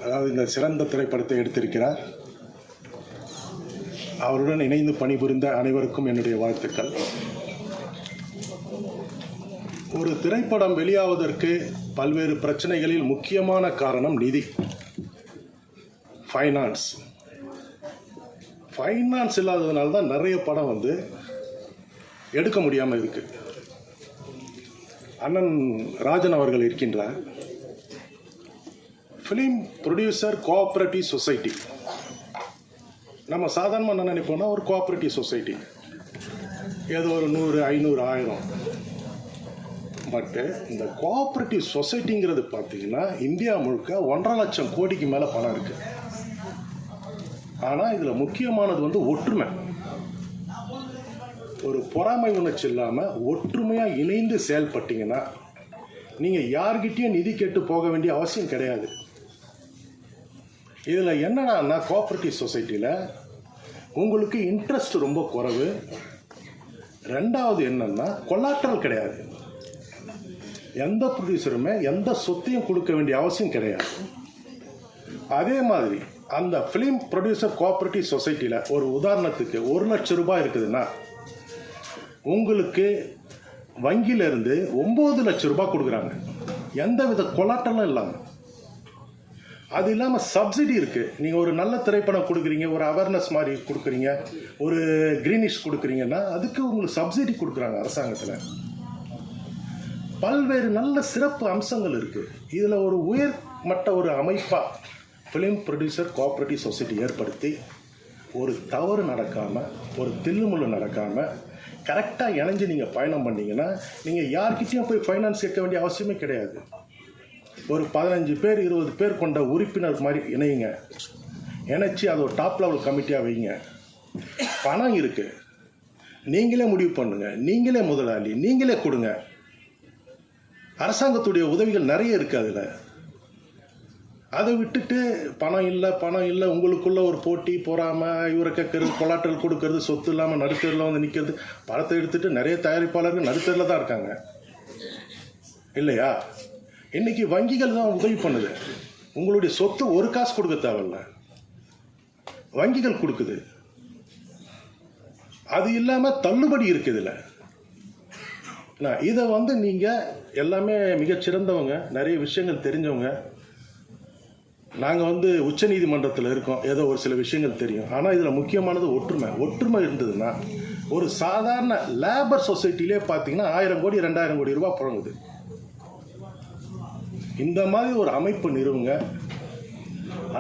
அதாவது இந்த சிறந்த திரைப்படத்தை எடுத்திருக்கிறார். அவருடன் இணைந்து பணிபுரிந்த அனைவருக்கும் என்னுடைய வாழ்த்துக்கள். ஒரு திரைப்படம் வெளியாவதற்கு பல்வேறு பிரச்சனைகளில் முக்கியமான காரணம் நிதி, ஃபைனான்ஸ். ஃபைனான்ஸ் இல்லாததுனால தான் நிறைய படம் வந்து எடுக்க முடியாமல் இருக்குது. அண்ணன் ராஜன் அவர்கள் இருக்கின்றார். Film producer cooperative society. நம்ம சாதாரணமாக என்ன நினைப்போம்னா ஒரு கோஆப்ரேட்டிவ் சொசைட்டி, ஏதோ ஒரு 100, 500, 1000. பட்டு இந்த கோஆப்ரேட்டிவ் சொசைட்டிங்கிறது பார்த்தீங்கன்னா இந்தியா முழுக்க 1.5 லட்சம் கோடிக்கு மேலே பணம் இருக்குது. ஆனால் இதில் முக்கியமானது வந்து ஒற்றுமை. ஒரு பொறாமை உணர்ச்சி இல்லாமல் ஒற்றுமையாக இணைந்து செயல்பட்டீங்கன்னா நீங்கள் யார்கிட்டையும் நிதி கேட்டு போக வேண்டிய அவசியம் கிடையாது. இதில் என்னன்னா கோஆப்ரேட்டிவ் சொசைட்டியில் உங்களுக்கு இன்ட்ரெஸ்ட் ரொம்ப குறைவு. ரெண்டாவது என்னன்னா கொலாட்ரல் கிடையாது. எந்த ப்ரொடியூசருமே எந்த சொத்தையும் கொடுக்க வேண்டிய அவசியம் கிடையாது. அதே மாதிரி அந்த ஃபிலிம் ப்ரொடியூசர் கோஆப்ரேட்டிவ் சொசைட்டியில் ஒரு உதாரணத்துக்கு 1 லட்சம் ரூபாய் இருக்குதுன்னா உங்களுக்கு வங்கியிலேருந்து 9 லட்சம் ரூபாய் கொடுக்குறாங்க, எந்த வித கொலாட்டலும் இல்லாமல். அது இல்லாமல் சப்சிடி இருக்குது. நீங்கள் ஒரு நல்ல திரைப்படம் கொடுக்குறீங்க, ஒரு அவேர்னஸ் மாதிரி கொடுக்குறீங்க, ஒரு க்ரீனிஷ் கொடுக்குறீங்கன்னா அதுக்கு உங்களுக்கு சப்சிடி கொடுக்குறாங்க அரசாங்கத்தில். பல்வேறு நல்ல சிறப்பு அம்சங்கள் இருக்குது. இதில் ஒரு உயர்மட்ட ஒரு அமைப்பாக ஃபிலிம் ப்ரொடியூசர் கோஆப்ரேட்டிவ் சொசைட்டி ஏற்படுத்தி ஒரு தவறு நடக்காமல், ஒரு தில்லுமுள்ளு நடக்காமல் கரெக்டாக இணைஞ்சு நீங்கள் பயணம் பண்ணிங்கன்னா நீங்கள் யார்கிட்டையும் போய் ஃபைனான்ஸ் கேட்க வேண்டிய அவசியமே கிடையாது. ஒரு 15 பேர் 20 பேர் கொண்ட உறுப்பினர் மாதிரி இணையுங்க, இணைச்சி அதை ஒரு டாப் லெவல் கமிட்டியாக வைங்க. பணம் இருக்குது, நீங்களே முடிவு பண்ணுங்க, நீங்களே முதலாளி, நீங்களே கொடுங்க. அரசாங்கத்துடைய உதவிகள் நிறைய இருக்குது அதில். அதை விட்டுட்டு பணம் இல்லை உங்களுக்குள்ள ஒரு போட்டி பொறாமல், இவரை கேட்கறது, கொலாட்டல் கொடுக்கறது, சொத்து இல்லாமல் நடுத்தரில் வந்து நிற்கிறது. படத்தை எடுத்துட்டு நிறைய தயாரிப்பாளர்கள் நடுத்தரில் தான் இருக்காங்க இல்லையா? இன்னைக்கு வங்கிகள் தான் உதவி பண்ணுது. உங்களுடைய சொத்து ஒரு காசு கொடுக்க தேவையில்ல, வங்கிகள் கொடுக்குது. அது இல்லாமல் தள்ளுபடி இருக்குது இதில். இதை வந்து நீங்கள் எல்லாமே மிகச்சிறந்தவங்க, நிறைய விஷயங்கள் தெரிஞ்சவங்க. நாங்கள் வந்து உச்ச நீதிமன்றத்தில் இருக்கோம், ஏதோ ஒரு சில விஷயங்கள் தெரியும். ஆனால் இதில் முக்கியமானது ஒற்றுமை. ஒற்றுமை இருந்ததுன்னா ஒரு சாதாரண லேபர் சொசைட்டிலே பார்த்தீங்கன்னா 1000 கோடி 2000 கோடி ரூபாய் புழங்குது. இந்த மாதிரி ஒரு அமைப்பு நிறுவுங்க.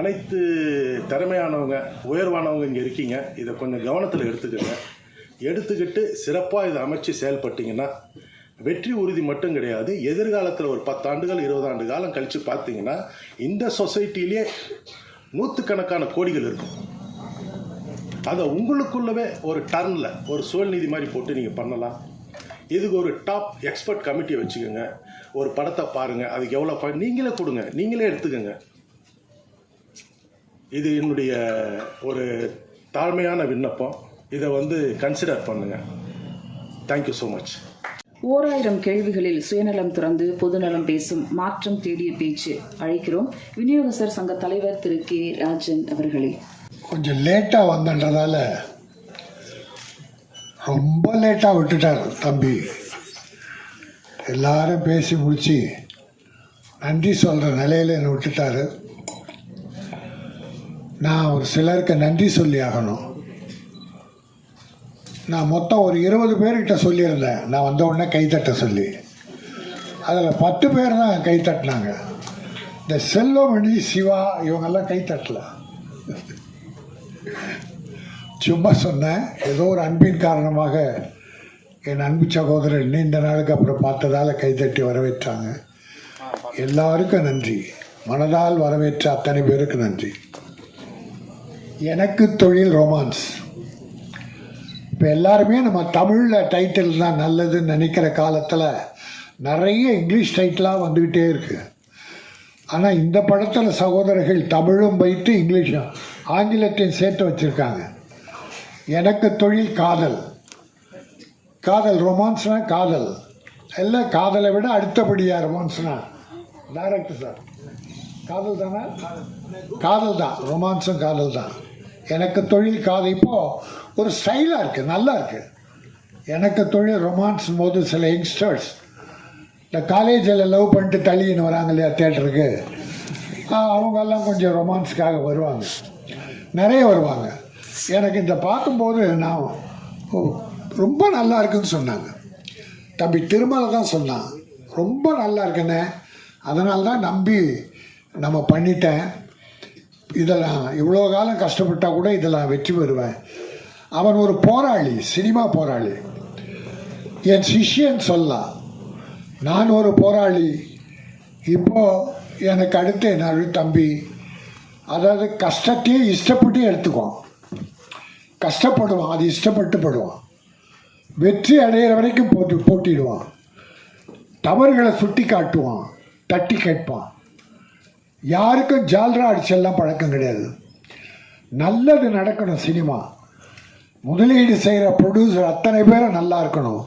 அனைத்து திறமையானவங்க, உயர்வானவங்க இங்கே இருக்கீங்க. இதை கொஞ்சம் கவனத்தில் எடுத்துக்கிட்டு சிறப்பாக இதை அமைச்சு செயல்பட்டீங்கன்னா வெற்றி உறுதி மட்டும் கிடையாது. எதிர்காலத்தில் ஒரு 10 ஆண்டுகள் 20 ஆண்டு காலம் கழித்து பார்த்தீங்கன்னா இந்த சொசைட்டிலே 100கணக்கான கோடிகள் இருக்கும். அதை உங்களுக்குள்ளவே ஒரு டர்னில் ஒரு சுயநீதி மாதிரி போட்டு நீங்கள் பண்ணலாம். இதுக்கு ஒரு டாப் எக்ஸ்பர்ட் கமிட்டியை வச்சுக்கோங்க. ஒரு படத்தை பாருங்கள், அதுக்கு எவ்வளோ நீங்களே கொடுங்க, நீங்களே எடுத்துக்கோங்க. இது என்னுடைய ஒரு தாழ்மையான விண்ணப்பம். இதை வந்து கன்சிடர் பண்ணுங்கள். Thank you so much. 1000 கேள்விகளில் சுயநலம் துறந்து பொதுநலம் பேசும் மாற்றம் தேடிய பேச்சு. அழைக்கிறோம் விநியோகஸ்தர் சங்க தலைவர் திரு கே. ராஜன் அவர்களே. கொஞ்சம் லேட்டாக வந்தன்றதால ரொம்ப லேட்டாக விட்டுட்டார் தம்பி. எல்லாரும் பேசி முடித்து நன்றி சொல்கிற நிலையில் என்னை விட்டுட்டார். நான் ஒரு சிலருக்கு நன்றி சொல்லி ஆகணும். நான் மொத்தம் ஒரு 20 பேர்கிட்ட சொல்லியிருந்தேன், நான் வந்த உடனே கைத்தட்ட சொல்லி. அதில் 10 பேர் தான் கைத்தட்டினாங்க. இந்த செல்வமணி, சிவா இவங்கெல்லாம் கைத்தட்டல. சும்மா சொன்னேன். ஏதோ ஒரு அன்பின் காரணமாக என் அன்பு சகோதரர் நீண்ட நாளுக்கு அப்புறம் பார்த்ததால் கைத்தட்டி வரவேற்றாங்க. எல்லாருக்கும் நன்றி. மனதால் வரவேற்ற அத்தனை பேருக்கு நன்றி. எனக்கு தொழில் ரொமான்ஸ். இப்போ எல்லாருமே நம்ம தமிழில் டைட்டில் தான் நல்லதுன்னு நினைக்கிற காலத்தில் நிறைய இங்கிலீஷ் டைட்டிலாக வந்துக்கிட்டே இருக்குது. ஆனால் இந்த படத்தில் சகோதரர்கள் தமிழும் வைத்து இங்கிலீஷும் ஆங்கிலத்தையும் சேர்த்து வச்சுருக்காங்க. எனக்கு தொழில் காதல். காதல் ரொமான்ஸ்னால் காதல் எல்லாம். காதலை விட அடுத்தபடியாக ரொமான்ஸ்னா டைரக்டர் சார் காதல் தானே? காதல் தான், ரொமான்ஸும் காதல் தான். எனக்கு தொழில் காதல் இப்போது ஒரு ஸ்டைலாக இருக்குது, நல்லா இருக்குது. எனக்கு தொழில் ரொமான்ஸ் போது சில யங்ஸ்டர்ஸ் இந்த காலேஜில் லவ் பண்ணிட்டு தள்ளின்னு வராங்க இல்லையா தேட்டருக்கு, அவங்கெல்லாம் கொஞ்சம் ரொமான்ஸுக்காக வருவாங்க, நிறைய வருவாங்க. எனக்கு இந்த பார்க்கும்போது நான் ரொம்ப நல்லா இருக்குன்னு சொன்னாங்க. தம்பி திருமலை தான் சொன்னான், ரொம்ப நல்லா இருக்குண்ணே, அதனால தான் நம்பி நம்ம பண்ணிட்டேன், இதெல்லாம் இவ்வளோ காலம் கஷ்டப்பட்டால் கூட இதெல்லாம் வெற்றி பெறுவேன். அவன் ஒரு போராளி, சினிமா போராளி. என் சிஷ்யன் சொல்லலாம், நான் ஒரு போராளி. இப்போது எனக்கு அடுத்து என்னோட தம்பி, அதாவது கஷ்டத்தையே இஷ்டப்பட்டு எடுத்துக்குவான், கஷ்டப்படுவான், அது இஷ்டப்பட்டு படுவான், வெற்றி அடைகிற வரைக்கும் போட்டிடுவான், தவறுகளை சுட்டி காட்டுவான், தட்டி கேட்பான். யாருக்கும் ஜால்ரா அடிச்செல்லாம் பழக்கம் கிடையாது. நல்லது நடக்கணும். சினிமா முதலீடு செய்கிற ப்ரொடியூசர் அத்தனை பேரும் நல்லா இருக்கணும்,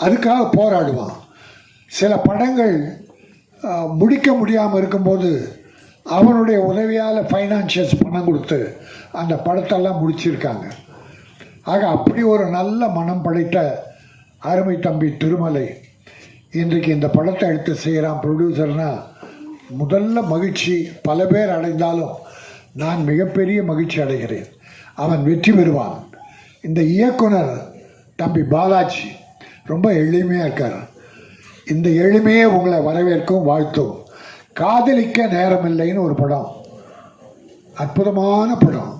அதுக்காக போராடுவான். சில படங்கள் முடிக்க முடியாமல் இருக்கும்போது அவனுடைய உதவியால் ஃபைனான்ஷியல்ஸ் பணம் கொடுத்து அந்த படத்தெல்லாம் முடிச்சிருக்காங்க. ஆக அப்படி ஒரு நல்ல மனம் படைத்த அருமை தம்பி திருமலை இன்றைக்கு இந்த படத்தை எடுத்து செய்கிறான் ப்ரொடியூசர்னால் முதல்ல மகிழ்ச்சி. பல பேர் அடைந்தாலும் நான் மிகப்பெரிய மகிழ்ச்சி அடைகிறேன். அவன் வெற்றி பெறுவான். இந்த இயக்குனர் தம்பி பாலாஜி ரொம்ப எளிமையாக இருக்கார். இந்த எளிமையே உங்களை வரவேற்கும், வாழ்த்தும். காதலிக்க நேரமில்லைன்னு ஒரு படம், அற்புதமான படம்,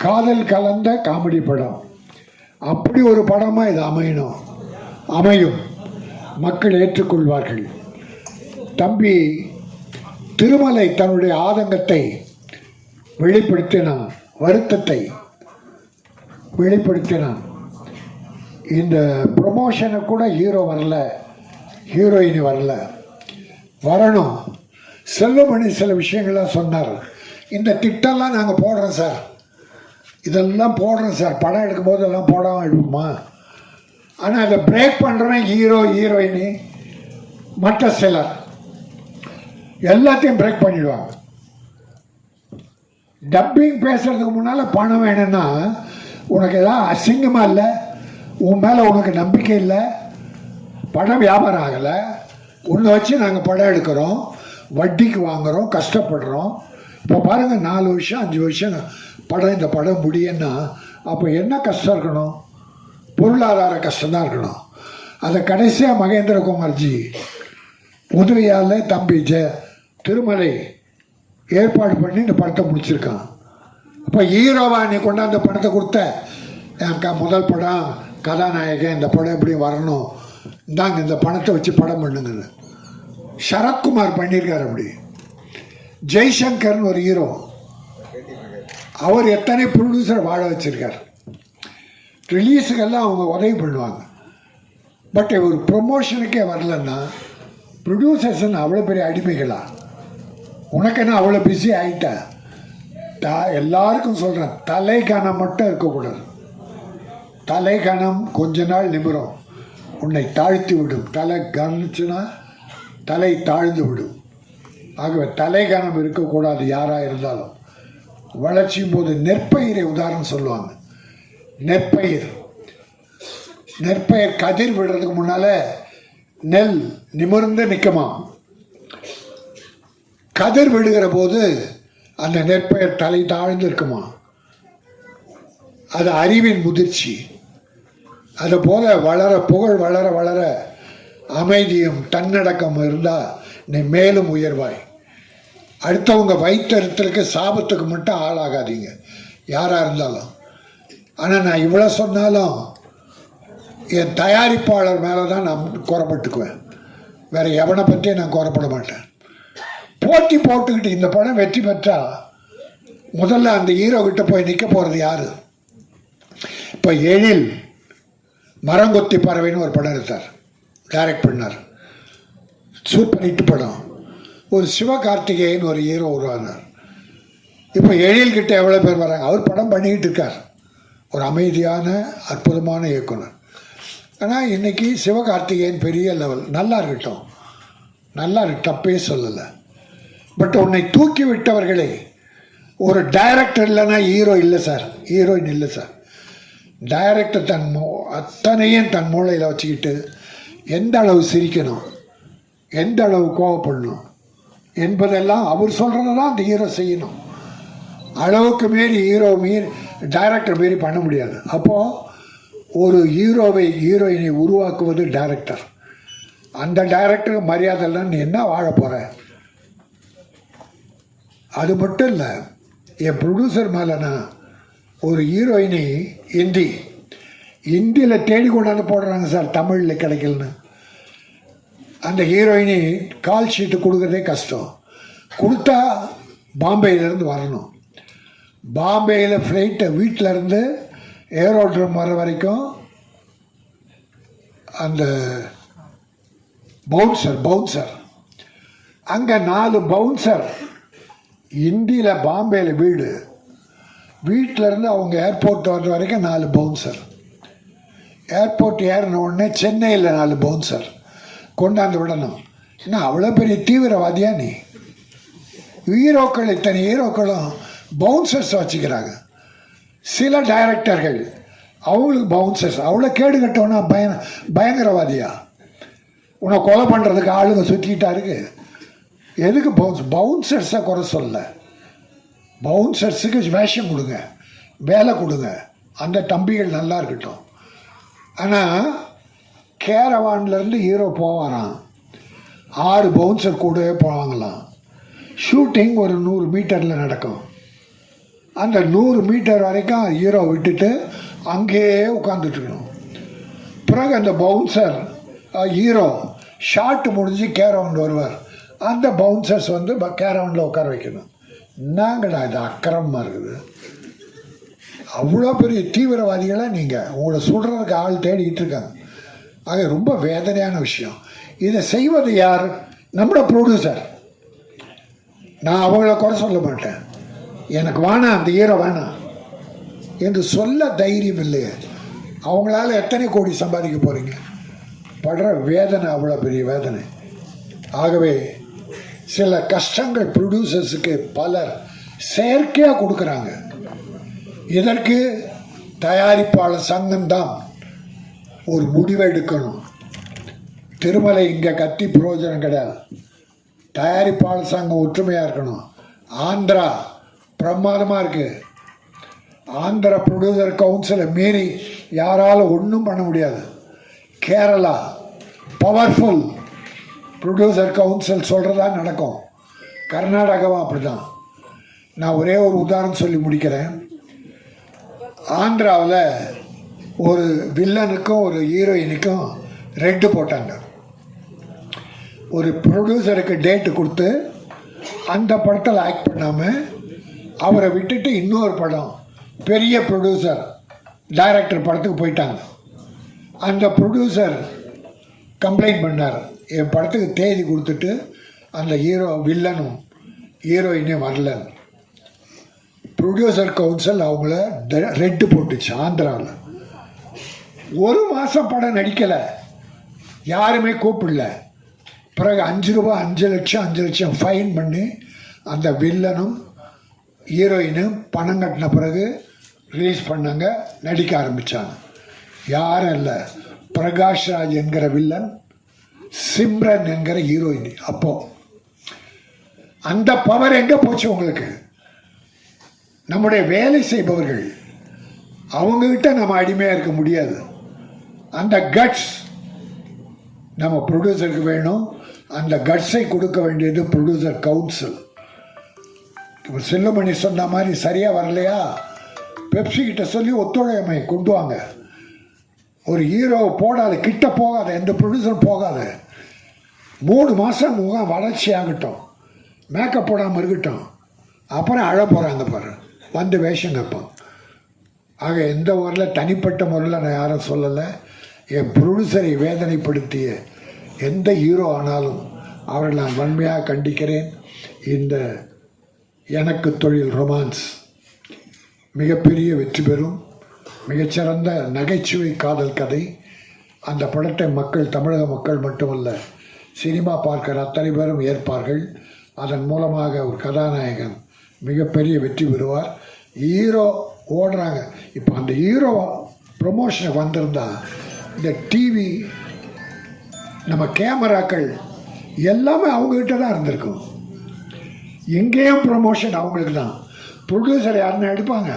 காதல் கலந்த காமெடி படம். அப்படி ஒரு படமாக இது அமையும், மக்கள் ஏற்றுக்கொள்வார்கள். தம்பி திருமலை தன்னுடைய ஆதங்கத்தை வெளிப்படுத்தினான், வருத்தத்தை வெளிப்படுத்தினான். இந்த ப்ரொமோஷனை கூட ஹீரோ வரல, ஹீரோயினி வரல, வரணும். செல்வமணி சில விஷயங்கள்லாம் சொன்னார். இந்த திட்டம்லாம் நாங்கள் போடுறோம் சார், இதெல்லாம் போடுறோம் சார், படம் எடுக்கும் போது எல்லாம் போடாமல் எடுப்போமா? ஆனால் அதை பிரேக் பண்ணுறவன் ஹீரோ, ஹீரோயினி, மற்ற சிலர் எல்லாத்தையும் பிரேக் பண்ணிடுவாங்க. டப்பிங் பேசுறதுக்கு முன்னால் பணம் வேணும்னா உனக்கு எதாவது அசிங்கமாக இல்லை, உன் மேலே உனக்கு நம்பிக்கை இல்லை, படம் வியாபாரம் ஆகலை, உன்னை வச்சு நாங்கள் படம் எடுக்கிறோம், வட்டிக்கு வாங்குகிறோம், கஷ்டப்படுறோம். இப்போ பாருங்கள், 4 வருஷம் 5 வருஷம் படம், இந்த படம் முடியும்னா அப்போ என்ன கஷ்டம் இருக்கணும்? பொருளாதார கஷ்டம்தான் இருக்கணும். அதை கடைசியாக மகேந்திரகுமார்ஜி உதவியால் தம்பி திருமலை ஏற்பாடு பண்ணி இந்த படத்தை முடிச்சிருக்கான். இப்போ ஹீரோவா நீ கொண்டாந்த படத்தை கொடுத்த, என் முதல் படம் கதாநாயகன், இந்த படம் எப்படி வரணும், இந்தாங்க இந்த பணத்தை வச்சு படம் பண்ணுங்கன்னு சரத்குமார் பண்ணியிருக்கார். அப்படி ஜெய்சங்கர்னு ஒரு ஹீரோ, அவர் எத்தனை ப்ரொடியூசர் வாழ வச்சிருக்கார். ரிலீஸுக்கெல்லாம் அவங்க உதவி பண்ணுவாங்க. பட் ஒரு ப்ரொமோஷனுக்கே வரலன்னா ப்ரொடியூசர்ஸ்ன்னு அவ்வளோ பெரிய அடிமைகளா? உனக்கு என்ன அவ்வளோ பிஸி ஆகிட்ட? எல்லாருக்கும் சொல்கிறேன், தலை கணம் மட்டும் இருக்கக்கூடாது. தலை கணம் கொஞ்ச நாள் நிமிரும், உன்னை தாழ்த்தி விடும். தலை கணிச்சுன்னா தலை தாழ்ந்து விடும். ஆகவே தலை கணம் இருக்கக்கூடாது யாராக இருந்தாலும். வளர்ச்சியும் போது நெற்பயிரை உதாரணம் சொல்லுவாங்க. நெற்பயிர் கதிர் விடுறதுக்கு முன்னால் நெல் நிமிர்ந்து நிற்குமா, கதிர் விடுகிற போது அந்த நெற்பயிர் தலை தாழ்ந்து இருக்குமா. அது அறிவின் முதிர்ச்சி. அதுபோல புகழ் வளர வளர அமைதியும் தன்னடக்கம் இருந்தால் நீ மேலும் உயர்வாய். அடுத்தவங்க வைத்தறித்தலுக்கு சாபத்துக்கு மட்டும் ஆளாகாதீங்க யாராக இருந்தாலும். ஆனால் நான் இவ்வளோ சொன்னாலும் என் தயாரிப்பாளர் மேலே தான் நான் குறைப்பட்டுக்குவேன், வேறு எவனை பற்றியும் நான் குறைப்பட மாட்டேன். போட்டி போட்டுக்கிட்டு இந்த படம் வெற்றி பெற்றால் முதல்ல அந்த ஹீரோ கிட்ட போய் நிற்க போகிறது யார்? இப்போ எழில் மரங்கொத்தி பறவைன்னு ஒரு படம் எடுத்தார், டைரக்ட் பண்ணார், சூப்பர் ஹிட் படம். ஒரு சிவகார்த்திகேயன் ஒரு ஹீரோ உருவானார். இப்போ எழில்கிட்ட எவ்வளோ பேர் வராங்க. அவர் படம் பண்ணிக்கிட்டு இருக்கார், ஒரு அமைதியான அற்புதமான இயக்குனர். ஆனால் இன்றைக்கி சிவகார்த்திகேயன் பெரிய லெவல், நல்லா இருக்கட்டும், நல்லா இருக்கு, தப்பே சொல்லலை. பட் உன்னை தூக்கி விட்டவர்களே, ஒரு டைரக்டர் இல்லைன்னா ஹீரோ இல்லை சார், ஹீரோயின் இல்லை சார். டைரக்டர் அத்தனையும் தன் மூளையில் வச்சுக்கிட்டு எந்த அளவு சிரிக்கணும், எந்த அளவு கோவப்படணும் என்பதெல்லாம் அவர் சொல்கிறத தான் அந்த ஹீரோ செய்யணும். அளவுக்கு மீறி ஹீரோ டைரக்டர் மாரி பண்ண முடியாது. அப்போது ஒரு ஹீரோயினை உருவாக்குவது டைரக்டர். அந்த டைரக்டருக்கு மரியாதை இல்லைன்னு நீ என்ன வாழ போகிற? அது மட்டும் இல்லை, என் ப்ரொடியூசர் மேலே நான் ஒரு ஹீரோயினை ஹிந்தியில் தேடி கொண்டாந்து போடுறாங்க சார், தமிழில் கிடைக்கலன்னு. அந்த ஹீரோயினி கால் ஷீட்டு கொடுக்குறதே கஷ்டம். கொடுத்தா பாம்பேயிலேருந்து வரணும். பாம்பேயில் ஃப்ளைட்டை வீட்டிலேருந்து ஏரோட்ரம் வர வரைக்கும் அந்த பவுன்சர் அங்கே 4 பவுன்சர் இந்தியில் பாம்பேயில் வீட்டிலேருந்து அவங்க ஏர்போர்ட் வர்ற வரைக்கும் 4 பவுன்சர். ஏர்போர்ட் ஏறின உடனே சென்னையில் 4 பவுன்சர் கொண்டாந்து விடணும். ஏன்னா அவ்வளோ பெரிய தீவிரவாதியா நீ? இத்தனை ஹீரோக்களும் பவுன்சர்ஸ் வச்சுக்கிறாங்க. சில டைரக்டர்கள் அவங்களுக்கு பவுன்சர்ஸ். அவ்வளோ கேடு கட்டோன்னா பயங்கரவாதியா? உன்னை கொலை பண்ணுறதுக்கு ஆளுங்க சுற்றிக்கிட்டா இருக்கு. எதுக்கு பவுன்சர்ஸை குறை சொல்ல? பவுன்சர்ஸுக்கு வேஷம் கொடுங்க, வேலை கொடுங்க, அந்த தம்பிகள் நல்லா இருக்கட்டும். ஆனால் கேரவான்லேருந்து ஹீரோ போவாராம், 6 பவுன்சர் கூடவே போவாங்களாம். ஷூட்டிங் ஒரு 100 மீட்டரில் நடக்கும். அந்த 100 மீட்டர் வரைக்கும் ஹீரோ விட்டுட்டு அங்கேயே உட்காந்துட்ருக்கணும். பிறகு அந்த பவுன்சர் ஹீரோ ஷார்ட் முடிஞ்சு கேரவுண்ட் வருவார். அந்த பவுன்சர்ஸ் வந்து கேரவுண்டில் உட்கார வைக்கணும். என்னங்கடா இது அக்கிரமமாக இருக்குது? அவ்வளோ பெரிய தீவிரவாதிகளை நீங்கள் உங்களை சுடுறதுக்கு ஆள் தேடிக்கிட்டு இருக்காங்க. ஆக ரொம்ப வேதனையான விஷயம். இதை செய்வது யார்? நம்மளோட ப்ரொடியூசர். நான் அவங்கள குறை சொல்ல மாட்டேன். எனக்கு வேணாம், அந்த ஹீரோ வேணாம் என்று சொல்ல தைரியம் இல்லையே. அவங்களால எத்தனை கோடி சம்பாதிக்க போகிறீங்க? படுற வேதனை அவ்வளோ பெரிய வேதனை. ஆகவே சில கஷ்டங்கள் ப்ரொடியூசர்ஸுக்கு பலர் செயற்கையாக கொடுக்குறாங்க. இதற்கு தயாரிப்பாளர் சங்கம்தான் ஒரு முடிவை எடுக்கணும். திருமலை இங்கே கத்தி பிரயோஜனம் கிடையாது. தயாரிப்பாளர் சங்கம் ஒற்றுமையாக இருக்கணும். ஆந்திரா பிரமாதமாக இருக்குது. ஆந்திரா ப்ரொடியூசர் கவுன்சிலை மீறி யாராலும் ஒன்றும் பண்ண முடியாது. கேரளா பவர்ஃபுல் ப்ரொடியூசர் கவுன்சில் சொல்கிறதா நடக்கும். கர்நாடகாவும் அப்படி தான். நான் ஒரே ஒரு உதாரணம் சொல்லி முடிக்கிறேன். ஆந்திராவில் ஒரு வில்லனுக்கும் ஒரு ஹீரோயினுக்கும் ரெட்டு போட்டாங்க. ஒரு ப்ரொடியூசருக்கு டேட்டு கொடுத்து அந்த படத்தில் ஆக்ட் பண்ணாமல் அவரை விட்டுட்டு இன்னொரு படம் பெரிய ப்ரொடியூசர் டைரக்டர் படத்துக்கு போயிட்டாங்க. அந்த ப்ரொடியூசர் கம்ப்ளைண்ட் பண்ணார், என் படத்துக்கு தேதி கொடுத்துட்டு அந்த வில்லனும் ஹீரோயினே வரலன்னு. ப்ரொடியூசர் கவுன்சில் அவங்கள ரெட்டு போட்டுச்சு ஆந்திராவில். 1 மாதம் படம் நடிக்கலை, யாருமே கூப்பிடல. பிறகு 5 ரூபா 5 லட்சம் ஃபைன் பண்ணி அந்த வில்லனும் ஹீரோயினும் பணம் கட்டின பிறகு ரிலீஸ் பண்ணாங்க, நடிக்க ஆரம்பித்தாங்க. யாரும் இல்லை, பிரகாஷ் ராஜ் என்கிற வில்லன், சிம்ரன் என்கிற ஹீரோயின். அப்போது அந்த பவர் எங்கே போச்சு உங்களுக்கு? நம்முடைய வேலை செய்பவர்கள் அவங்கக்கிட்ட நம்ம அடிமையாக இருக்க முடியாது. அந்த கட்ஸ் நம்ம ப்ரொடியூசருக்கு வேணும். அந்த கட்ஸை கொடுக்க வேண்டியது ப்ரொடியூசர் கவுன்சில். இப்போ செல்லுமணி சொன்ன மாதிரி சரியாக வரலையா, பெப்சி கிட்ட சொல்லி ஒத்துழைமை கொண்டு வாங்க. ஒரு ஹீரோ போடாத, கிட்ட போகாத, எந்த ப்ரொடியூசரும் போகாத. 3 மாதம் முகம் வளர்ச்சி ஆகட்டும், மேக்கப் போடாமல் இருக்கட்டும், அப்புறம் அழ போகிறாங்க பாரு, வந்து வேஷம் கேட்பான். ஆக எந்த ஊரில் தனிப்பட்ட முறையில் நான் யாரும் சொல்லலை. என் ப்ரொடியூசரை வேதனைப்படுத்திய எந்த ஹீரோ ஆனாலும் அவரை நான் வன்மையாக கண்டிக்கிறேன். இந்த எனக்கு தொழில் ரொமான்ஸ் மிகப்பெரிய வெற்றி பெறும். மிகச்சிறந்த நகைச்சுவை காதல் கதை. அந்த படத்தை தமிழக மக்கள் மட்டுமல்ல, சினிமா பார்க்கிற அத்தனை பேரும் ஏற்பார்கள். அதன் மூலமாக ஒரு கதாநாயகன் மிகப்பெரிய வெற்றி பெறுவார். ஹீரோ ஓடுறாங்க. இப்போ அந்த ஹீரோ ப்ரொமோஷனுக்கு வந்திருந்தா இந்த டிவி, நம்ம கேமராக்கள் எல்லாமே அவங்ககிட்ட தான் இருந்திருக்கும். எங்கேயும் ப்ரொமோஷன் அவங்களுக்கு தான். ப்ரொடியூசர் யாருன்னா எடுப்பாங்க?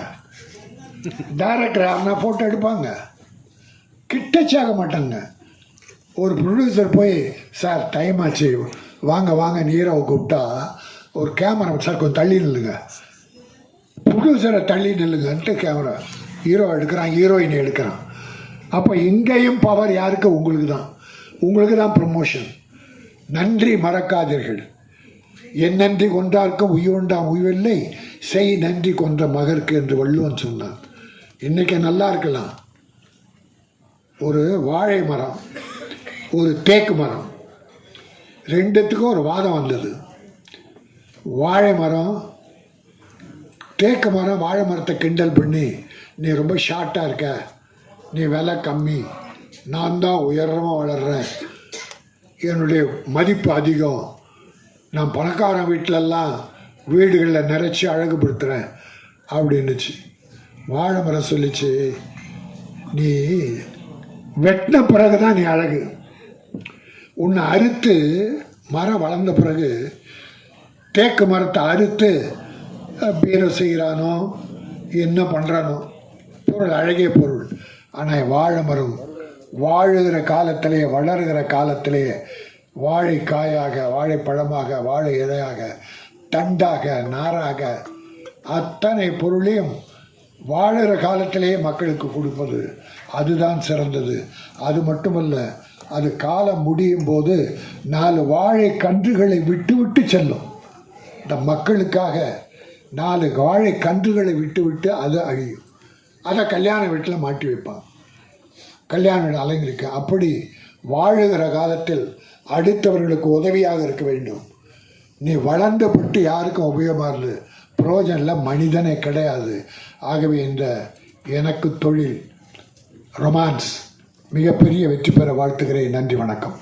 டைரக்டர் யாருன்னா ஃபோட்டோ எடுப்பாங்க, கிட்டச்சாக மாட்டாங்க. ஒரு ப்ரொடியூசர் போய் சார் டைம் ஆச்சு வாங்க வாங்க ஹீரோவை கூப்பிட்டா ஒரு கேமரா சார் கொஞ்சம் தள்ளி நில்லுங்க, ப்ரொடியூசரை தள்ளி நில்லுங்கன்ட்டு கேமரா ஹீரோ எடுக்கிறான், ஹீரோயினை எடுக்கிறான். அப்போ இங்கேயும் பவர் யாருக்கு? உங்களுக்கு தான் ப்ரமோஷன். நன்றி மறக்காதீர்கள். என் நன்றி கொன்றார்க்கும் உயிருண்டாம் உய்வில்லை, செய் நன்றி கொன்ற மகருக்கு என்று வள்ளுவன் சொன்னான். இன்றைக்கி நல்லா இருக்கலாம், ஒரு வாழை மரம் ஒரு தேக்கு மரம் ரெண்டுத்துக்கும் ஒரு வாதம் வந்தது. வாழை மரம் தேக்கு மரம் வாழை மரத்தை கிண்டல் பண்ணி, நீ ரொம்ப ஷார்ட்டாக இருக்க, நீ விலை கம்மி, நான் தான் உயரமாக வளர்கிறேன், என்னுடைய மதிப்பு அதிகம், நான் பணக்காரன் வீட்டிலெல்லாம் வீடுகளில் நிறைச்சி அழகுபடுத்துகிறேன் அப்படின்னுச்சு. வாழை மரம் சொல்லிச்சு, நீ வெட்டின பிறகு தான் நீ அழகு, உன்னை அறுத்து மரம் வளர்ந்த பிறகு தேக்கு மரத்தை அறுத்து பீரோ செய்கிறானோ என்ன பண்ணுறானோ பொருள் அழகிய பொருள். ஆனால் வாழை மரம் வாழுகிற காலத்திலேயே வளர்கிற திலேயே வாழைக்காயாக, வாழைப்பழமாக, வாழை இலையாக, தண்டாக, நாராக அத்தனை பொருளையும் வாழுகிற காலத்திலேயே மக்களுக்கு கொடுப்பது அதுதான் சிறந்தது. அது மட்டுமல்ல, அது காலம் முடியும் போது 4 வாழை கன்றுகளை விட்டு விட்டு செல்லும். இந்த மக்களுக்காக 4 வாழை கன்றுகளை விட்டு விட்டு அது அழியும். அதை கல்யாண வீட்டில் மாட்டி வைப்பாங்க, கல்யாண வீடு அலங்கரிக்க. அப்படி வாழுகிற காலத்தில் அடுத்தவர்களுக்கு உதவியாக இருக்க வேண்டும். நீ வளர்ந்தப்பட்டு யாருக்கும் உபயோகமாக இருந்து புரோஜனில் மனிதனே கிடையாது. ஆகவே இந்த எனக்கு தொழில் ரொமான்ஸ் மிகப்பெரிய வெற்றி பெற வாழ்த்துகிறேன். நன்றி, வணக்கம்.